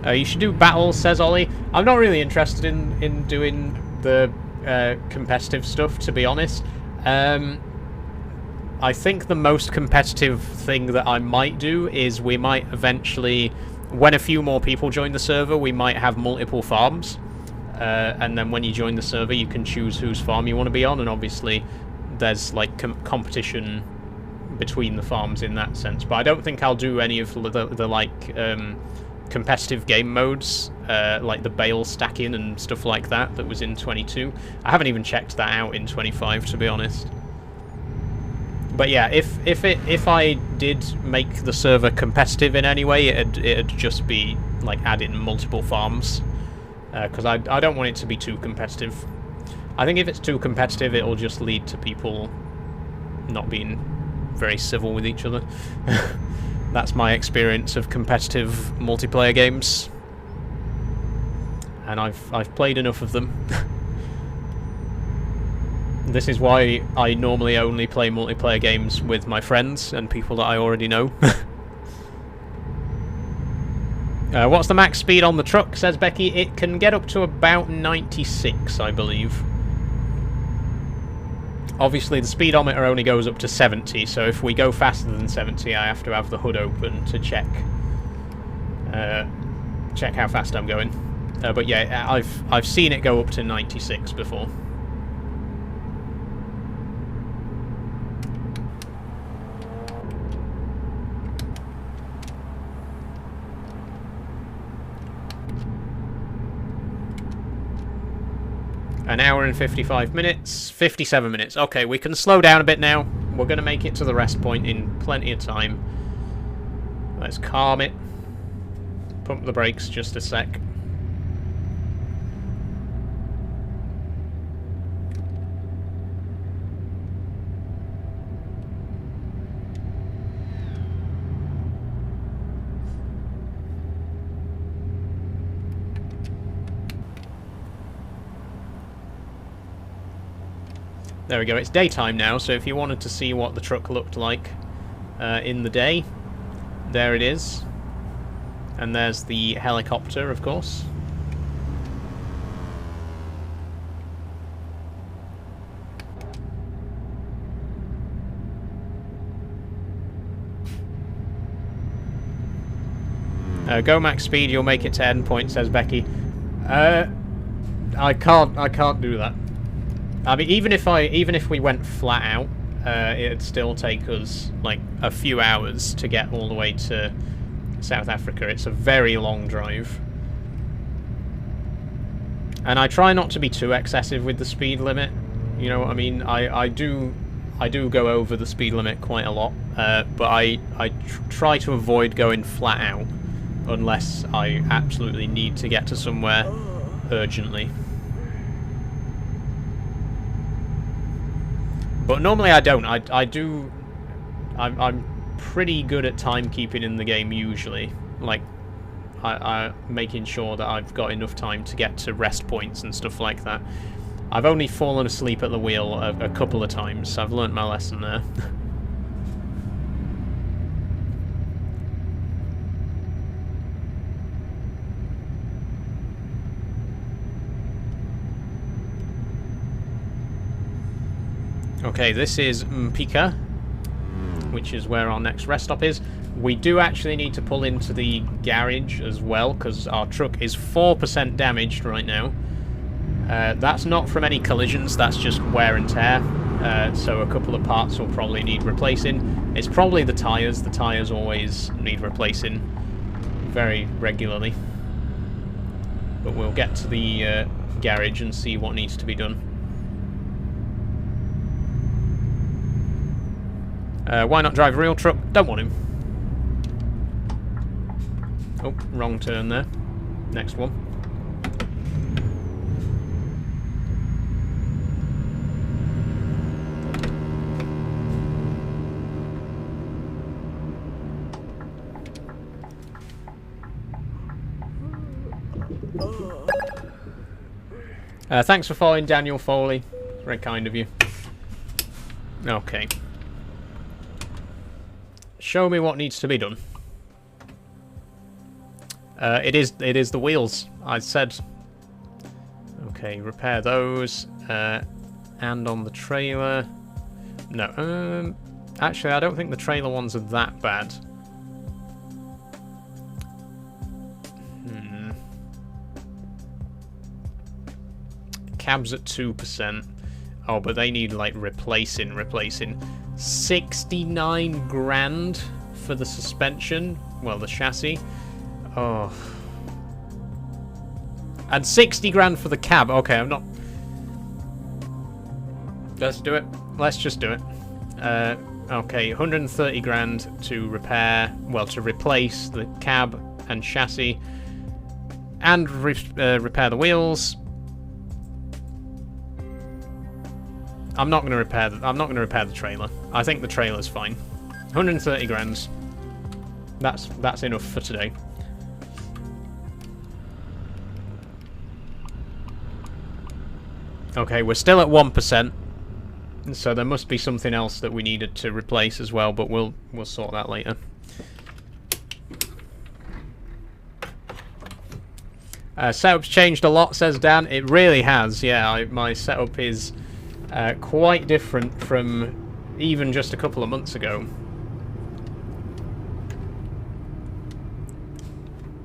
You should do battles, says Ollie. I'm not really interested in doing the competitive stuff, to be honest. I think the most competitive thing that I might do is we might eventually, when a few more people join the server, we might have multiple farms. And then when you join the server, you can choose whose farm you want to be on, and obviously there's like competition between the farms in that sense. But I don't think I'll do any of the like competitive game modes, like the bale stacking and stuff like that was in 22. I haven't even checked that out in 25, to be honest. But yeah, if I did make the server competitive in any way, it'd just be like adding multiple farms, because I don't want it to be too competitive. I think if it's too competitive, it'll just lead to people not being very civil with each other. That's my experience of competitive multiplayer games, and I've played enough of them. This is why I normally only play multiplayer games with my friends and people that I already know. What's the max speed on the truck, says Becky? It can get up to about 96, I believe. Obviously, the speedometer only goes up to 70, so if we go faster than 70, I have to have the hood open to check how fast I'm going. But yeah, I've seen it go up to 96 before. An hour and 55 minutes, 57 minutes. Okay, we can slow down a bit now. We're going to make it to the rest point in plenty of time. Let's calm it. Pump the brakes just a sec. There we go, it's daytime now, so if you wanted to see what the truck looked like in the day, there it is. And there's the helicopter, of course. Go max speed, you'll make it to endpoint, says Becky. I can't do that. I mean, even if we went flat out, it'd still take us like a few hours to get all the way to South Africa. It's a very long drive, and I try not to be too excessive with the speed limit. You know what I mean? I do go over the speed limit quite a lot, but I try to avoid going flat out unless I absolutely need to get to somewhere urgently. But normally I don't. I'm pretty good at timekeeping in the game usually. Like, I making sure that I've got enough time to get to rest points and stuff like that. I've only fallen asleep at the wheel a couple of times, so I've learnt my lesson there. Okay, this is Mpika, which is where our next rest stop is. We do actually need to pull into the garage as well, because our truck is 4% damaged right now. That's not from any collisions, that's just wear and tear. so a couple of parts will probably need replacing. It's probably the tyres. The tyres always need replacing very regularly. But we'll get to the garage and see what needs to be done. Why not drive a real truck? Don't want him. Oh, wrong turn there. Next one. Thanks for following, Daniel Foley. Very kind of you. Okay. Show me what needs to be done. It is the wheels, I said. Okay, repair those. And on the trailer. No, actually I don't think the trailer ones are that bad. Cabs at 2%. Oh, but they need like replacing. 69 grand for the suspension. Well, the chassis. Oh. And 60 grand for the cab. Okay, I'm not... Let's do it. Let's just do it. Okay, 130 grand to repair... Well, to replace the cab and chassis. And repair the wheels. I'm not going to repair the trailer. I think the trailer's fine. 130 grand. That's enough for today. Okay, we're still at 1%. So there must be something else that we needed to replace as well, but we'll sort that later. Setup's changed a lot, says Dan. It really has, yeah. My setup is quite different from even just a couple of months ago.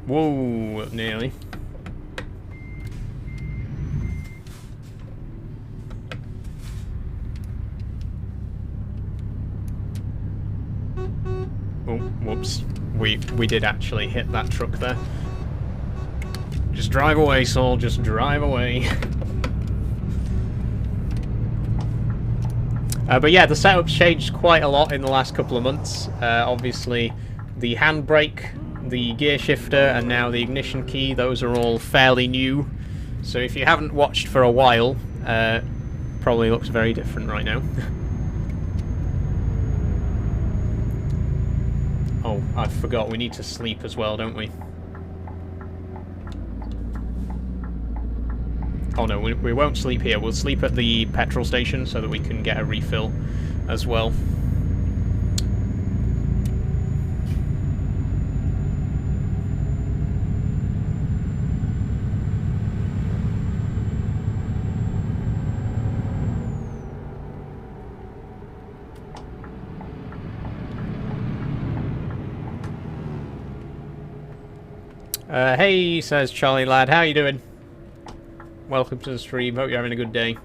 Whoa, nearly. Oh, whoops. We did actually hit that truck there. Just drive away, Saul. Just drive away. But yeah, the setup's changed quite a lot in the last couple of months. Obviously, the handbrake, the gear shifter, and now the ignition key, those are all fairly new. So if you haven't watched for a while, probably looks very different right now. Oh, I forgot, we need to sleep as well, don't we? Oh no, we won't sleep here. We'll sleep at the petrol station so that we can get a refill as well. Hey, says Charlie Lad, how you doing? Welcome to the stream, hope you're having a good day.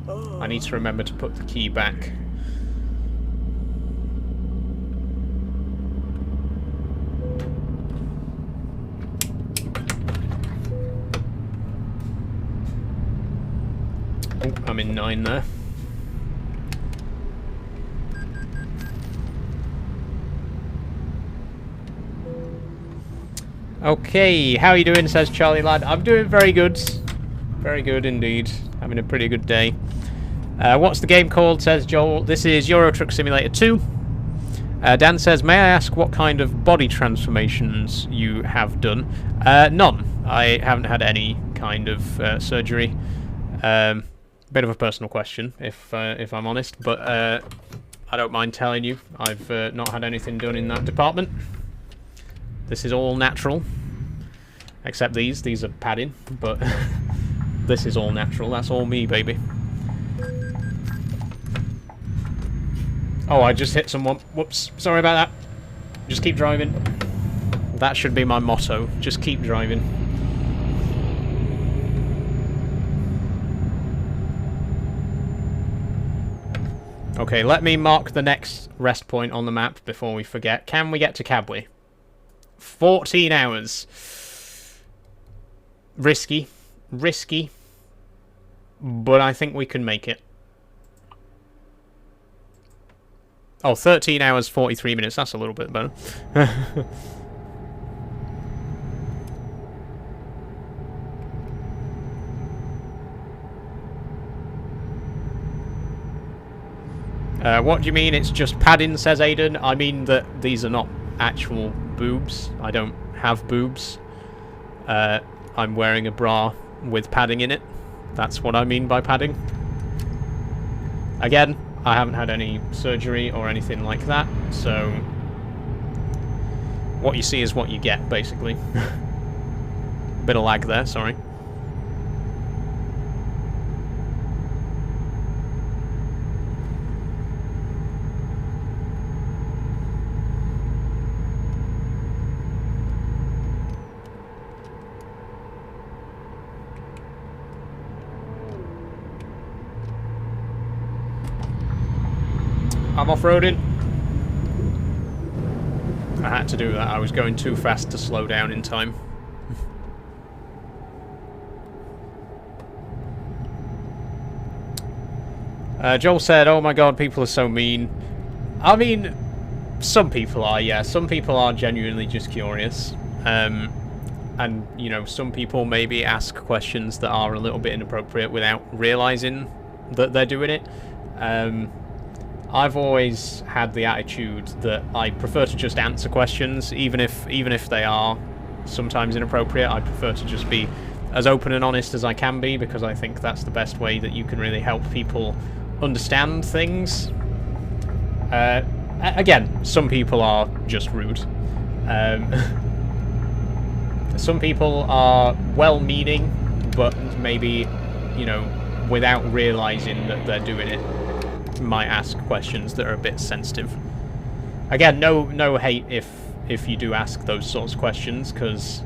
I need to remember to put the key back. Oh, I'm in 9 there. Okay, how are you doing, says Charlie Lad. I'm doing very good. Very good indeed. Having a pretty good day. What's the game called, says Joel. This is Euro Truck Simulator 2. Dan says, may I ask what kind of body transformations you have done? None. I haven't had any kind of surgery. Bit of a personal question, if I'm honest, but I don't mind telling you. I've not had anything done in that department. This is all natural, except these are padding, but this is all natural. That's all me, baby. Oh, I just hit someone. Whoops, sorry about that. Just keep driving. That should be my motto. Just keep driving. Okay, let me mark the next rest point on the map before we forget. Can we get to Kabwe? 14 hours. Risky. Risky. But I think we can make it. Oh, 13 hours, 43 minutes. That's a little bit better. What do you mean it's just padding, says Aiden? I mean that these are not actual boobs. I don't have boobs. I'm wearing a bra with padding in it. That's what I mean by padding. Again, I haven't had any surgery or anything like that, so what you see is what you get, basically. Bit of lag there, sorry. I'm off-roading. I had to do that. I was going too fast to slow down in time. Joel said, oh my god, people are so mean. I mean, some people are, yeah. Some people are genuinely just curious. And, you know, some people maybe ask questions that are a little bit inappropriate without realising that they're doing it. I've always had the attitude that I prefer to just answer questions, even if they are sometimes inappropriate. I prefer to just be as open and honest as I can be, because I think that's the best way that you can really help people understand things. Again, some people are just rude. Some people are well-meaning, but maybe, you know, without realising that they're doing it, might ask questions that are a bit sensitive. Again, no hate if you do ask those sorts of questions, because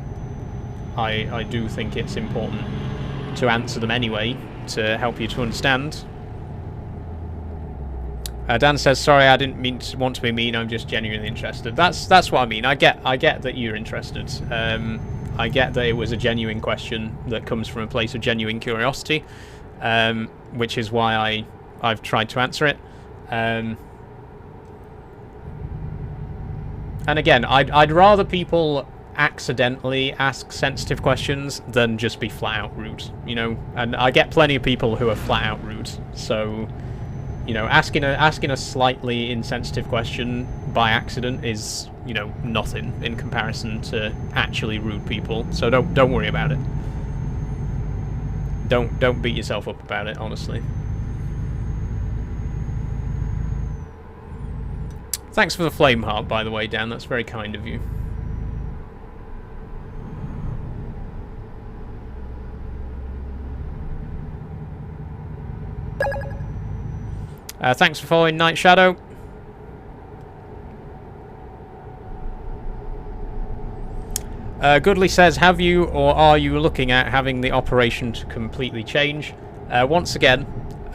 I do think it's important to answer them anyway to help you to understand. Dan says, sorry, I didn't want to be mean, I'm just genuinely interested. That's what I mean. I get that you're interested. I get that it was a genuine question that comes from a place of genuine curiosity, which is why I've tried to answer it. And again, I'd rather people accidentally ask sensitive questions than just be flat out rude, you know. And I get plenty of people who are flat out rude, so, you know, asking a slightly insensitive question by accident is, you know, nothing in comparison to actually rude people. So don't worry about it. Don't beat yourself up about it, honestly. Thanks for the flame heart, by the way, Dan. That's very kind of you. Thanks for following Night Shadow. Goodley says, have you or are you looking at having the operation to completely change? Once again,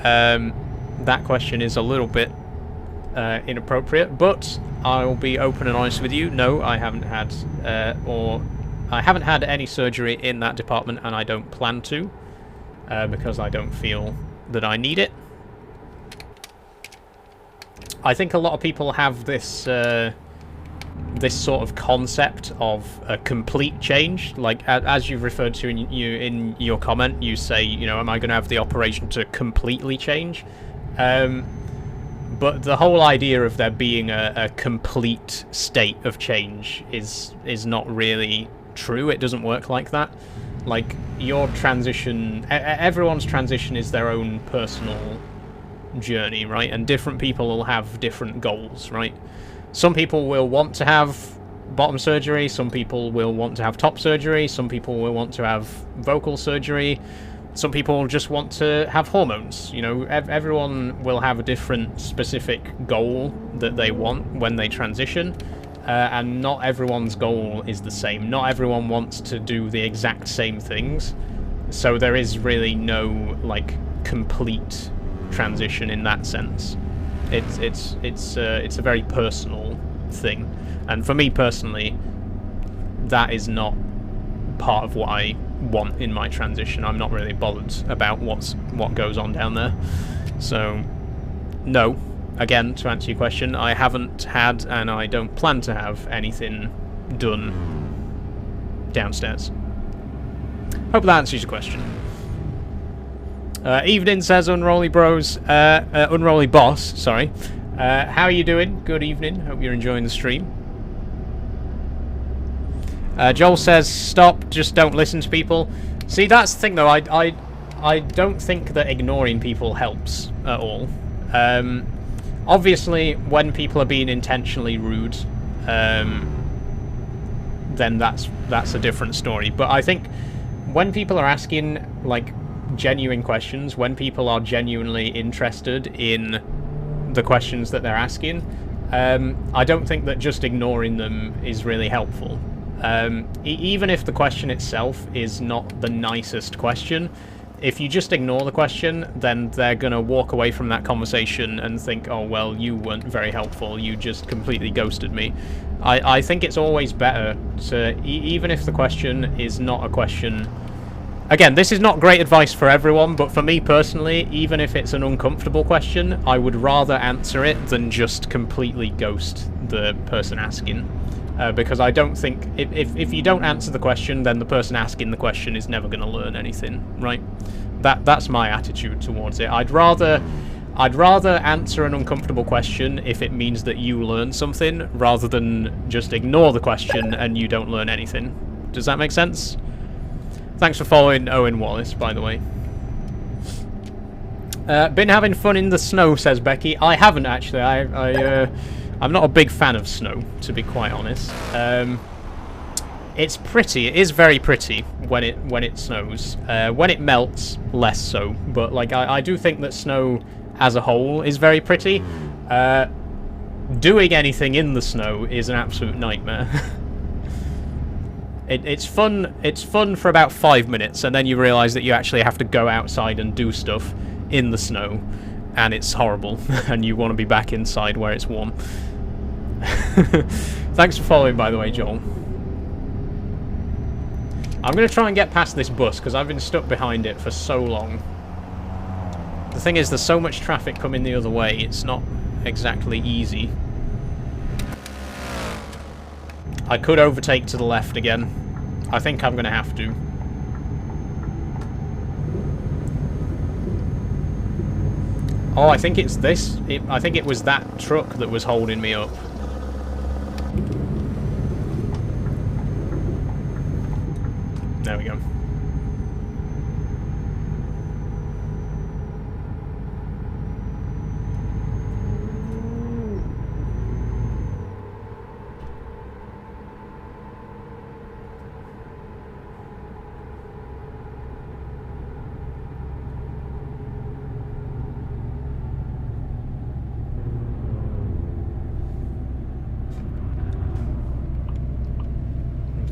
that question is a little bit inappropriate, but I'll be open and honest with you. No, I haven't had any surgery in that department, and I don't plan to, because I don't feel that I need it. I think a lot of people have this this sort of concept of a complete change, like as you've referred to in your comment. You say, you know, am I going to have the operation to completely change? But the whole idea of there being a complete state of change is not really true. It doesn't work like that. Like, your transition, everyone's transition is their own personal journey, right? And different people will have different goals, right? Some people will want to have bottom surgery, some people will want to have top surgery, some people will want to have vocal surgery, some people just want to have hormones. You know, everyone will have a different specific goal that they want when they transition. and not everyone's goal is the same. Not everyone wants to do the exact same things, so there is really no like complete transition in that sense. It's a very personal thing, and for me personally, that is not part of what I want in my transition. I'm not really bothered about what goes on down there. So, no. Again, to answer your question, I haven't had, and I don't plan to have, anything done downstairs. Hope that answers your question. Evening says Unrolly Bros, Unrolly Boss, sorry. How are you doing? Good evening. Hope you're enjoying the stream. Joel says, stop, just don't listen to people. See, that's the thing though, I don't think that ignoring people helps at all. Obviously, when people are being intentionally rude, then that's a different story. But I think when people are asking, like, genuine questions, when people are genuinely interested in the questions that they're asking, I don't think that just ignoring them is really helpful. Even if the question itself is not the nicest question, if you just ignore the question, then they're going to walk away from that conversation and think, oh, well, you weren't very helpful, you just completely ghosted me. I think it's always better to, even if the question is not a question... Again, this is not great advice for everyone, but for me personally, even if it's an uncomfortable question, I would rather answer it than just completely ghost the person asking. Because I don't think... If you don't answer the question, then the person asking the question is never going to learn anything, right? That's my attitude towards it. I'd rather answer an uncomfortable question if it means that you learn something, rather than just ignore the question and you don't learn anything. Does that make sense? Thanks for following Owen Wallace, by the way. Been having fun in the snow, says Becky. I haven't, actually. I'm not a big fan of snow, to be quite honest. It's pretty. It is very pretty when it snows. When it melts, less so. But like, I do think that snow as a whole is very pretty. Doing anything in the snow is an absolute nightmare. It's fun. It's fun for about 5 minutes, and then you realise that you actually have to go outside and do stuff in the snow, and it's horrible. And you want to be back inside where it's warm. Thanks for following, by the way, Joel. I'm going to try and get past this bus, because I've been stuck behind it for so long. The thing is, there's so much traffic coming the other way, it's not exactly easy. I could overtake to the left again. I think I'm going to have to. Oh, I think it's this. I think it was that truck that was holding me up. There we go.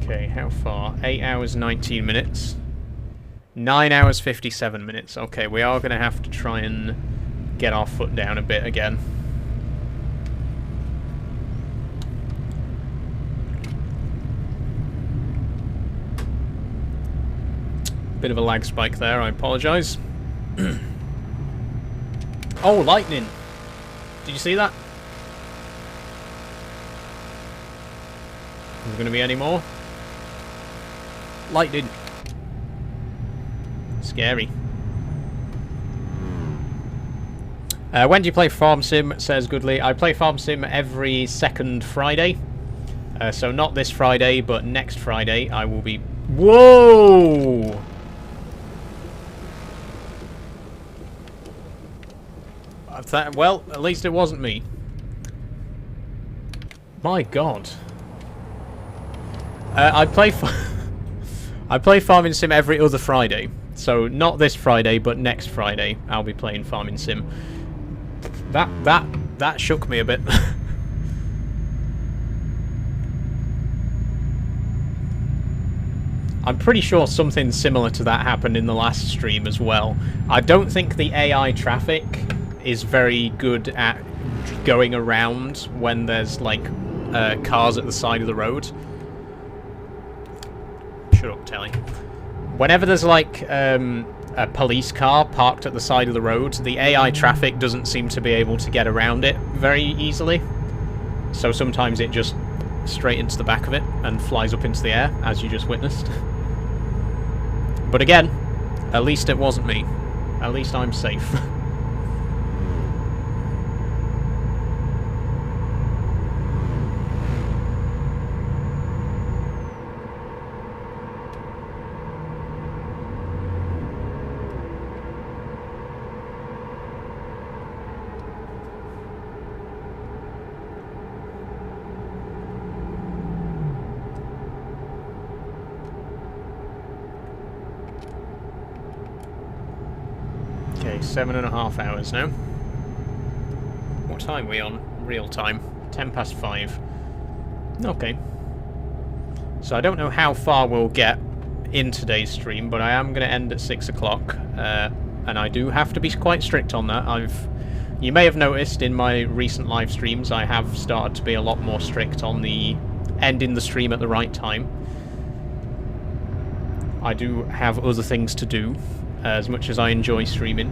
Okay, how far? 8 hours, 19 minutes. 9 hours, 57 minutes. Okay, we are going to have to try and get our foot down a bit again. Bit of a lag spike there, I apologise. Oh, lightning! Did you see that? Is there going to be any more? Lightning. Scary. When do you play Farm Sim, says Goodley. I play Farm Sim every second Friday. So not this Friday, but next Friday I will be... Whoa! Well, at least it wasn't me. My God. I play Farming Sim every other Friday. So not this Friday, but next Friday I'll be playing Farming Sim. That shook me a bit. I'm pretty sure something similar to that happened in the last stream as well. I don't think the AI traffic is very good at going around when there's, like, cars at the side of the road. Shut up, Telly. Whenever there's, like, a police car parked at the side of the road, the AI traffic doesn't seem to be able to get around it very easily. So sometimes it just straight into the back of it and flies up into the air, as you just witnessed. But again, at least it wasn't me. At least I'm safe. Okay, 7.5 hours now. What time are we on? Real time. 5:10. Okay. So I don't know how far we'll get in today's stream, but I am going to end at 6 o'clock. And I do have to be quite strict on that. You may have noticed in my recent live streams, I have started to be a lot more strict on the ending the stream at the right time. I do have other things to do, as much as I enjoy streaming,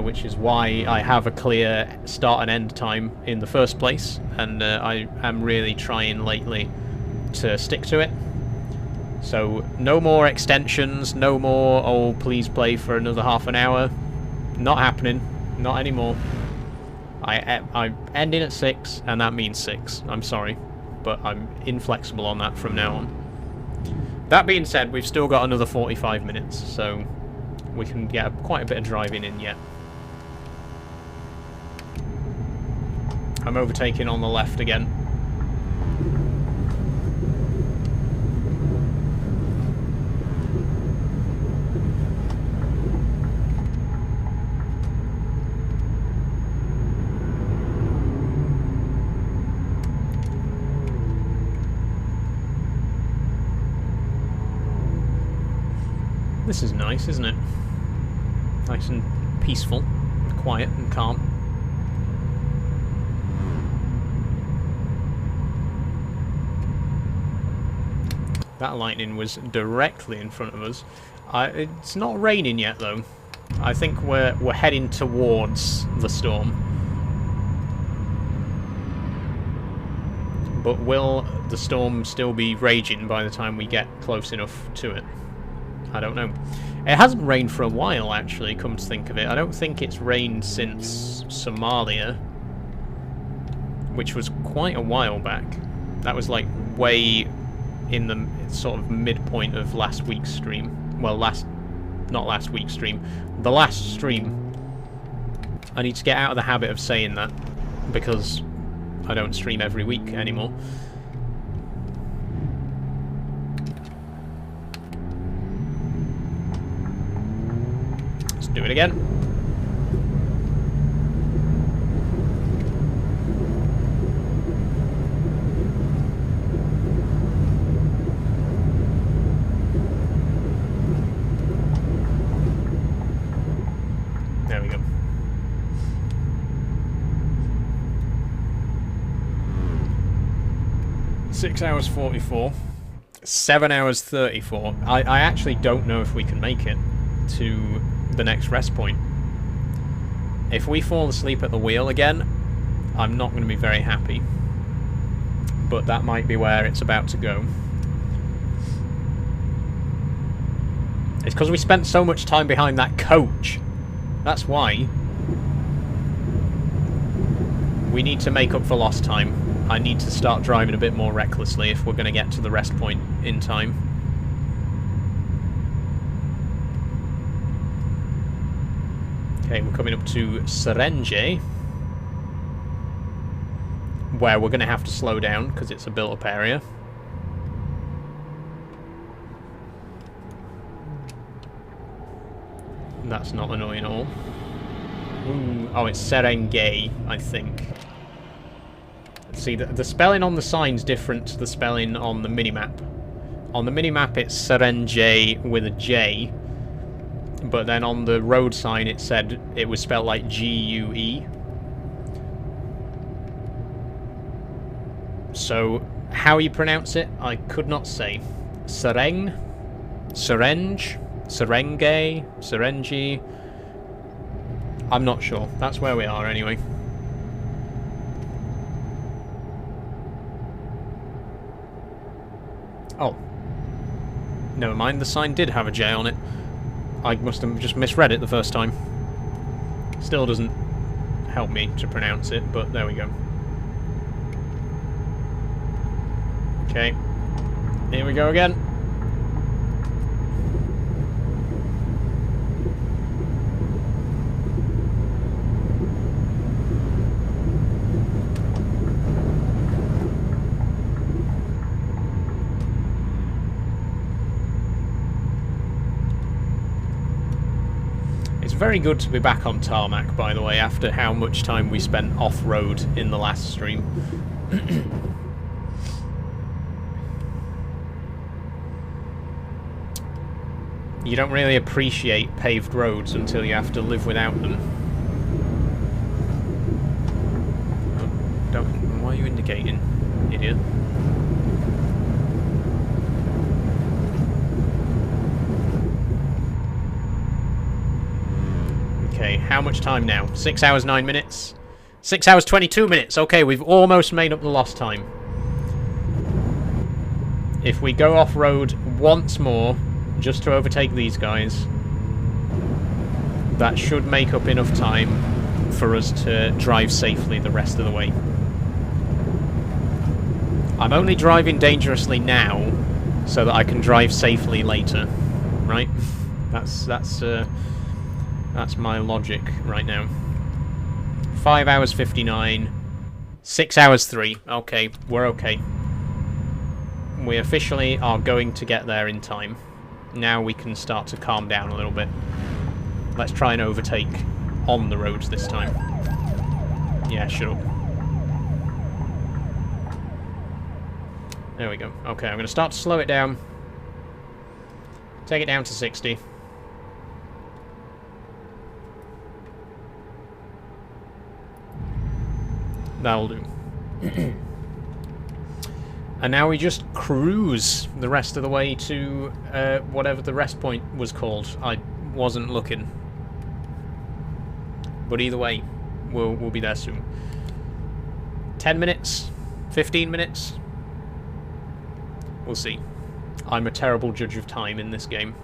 which is why I have a clear start and end time in the first place, and I am really trying lately to stick to it. So no more extensions, no more, oh please play for another half an hour. Not happening, not anymore. I'm ending at 6, and that means 6. I'm sorry, but I'm inflexible on that from now on. That being said, we've still got another 45 minutes, so we can get quite a bit of driving in yet. I'm overtaking on the left again. This is nice, isn't it? Nice and peaceful, quiet and calm. That lightning was directly in front of us. It's not raining yet, though. I think we're heading towards the storm. But will the storm still be raging by the time we get close enough to it? I don't know. It hasn't rained for a while, actually, come to think of it. I don't think it's rained since Somalia, which was quite a while back. That was, like, way in the sort of midpoint of last week's stream. Well, not last week's stream. The last stream. I need to get out of the habit of saying that, because I don't stream every week anymore. Do it again. There we go. Six hours 44. 7 hours 34. I actually don't know if we can make it to the next rest point. If we fall asleep at the wheel again, I'm not going to be very happy. But that might be where it's about to go. It's because we spent so much time behind that coach. That's why. We need to make up for lost time. I need to start driving a bit more recklessly if we're going to get to the rest point in time. Okay, we're coming up to Serenge, where we're going to have to slow down because it's a built-up area. That's not annoying at all. Ooh, oh, it's Serenge, I think. See, the spelling on the sign's different to the spelling on the minimap. On the mini-map it's Serenge with a J, but then on the road sign it said it was spelled like G-U-E. So, how you pronounce it, I could not say. Serenge? Serenge? Serenge? Serenge? I'm not sure. That's where we are anyway. Oh. Never mind, the sign did have a J on it. I must have just misread it the first time. Still doesn't help me to pronounce it, but there we go. Okay. Here we go again. Very good to be back on tarmac, by the way, after how much time we spent off-road in the last stream. You don't really appreciate paved roads until you have to live without them. Oh, don't... Why are you indicating, idiot? Okay, how much time now? 6 hours, 9 minutes? 6 hours, 22 minutes! Okay, we've almost made up the lost time. If we go off-road once more, just to overtake these guys, that should make up enough time for us to drive safely the rest of the way. I'm only driving dangerously now so that I can drive safely later, right? That's my logic right now. 5 hours 59. 6 hours 3. Okay, we're okay. We officially are going to get there in time. Now we can start to calm down a little bit. Let's try and overtake on the roads this time. Yeah, shut up. There we go. Okay, I'm going to start to slow it down. Take it down to 60. That'll do. And now we just cruise the rest of the way to whatever the rest point was called. I wasn't looking. But either way, we'll be there soon. 10 minutes? 15 minutes? We'll see. I'm a terrible judge of time in this game.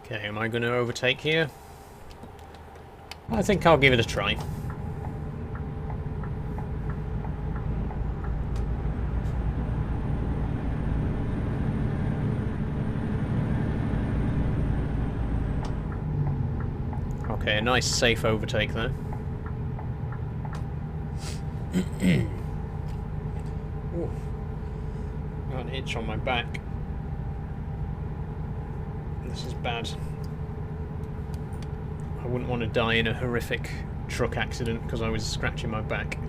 Okay, am I going to overtake here? I think I'll give it a try. Okay, a nice safe overtake there. Ooh. Got an itch on my back. This is bad. I wouldn't want to die in a horrific truck accident because I was scratching my back.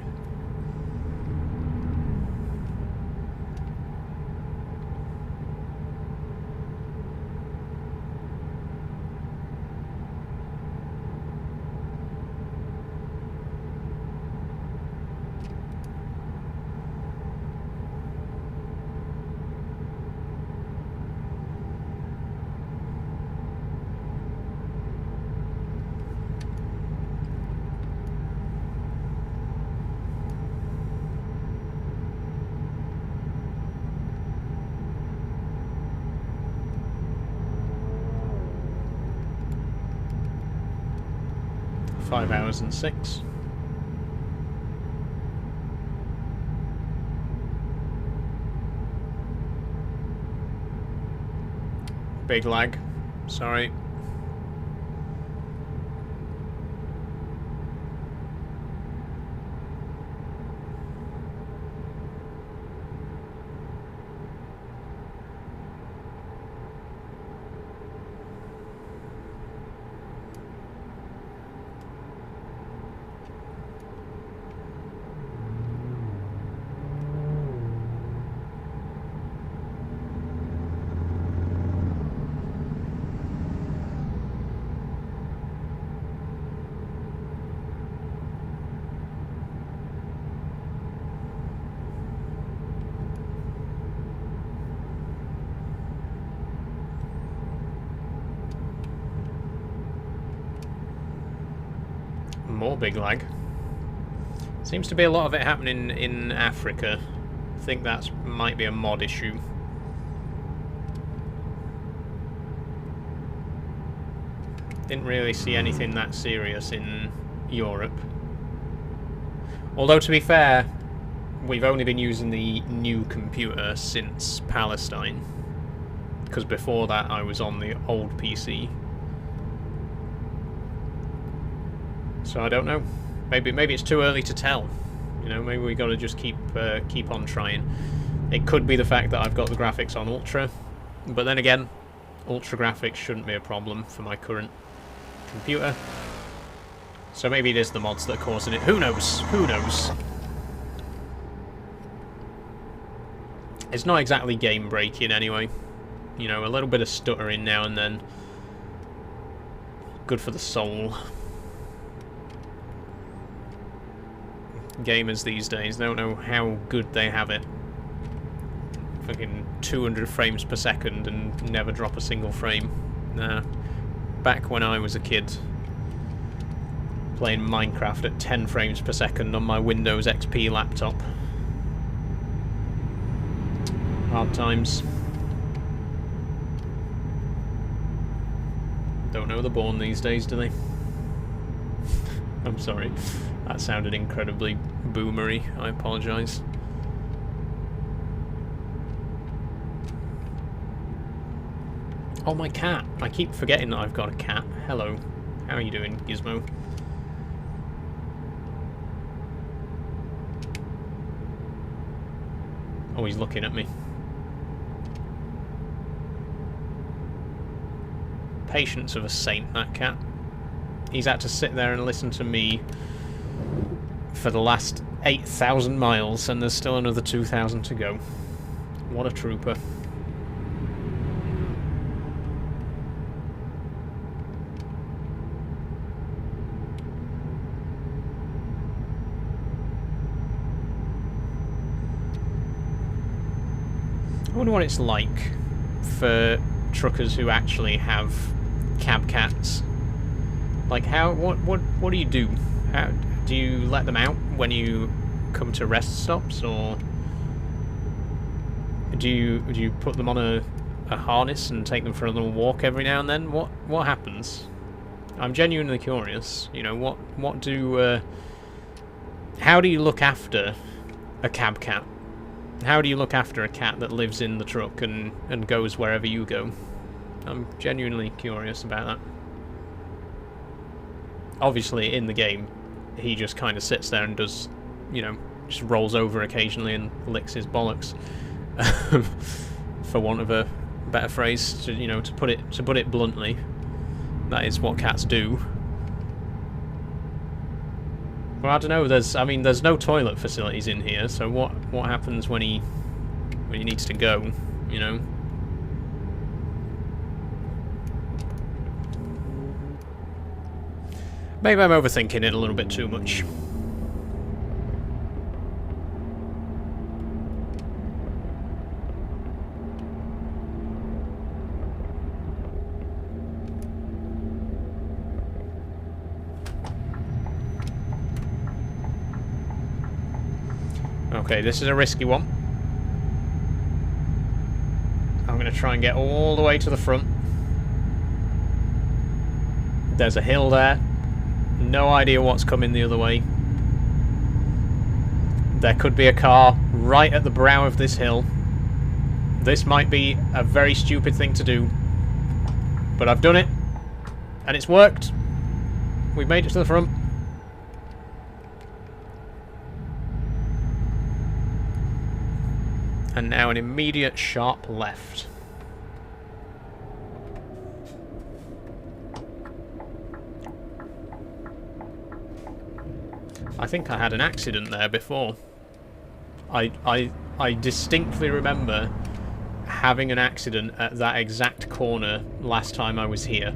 5 hours and 6. Big lag. Sorry. More big lag. Seems to be a lot of it happening in Africa. I think that might be a mod issue. Didn't really see anything that serious in Europe. Although, to be fair, we've only been using the new computer since Palestine. Because before that I was on the old PC. So I don't know. Maybe it's too early to tell. You know, maybe we got to just keep on trying. It could be the fact that I've got the graphics on ultra, but then again, ultra graphics shouldn't be a problem for my current computer. So maybe it is the mods that are causing it. Who knows? Who knows? It's not exactly game breaking anyway. You know, a little bit of stuttering now and then. Good for the soul. Gamers these days don't know how good they have it. Fucking 200 frames per second and never drop a single frame. Nah. Back when I was a kid, playing Minecraft at 10 frames per second on my Windows XP laptop. Hard times. Don't know the born these days, do they? I'm sorry. That sounded incredibly boomery. I apologise. Oh, my cat. I keep forgetting that I've got a cat. Hello. How are you doing, Gizmo? Oh, he's looking at me. Patience of a saint, that cat. He's had to sit there and listen to me for the last 8,000 miles, and there's still another 2,000 to go. What a trooper. I wonder what it's like for truckers who actually have cab cats. Like, what do you do? How do you let them out when you come to rest stops, or do you put them on a harness and take them for a little walk every now and then? What happens? I'm genuinely curious. You know, how do you look after a cab cat? How do you look after a cat that lives in the truck and goes wherever you go? I'm genuinely curious about that. Obviously, in the game, he just kind of sits there and does, you know, just rolls over occasionally and licks his bollocks, for want of a better phrase. To put it bluntly, that is what cats do. Well, I don't know. There's no toilet facilities in here, so what happens when he needs to go? You know. Maybe I'm overthinking it a little bit too much. Okay, this is a risky one. I'm going to try and get all the way to the front. There's a hill there. No idea what's coming the other way. There could be a car right at the brow of this hill. This might be a very stupid thing to do, but I've done it, and it's worked. We've made it to the front. And now an immediate sharp left. I think I had an accident there before. I distinctly remember having an accident at that exact corner last time I was here,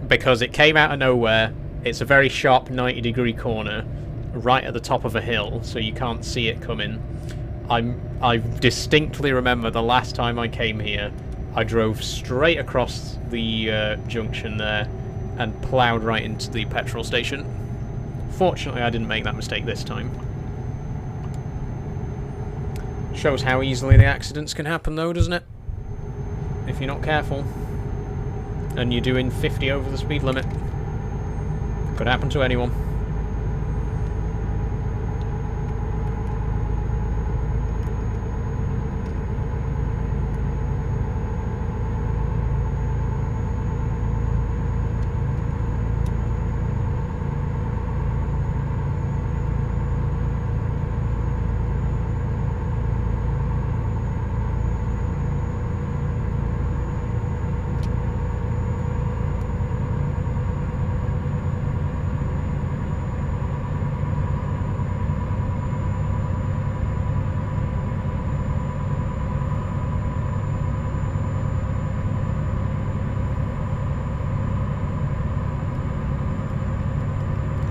because it came out of nowhere. It's a very sharp 90-degree corner right at the top of a hill, so you can't see it coming. I distinctly remember the last time I came here, I drove straight across the junction there and ploughed right into the petrol station. Fortunately, I didn't make that mistake this time. Shows how easily the accidents can happen though, doesn't it? If you're not careful. And you're doing 50 over the speed limit. Could happen to anyone.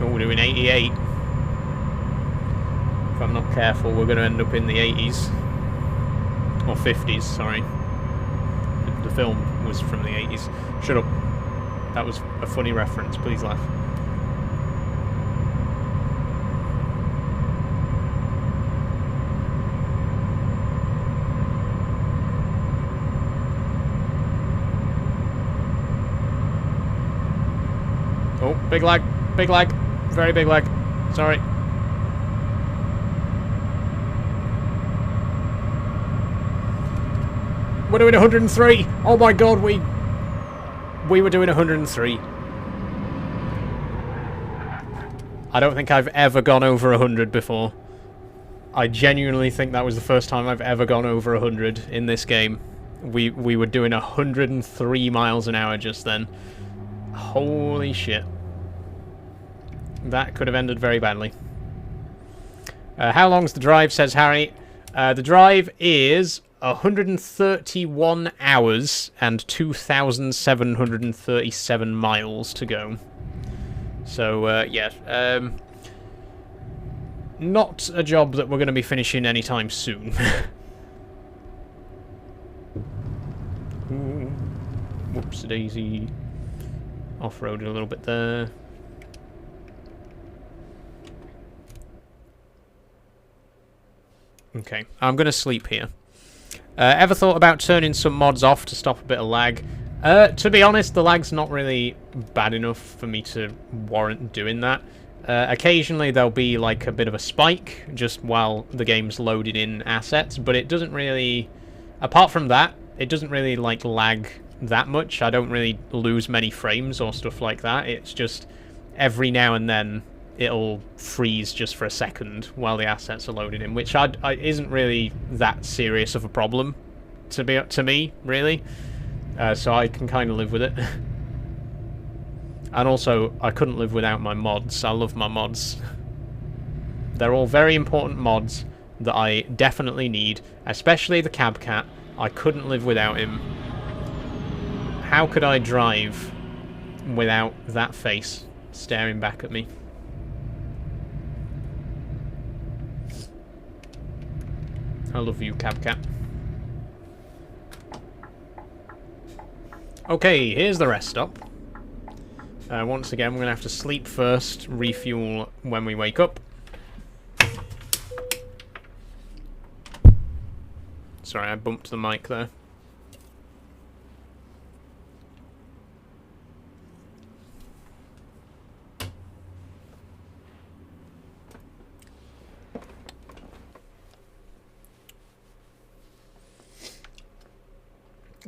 We're doing 88. If I'm not careful, we're going to end up in the 80s. Or 50s, sorry. The film was from the 80s. Shut up. That was a funny reference, please laugh. Oh, big lag. Big lag. Very big lag. Sorry. We're doing 103. Oh my god, we were doing 103. I don't think I've ever gone over 100 before. I genuinely think that was the first time I've ever gone over 100 in this game. We were doing 103 miles an hour just then. Holy shit. That could have ended very badly. How long's the drive, says Harry? The drive is 131 hours and 2,737 miles to go. So, yeah. Not a job that we're going to be finishing anytime soon. Whoops-a-daisy. Off-roaded a little bit there. Okay, I'm going to sleep here. Ever thought about turning some mods off to stop a bit of lag? To be honest, the lag's not really bad enough for me to warrant doing that. Occasionally there'll be like a bit of a spike just while the game's loading in assets, but it doesn't really... Apart from that, it doesn't really like lag that much. I don't really lose many frames or stuff like that. It's just every now and then it'll freeze just for a second while the assets are loaded in, which isn't really that serious of a problem to me, really. So I can kind of live with it. And also, I couldn't live without my mods. I love my mods. They're all very important mods that I definitely need, especially the cab cat. I couldn't live without him. How could I drive without that face staring back at me? I love you, cab cat. Okay, here's the rest stop. Once again, we're going to have to sleep first, refuel when we wake up. Sorry, I bumped the mic there.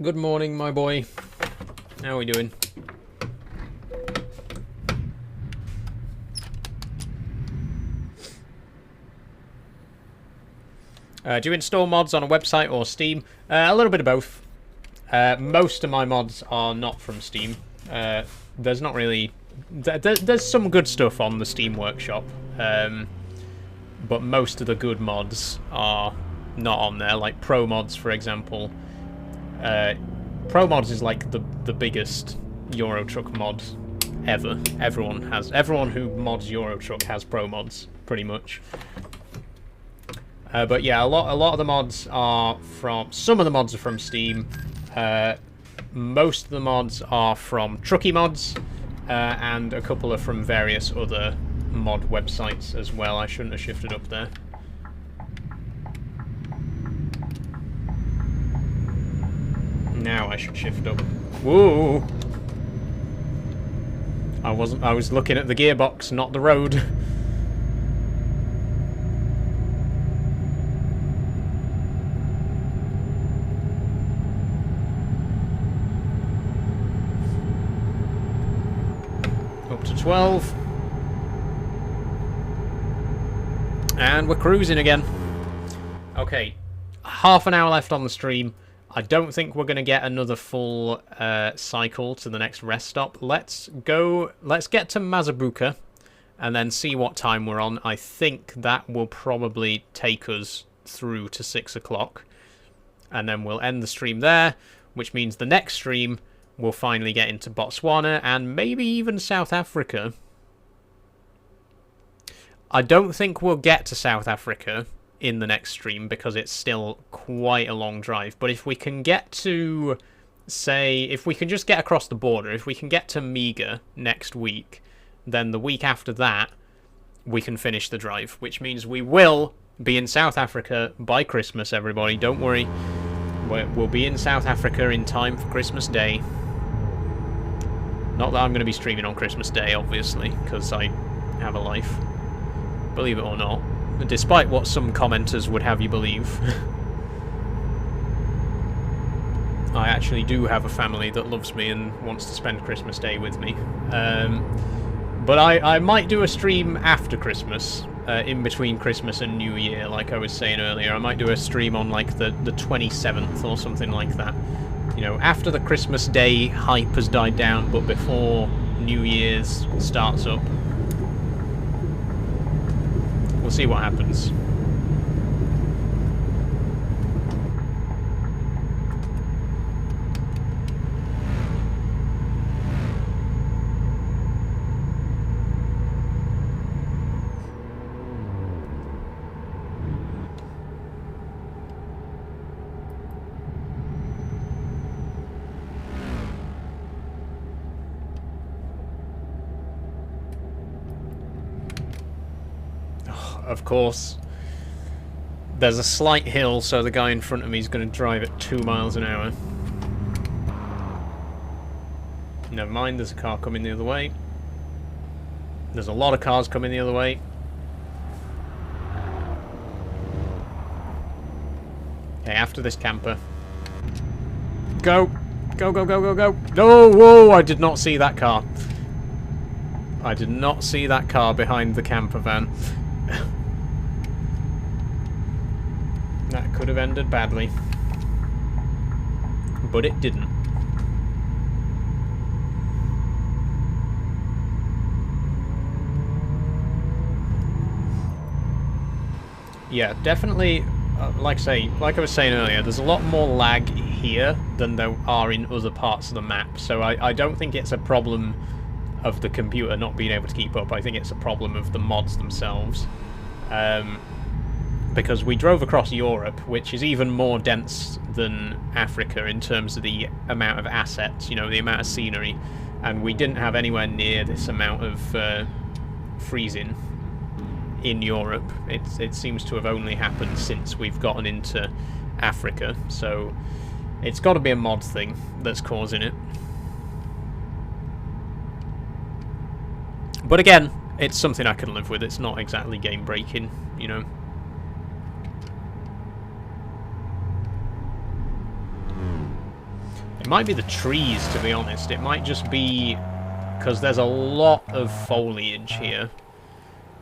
Good morning, my boy. How are we doing? Do you install mods on a website or Steam? A little bit of both. Most of my mods are not from Steam. There's not really... There's some good stuff on the Steam Workshop. But most of the good mods are not on there. Like Pro Mods, for example. Pro Mods is like the biggest Euro Truck mod ever. Everyone who mods Euro Truck has Pro Mods, pretty much. But yeah, a lot of the mods are from... Some of the mods are from Steam. Most of the mods are from Trucky Mods. And a couple are from various other mod websites as well. I shouldn't have shifted up there. Now I should shift up. Whoa! I was looking at the gearbox, not the road. Up to 12. And we're cruising again. Okay, half an hour left on the stream. I don't think we're going to get another full cycle to the next rest stop. Let's get to Mazabuka and then see what time we're on. I think that will probably take us through to 6 o'clock. And then we'll end the stream there, which means the next stream we'll finally get into Botswana and maybe even South Africa. I don't think we'll get to South Africa in the next stream because it's still quite a long drive. But if we can get to, say, if we can just get across the border, if we can get to Miga next week, then the week after that, we can finish the drive, which means we will be in South Africa by Christmas, everybody. Don't worry. We'll be in South Africa in time for Christmas Day. Not that I'm going to be streaming on Christmas Day, obviously, because I have a life. Believe it or not. Despite what some commenters would have you believe. I actually do have a family that loves me and wants to spend Christmas Day with me. But I might do a stream after Christmas, in between Christmas and New Year, like I was saying earlier. I might do a stream on like the 27th or something like that. You know, after the Christmas Day hype has died down, but before New Year's starts up. We'll see what happens. Of course, there's a slight hill, so the guy in front of me is going to drive at 2 miles an hour. Never mind, there's a car coming the other way. There's a lot of cars coming the other way. Okay, after this camper. Go! Go, go, go, go, go! No! Whoa! I did not see that car. I did not see that car behind the camper van. That could have ended badly. But it didn't. Yeah, definitely, like I was saying earlier, there's a lot more lag here than there are in other parts of the map. So I don't think it's a problem of the computer not being able to keep up. I think it's a problem of the mods themselves. Because we drove across Europe, which is even more dense than Africa in terms of the amount of assets, you know, the amount of scenery, and we didn't have anywhere near this amount of freezing in Europe. It seems to have only happened since we've gotten into Africa, so it's got to be a mod thing that's causing it. But again, it's something I can live with. It's not exactly game-breaking, you know. It might be the trees, to be honest. It might just be because there's a lot of foliage here.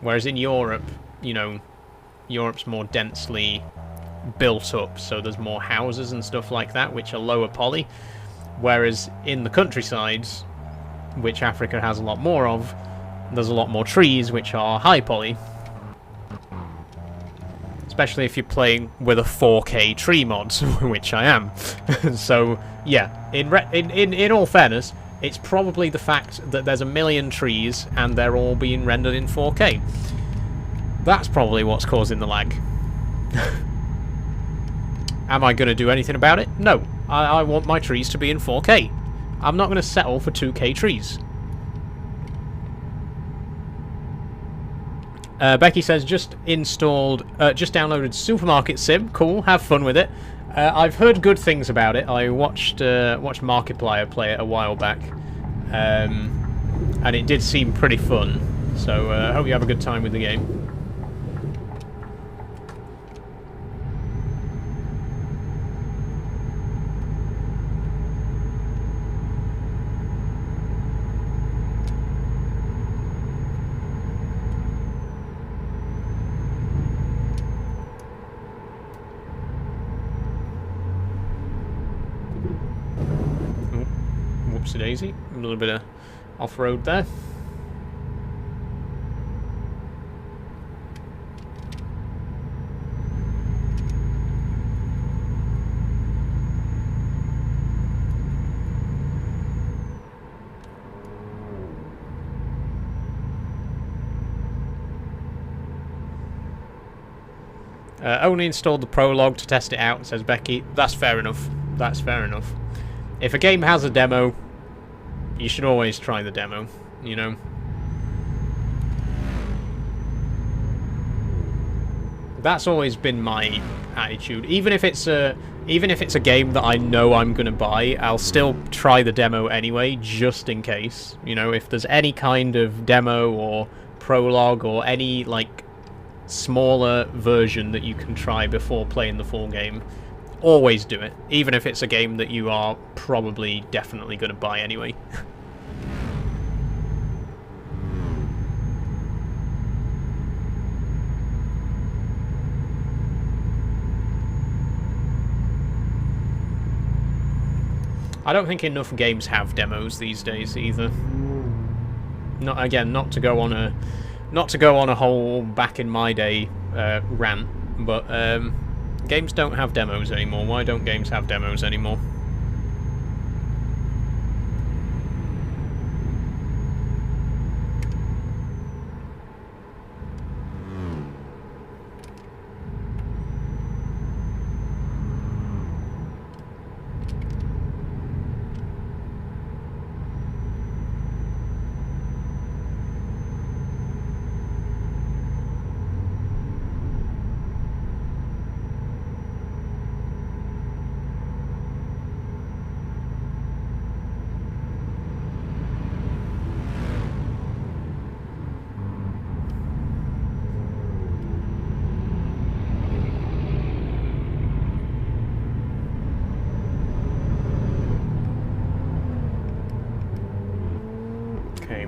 Whereas in Europe, you know, Europe's more densely built up, so there's more houses and stuff like that, which are lower poly. Whereas in the countrysides, which Africa has a lot more of, there's a lot more trees, which are high poly. Especially if you're playing with a 4K tree mod, which I am. So, yeah, in all fairness, it's probably the fact that there's a million trees and they're all being rendered in 4K. That's probably what's causing the lag. Am I going to do anything about it? No. I want my trees to be in 4K. I'm not going to settle for 2K trees. Becky says, just downloaded Supermarket Sim. Cool, have fun with it. I've heard good things about it. I watched Markiplier play it a while back. And it did seem pretty fun. So I hope you have a good time with the game. Daisy, a little bit of off-road there. Only installed the prologue to test it out, says Becky. That's fair enough. That's fair enough. If a game has a demo, you should always try the demo, you know. That's always been my attitude. Even if it's a game that I know I'm gonna buy, I'll still try the demo anyway, just in case. You know, if there's any kind of demo or prologue or any like smaller version that you can try before playing the full game, always do it, even if it's a game that you are probably definitely going to buy anyway. I don't think enough games have demos these days either. Not to go on a whole back in my day rant, but games don't have demos anymore. Why don't games have demos anymore?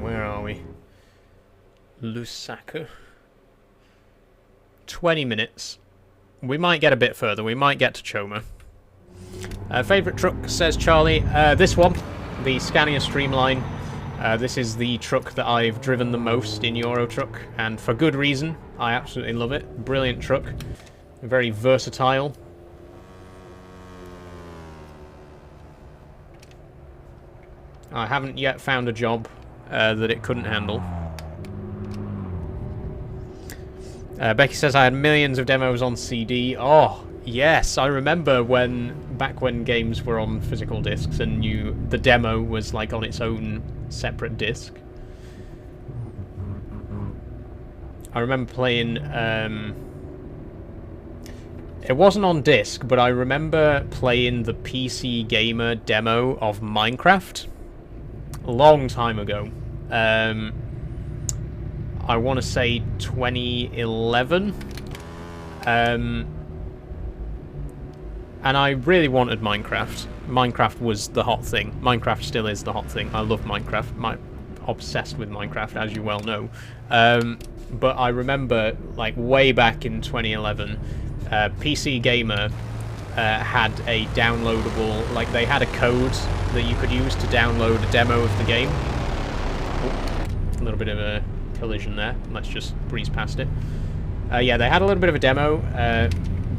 Where are we? Lusaka. 20 minutes. We might get a bit further. We might get to Choma. Favourite truck, says Charlie. This one, the Scania Streamline. This is the truck that I've driven the most in Euro Truck, and for good reason. I absolutely love it. Brilliant truck. Very versatile. I haven't yet found a job that it couldn't handle. Becky says I had millions of demos on CD. Oh, yes, I remember back when games were on physical discs and the demo was like on its own separate disc. I remember playing, it wasn't on disc, but I remember playing the PC Gamer demo of Minecraft. A long time ago. I want to say 2011. And I really wanted Minecraft. Minecraft was the hot thing. Minecraft still is the hot thing. I love Minecraft. Obsessed with Minecraft, as you well know. But I remember, like, way back in 2011, PC Gamer had a downloadable, like, they had a code that you could use to download a demo of the game. A little bit of a collision there. Let's just breeze past it. Yeah, they had a little bit of a demo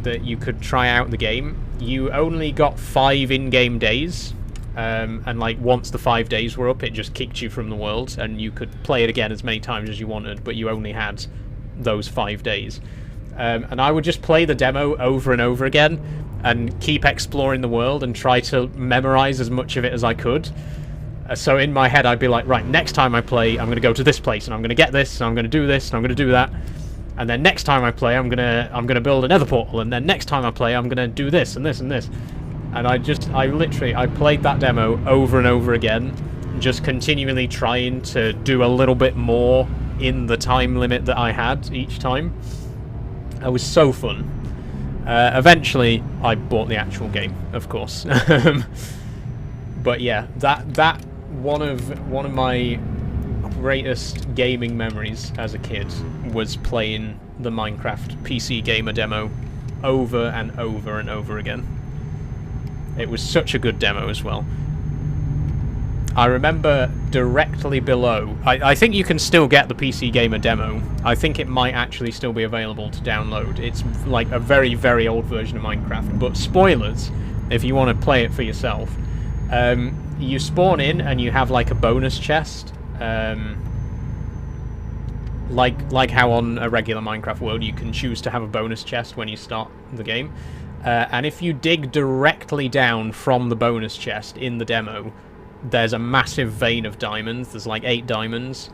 that you could try out the game. You only got 5 in-game days, and like once the 5 days were up, it just kicked you from the world, and you could play it again as many times as you wanted, but you only had those 5 days. And I would just play the demo over and over again and keep exploring the world and try to memorize as much of it as I could. So in my head I'd be like, right, next time I play I'm going to go to this place and I'm going to get this and I'm going to do this and I'm going to do that. And then next time I play I'm going to build another portal, and then next time I play I'm going to do this and this and this. And I played that demo over and over again, just continually trying to do a little bit more in the time limit that I had each time. It was so fun. Eventually, I bought the actual game, of course. But yeah, that one of my greatest gaming memories as a kid was playing the Minecraft PC Gamer demo over and over and over again. It was such a good demo as well. I remember directly below, I think you can still get the PC Gamer demo. I think it might actually still be available to download. It's like a very, very old version of Minecraft. But spoilers, if you want to play it for yourself. You spawn in and you have like a bonus chest. Like how on a regular Minecraft world you can choose to have a bonus chest when you start the game. And if you dig directly down from the bonus chest in the demo, there's a massive vein of diamonds. There's like 8 diamonds,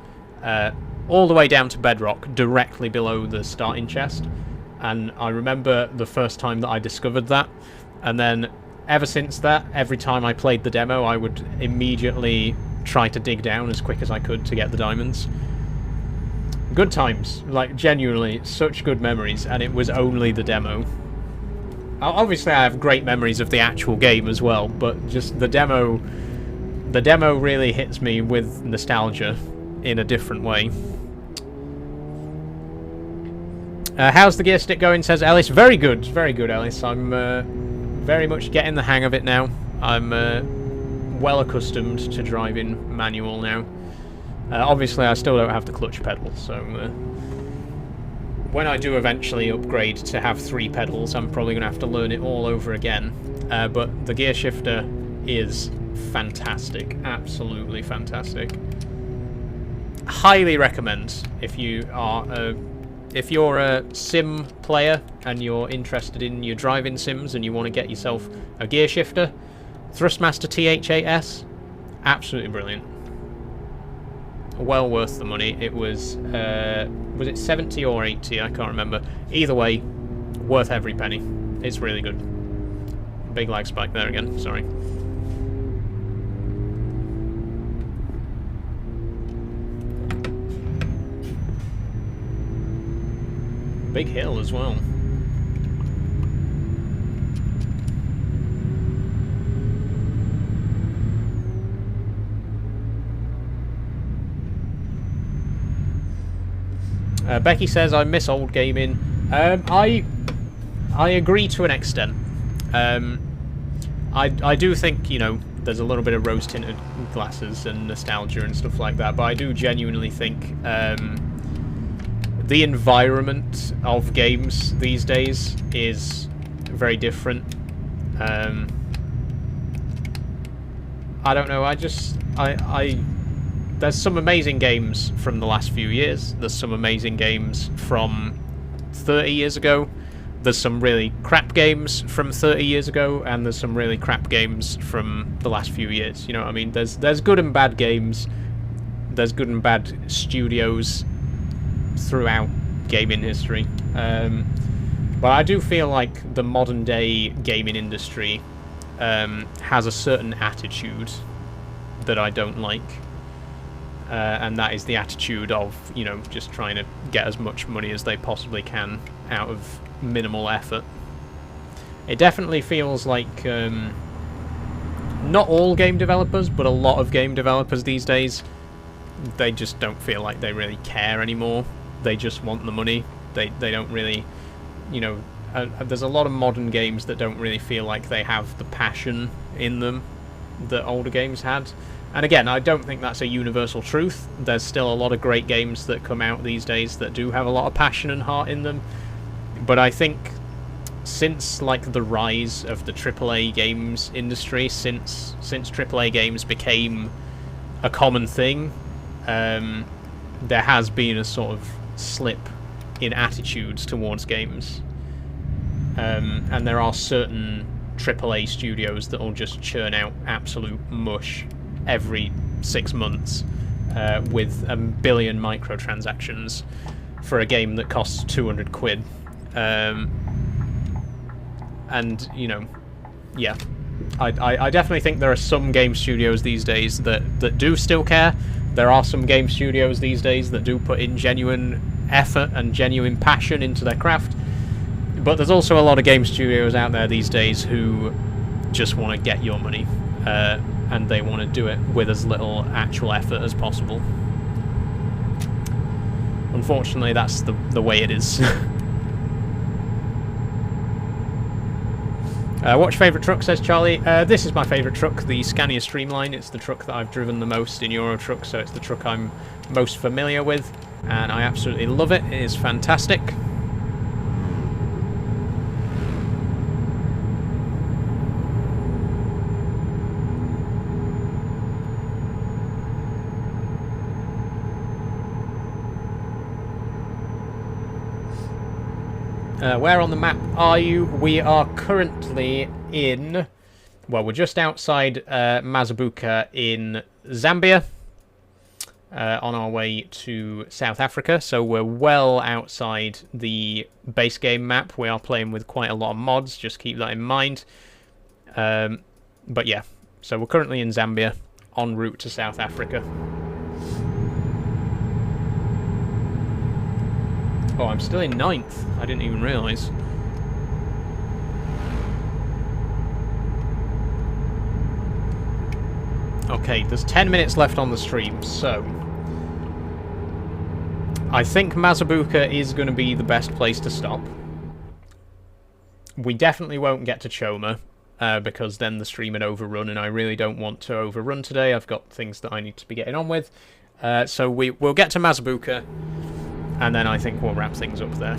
all the way down to bedrock, directly below the starting chest. And I remember the first time that I discovered that, and then ever since that, every time I played the demo, I would immediately try to dig down as quick as I could to get the diamonds. Good times, like genuinely such good memories, and it was only the demo. Obviously I have great memories of the actual game as well, but just the demo really hits me with nostalgia in a different way. How's the gear stick going, says Ellis. Very good, Ellis. I'm very much getting the hang of it now. I'm well accustomed to driving manual now. Obviously I still don't have the clutch pedal, so when I do eventually upgrade to have 3 pedals, I'm probably going to have to learn it all over again. But the gear shifter is fantastic, absolutely fantastic. Highly recommend if you're a sim player and you're interested in your driving sims and you want to get yourself a gear shifter, Thrustmaster TH8S, absolutely brilliant. Well worth the money. It was it 70 or 80? I can't remember. Either way, worth every penny. It's really good. Big lag spike there again, sorry. Big hill as well. Becky says, I miss old gaming. I agree to an extent. I do think, you know, there's a little bit of rose-tinted glasses and nostalgia and stuff like that, but I do genuinely think the environment of games these days is very different. I don't know, there's some amazing games from the last few years. There's some amazing games from 30 years ago. There's some really crap games from 30 years ago, and there's some really crap games from the last few years. You know what I mean? There's good and bad games. There's good and bad studios throughout gaming history. But I do feel like the modern day gaming industry has a certain attitude that I don't like. And that is the attitude of, you know, just trying to get as much money as they possibly can out of minimal effort. It definitely feels like not all game developers, but a lot of game developers these days, they just don't feel like they really care anymore. They just want the money. They don't really, you know, there's a lot of modern games that don't really feel like they have the passion in them that older games had. And again, I don't think that's a universal truth. There's still a lot of great games that come out these days that do have a lot of passion and heart in them. But I think since like the rise of the AAA games industry, since AAA games became a common thing, there has been a sort of slip in attitudes towards games. And there are certain AAA studios that will just churn out absolute mush every 6 months with 1 billion microtransactions for a game that costs 200 quid. And, you know, yeah. I definitely think there are some game studios these days that do still care. There are some game studios these days that do put in genuine effort and genuine passion into their craft. But there's also a lot of game studios out there these days who just want to get your money. And they want to do it with as little actual effort as possible. Unfortunately, that's the way it is. What's your favourite truck, says Charlie? This is my favourite truck, the Scania Streamline. It's the truck that I've driven the most in Euro Truck, so it's the truck I'm most familiar with, and I absolutely love it. It is fantastic. Where on the map are you? We are currently in... Well, we're just outside Mazabuka in Zambia. On our way to South Africa. So we're well outside the base game map. We are playing with quite a lot of mods. Just keep that in mind. But yeah, so we're currently in Zambia, en route to South Africa. Oh, I'm still in 9th. I didn't even realise. Okay, there's 10 minutes left on the stream, so... I think Mazabuka is going to be the best place to stop. We definitely won't get to Choma, because then the stream had overrun, and I really don't want to overrun today. I've got things that I need to be getting on with. So we'll get to Mazabuka, and then I think we'll wrap things up there.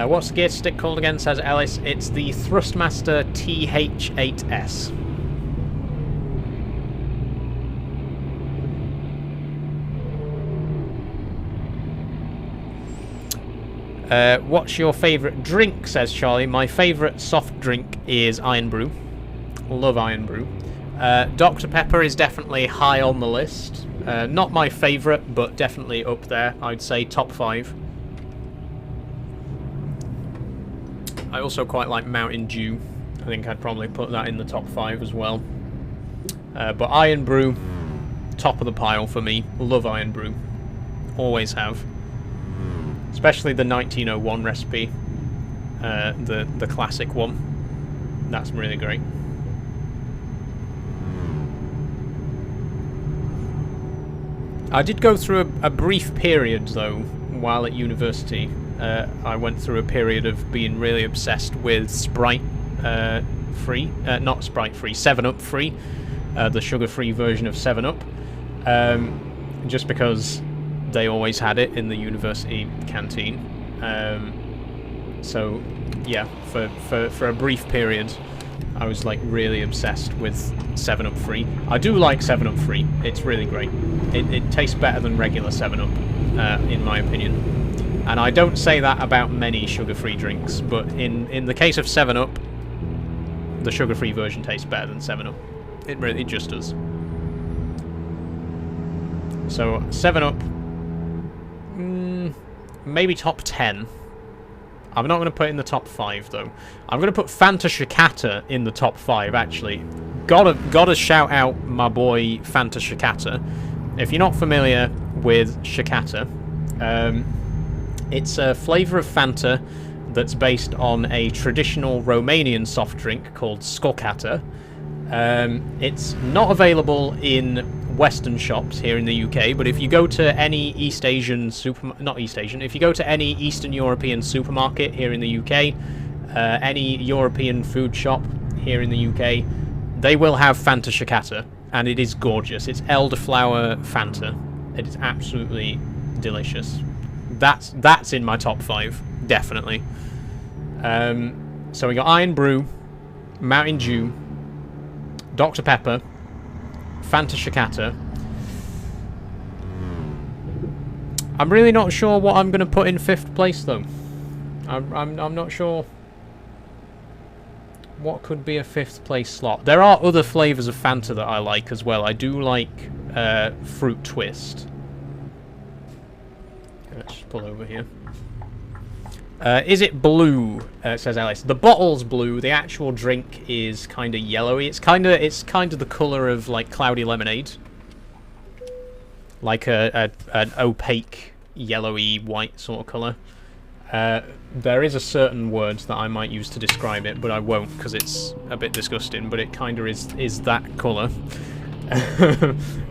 What's the gear stick called again, says Ellis? It's the Thrustmaster TH8S. What's your favourite drink, says Charlie? My favourite soft drink is Iron Brew. Love Iron Brew. Dr. Pepper is definitely high on the list. Not my favourite, but definitely up there. I'd say top 5. I also quite like Mountain Dew. I think I'd probably put that in the top 5 as well. But Iron Brew, top of the pile for me. Love Iron Brew. Always have. Especially the 1901 recipe. The classic one. That's really great. I did go through a brief period, though, while at university. I went through a period of being really obsessed with Sprite free, not Sprite free, 7-Up free, the sugar-free version of 7-Up, just because they always had it in the university canteen. So yeah, for a brief period, I was like really obsessed with 7-Up free. I do like 7-Up free. It's really great. It tastes better than regular 7-Up, in my opinion. And I don't say that about many sugar-free drinks, but in the case of 7-Up, the sugar-free version tastes better than 7-Up. It just does. So 7-Up, maybe top 10. I'm not going to put it in the top 5 though. I'm going to put Fanta Shikata in the top 5 actually. Gotta shout out my boy Fanta Shikata. If you're not familiar with Shikata, it's a flavour of Fanta that's based on a traditional Romanian soft drink called Skokata. It's not available in Western shops here in the UK, but if you go to any if you go to any Eastern European supermarket here in the UK, any European food shop here in the UK, they will have Fanta Shikata, and it is gorgeous. It's elderflower Fanta. It is absolutely delicious. That's in my top 5, definitely. So we got Iron Brew, Mountain Dew, Dr. Pepper, Fanta Shikata. I'm really not sure what I'm going to put in 5th place though. I'm not sure what could be a 5th place slot. There are other flavours of Fanta that I like as well. I do like Fruit Twist. Let's just pull over here. Is it blue? Says Alice. The bottle's blue. The actual drink is kind of yellowy. It's kind of the color of like cloudy lemonade, like an opaque yellowy white sort of color. There is a certain word that I might use to describe it, but I won't because it's a bit disgusting. But it kind of is that color.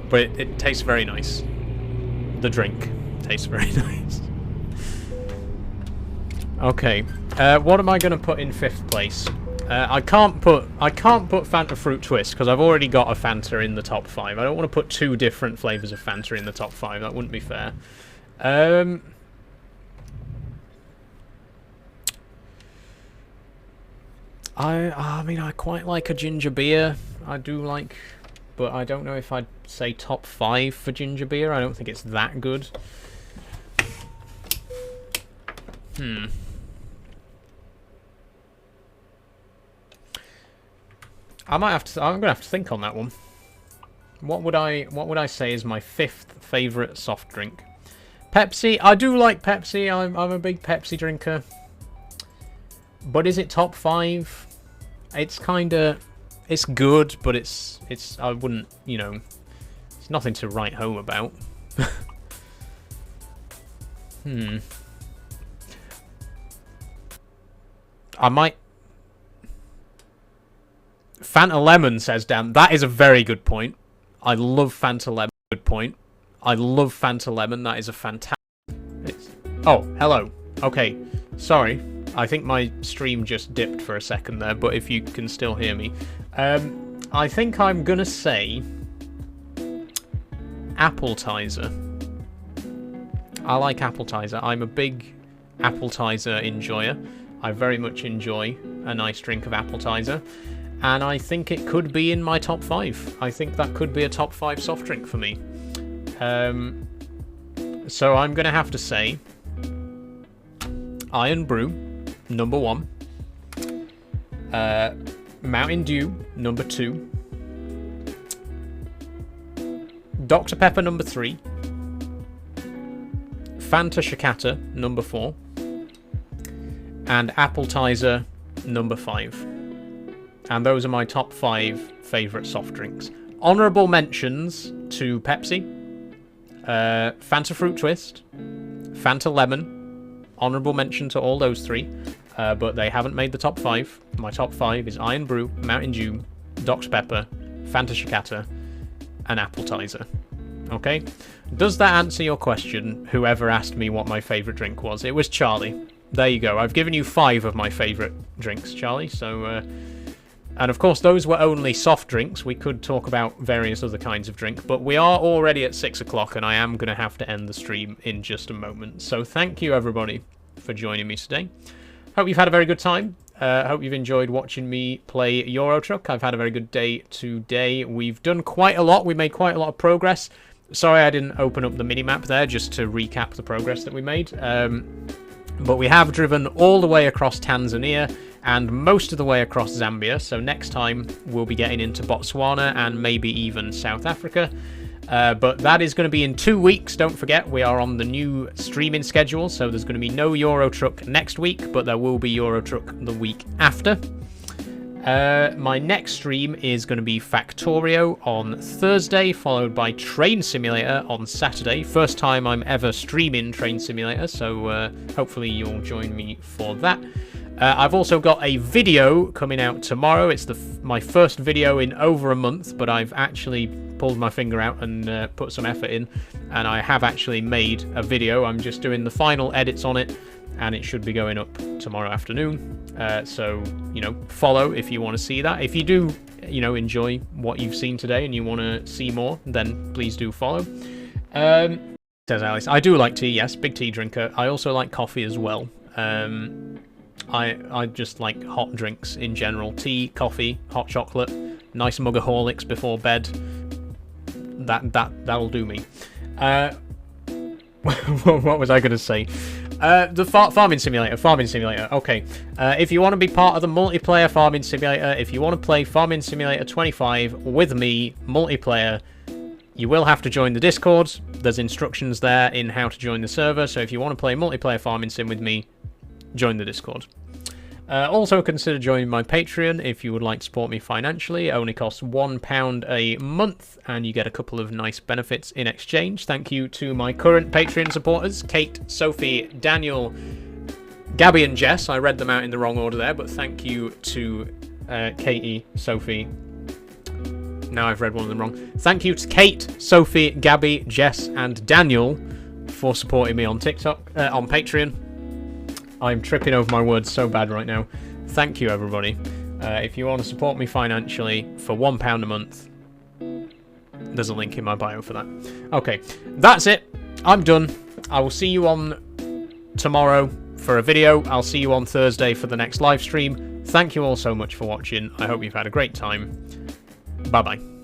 But it tastes very nice. The drink tastes very nice. Okay, what am I going to put in 5th place? I can't put Fanta Fruit Twist because I've already got a Fanta in the top 5. I don't want to put 2 different flavours of Fanta in the top 5. That wouldn't be fair. I mean, I quite like a ginger beer. I do like, but I don't know if I'd say top 5 for ginger beer. I don't think it's that good. I'm gonna have to think on that one. What would I say is my 5th favourite soft drink? Pepsi. I do like Pepsi. I'm a big Pepsi drinker. But is it top 5? It's good, but it's I wouldn't, you know, it's nothing to write home about. I might. Fanta Lemon, says Dan. That is a very good point. I love Fanta Lemon. Good point. I love Fanta Lemon. That is a fantastic... Oh, hello. Okay. Sorry. I think my stream just dipped for a second there, but if you can still hear me. I think I'm going to say... Appletiser. I like Appletiser. I'm a big Appletiser enjoyer. I very much enjoy a nice drink of Appletiser. And I think it could be in my top 5. I think that could be a top 5 soft drink for me. So I'm going to have to say Iron Brew, number 1. Mountain Dew, number 2. Dr. Pepper, number 3. Fanta Shikata, number 4. And Appletiser, number 5. And those are my top 5 favourite soft drinks. Honourable mentions to Pepsi, Fanta Fruit Twist, Fanta Lemon. Honourable mention to all those 3, but they haven't made the top 5. My top 5 is Iron Brew, Mountain Dew, Dr. Pepper, Fanta Shikata, and Appletiser. Okay? Does that answer your question, whoever asked me what my favourite drink was? It was Charlie. There you go. I've given you 5 of my favourite drinks, Charlie, so... And of course, those were only soft drinks. We could talk about various other kinds of drink, but we are already at 6 o'clock, and I am going to have to end the stream in just a moment. So thank you, everybody, for joining me today. Hope you've had a very good time. Hope you've enjoyed watching me play Euro Truck. I've had a very good day today. We've done quite a lot. We made quite a lot of progress. Sorry I didn't open up the mini-map there just to recap the progress that we made. But we have driven all the way across Tanzania and most of the way across Zambia. So next time we'll be getting into Botswana and maybe even South Africa. But that is going to be in 2 weeks. Don't forget, we are on the new streaming schedule. So there's going to be no Euro Truck next week, but there will be Euro Truck the week after. My next stream is going to be Factorio on Thursday, followed by Train Simulator on Saturday. First time I'm ever streaming Train Simulator, so hopefully you'll join me for that. I've also got a video coming out tomorrow. It's my first video in over a month, but I've actually pulled my finger out and put some effort in, and I have actually made a video. I'm just doing the final edits on it, and it should be going up tomorrow afternoon. So, you know, follow if you want to see that. If you do, you know, enjoy what you've seen today and you want to see more, then please do follow. Says Alice, I do like tea, yes, big tea drinker. I also like coffee as well. I just like hot drinks in general. Tea, coffee, hot chocolate, nice mug of Horlicks before bed. That'll do me. What was I going to say? The farming simulator. Okay. If you want to be part of the multiplayer farming simulator, if you want to play Farming Simulator 25 with me, multiplayer, you will have to join the Discord. There's instructions there in how to join the server. So if you want to play multiplayer farming sim with me, join the Discord. Also consider joining my Patreon if you would like to support me financially. It only costs £1 a month and you get a couple of nice benefits in exchange. Thank you to my current Patreon supporters, Kate, Sophie, Daniel, Gabby and Jess. I read them out in the wrong order there, but thank you to Katie, Sophie. Now I've read one of them wrong. Thank you to Kate, Sophie, Gabby, Jess and Daniel for supporting me on on Patreon. I'm tripping over my words so bad right now. Thank you, everybody. If you want to support me financially for £1 a month, there's a link in my bio for that. Okay, that's it. I'm done. I will see you on tomorrow for a video. I'll see you on Thursday for the next live stream. Thank you all so much for watching. I hope you've had a great time. Bye-bye.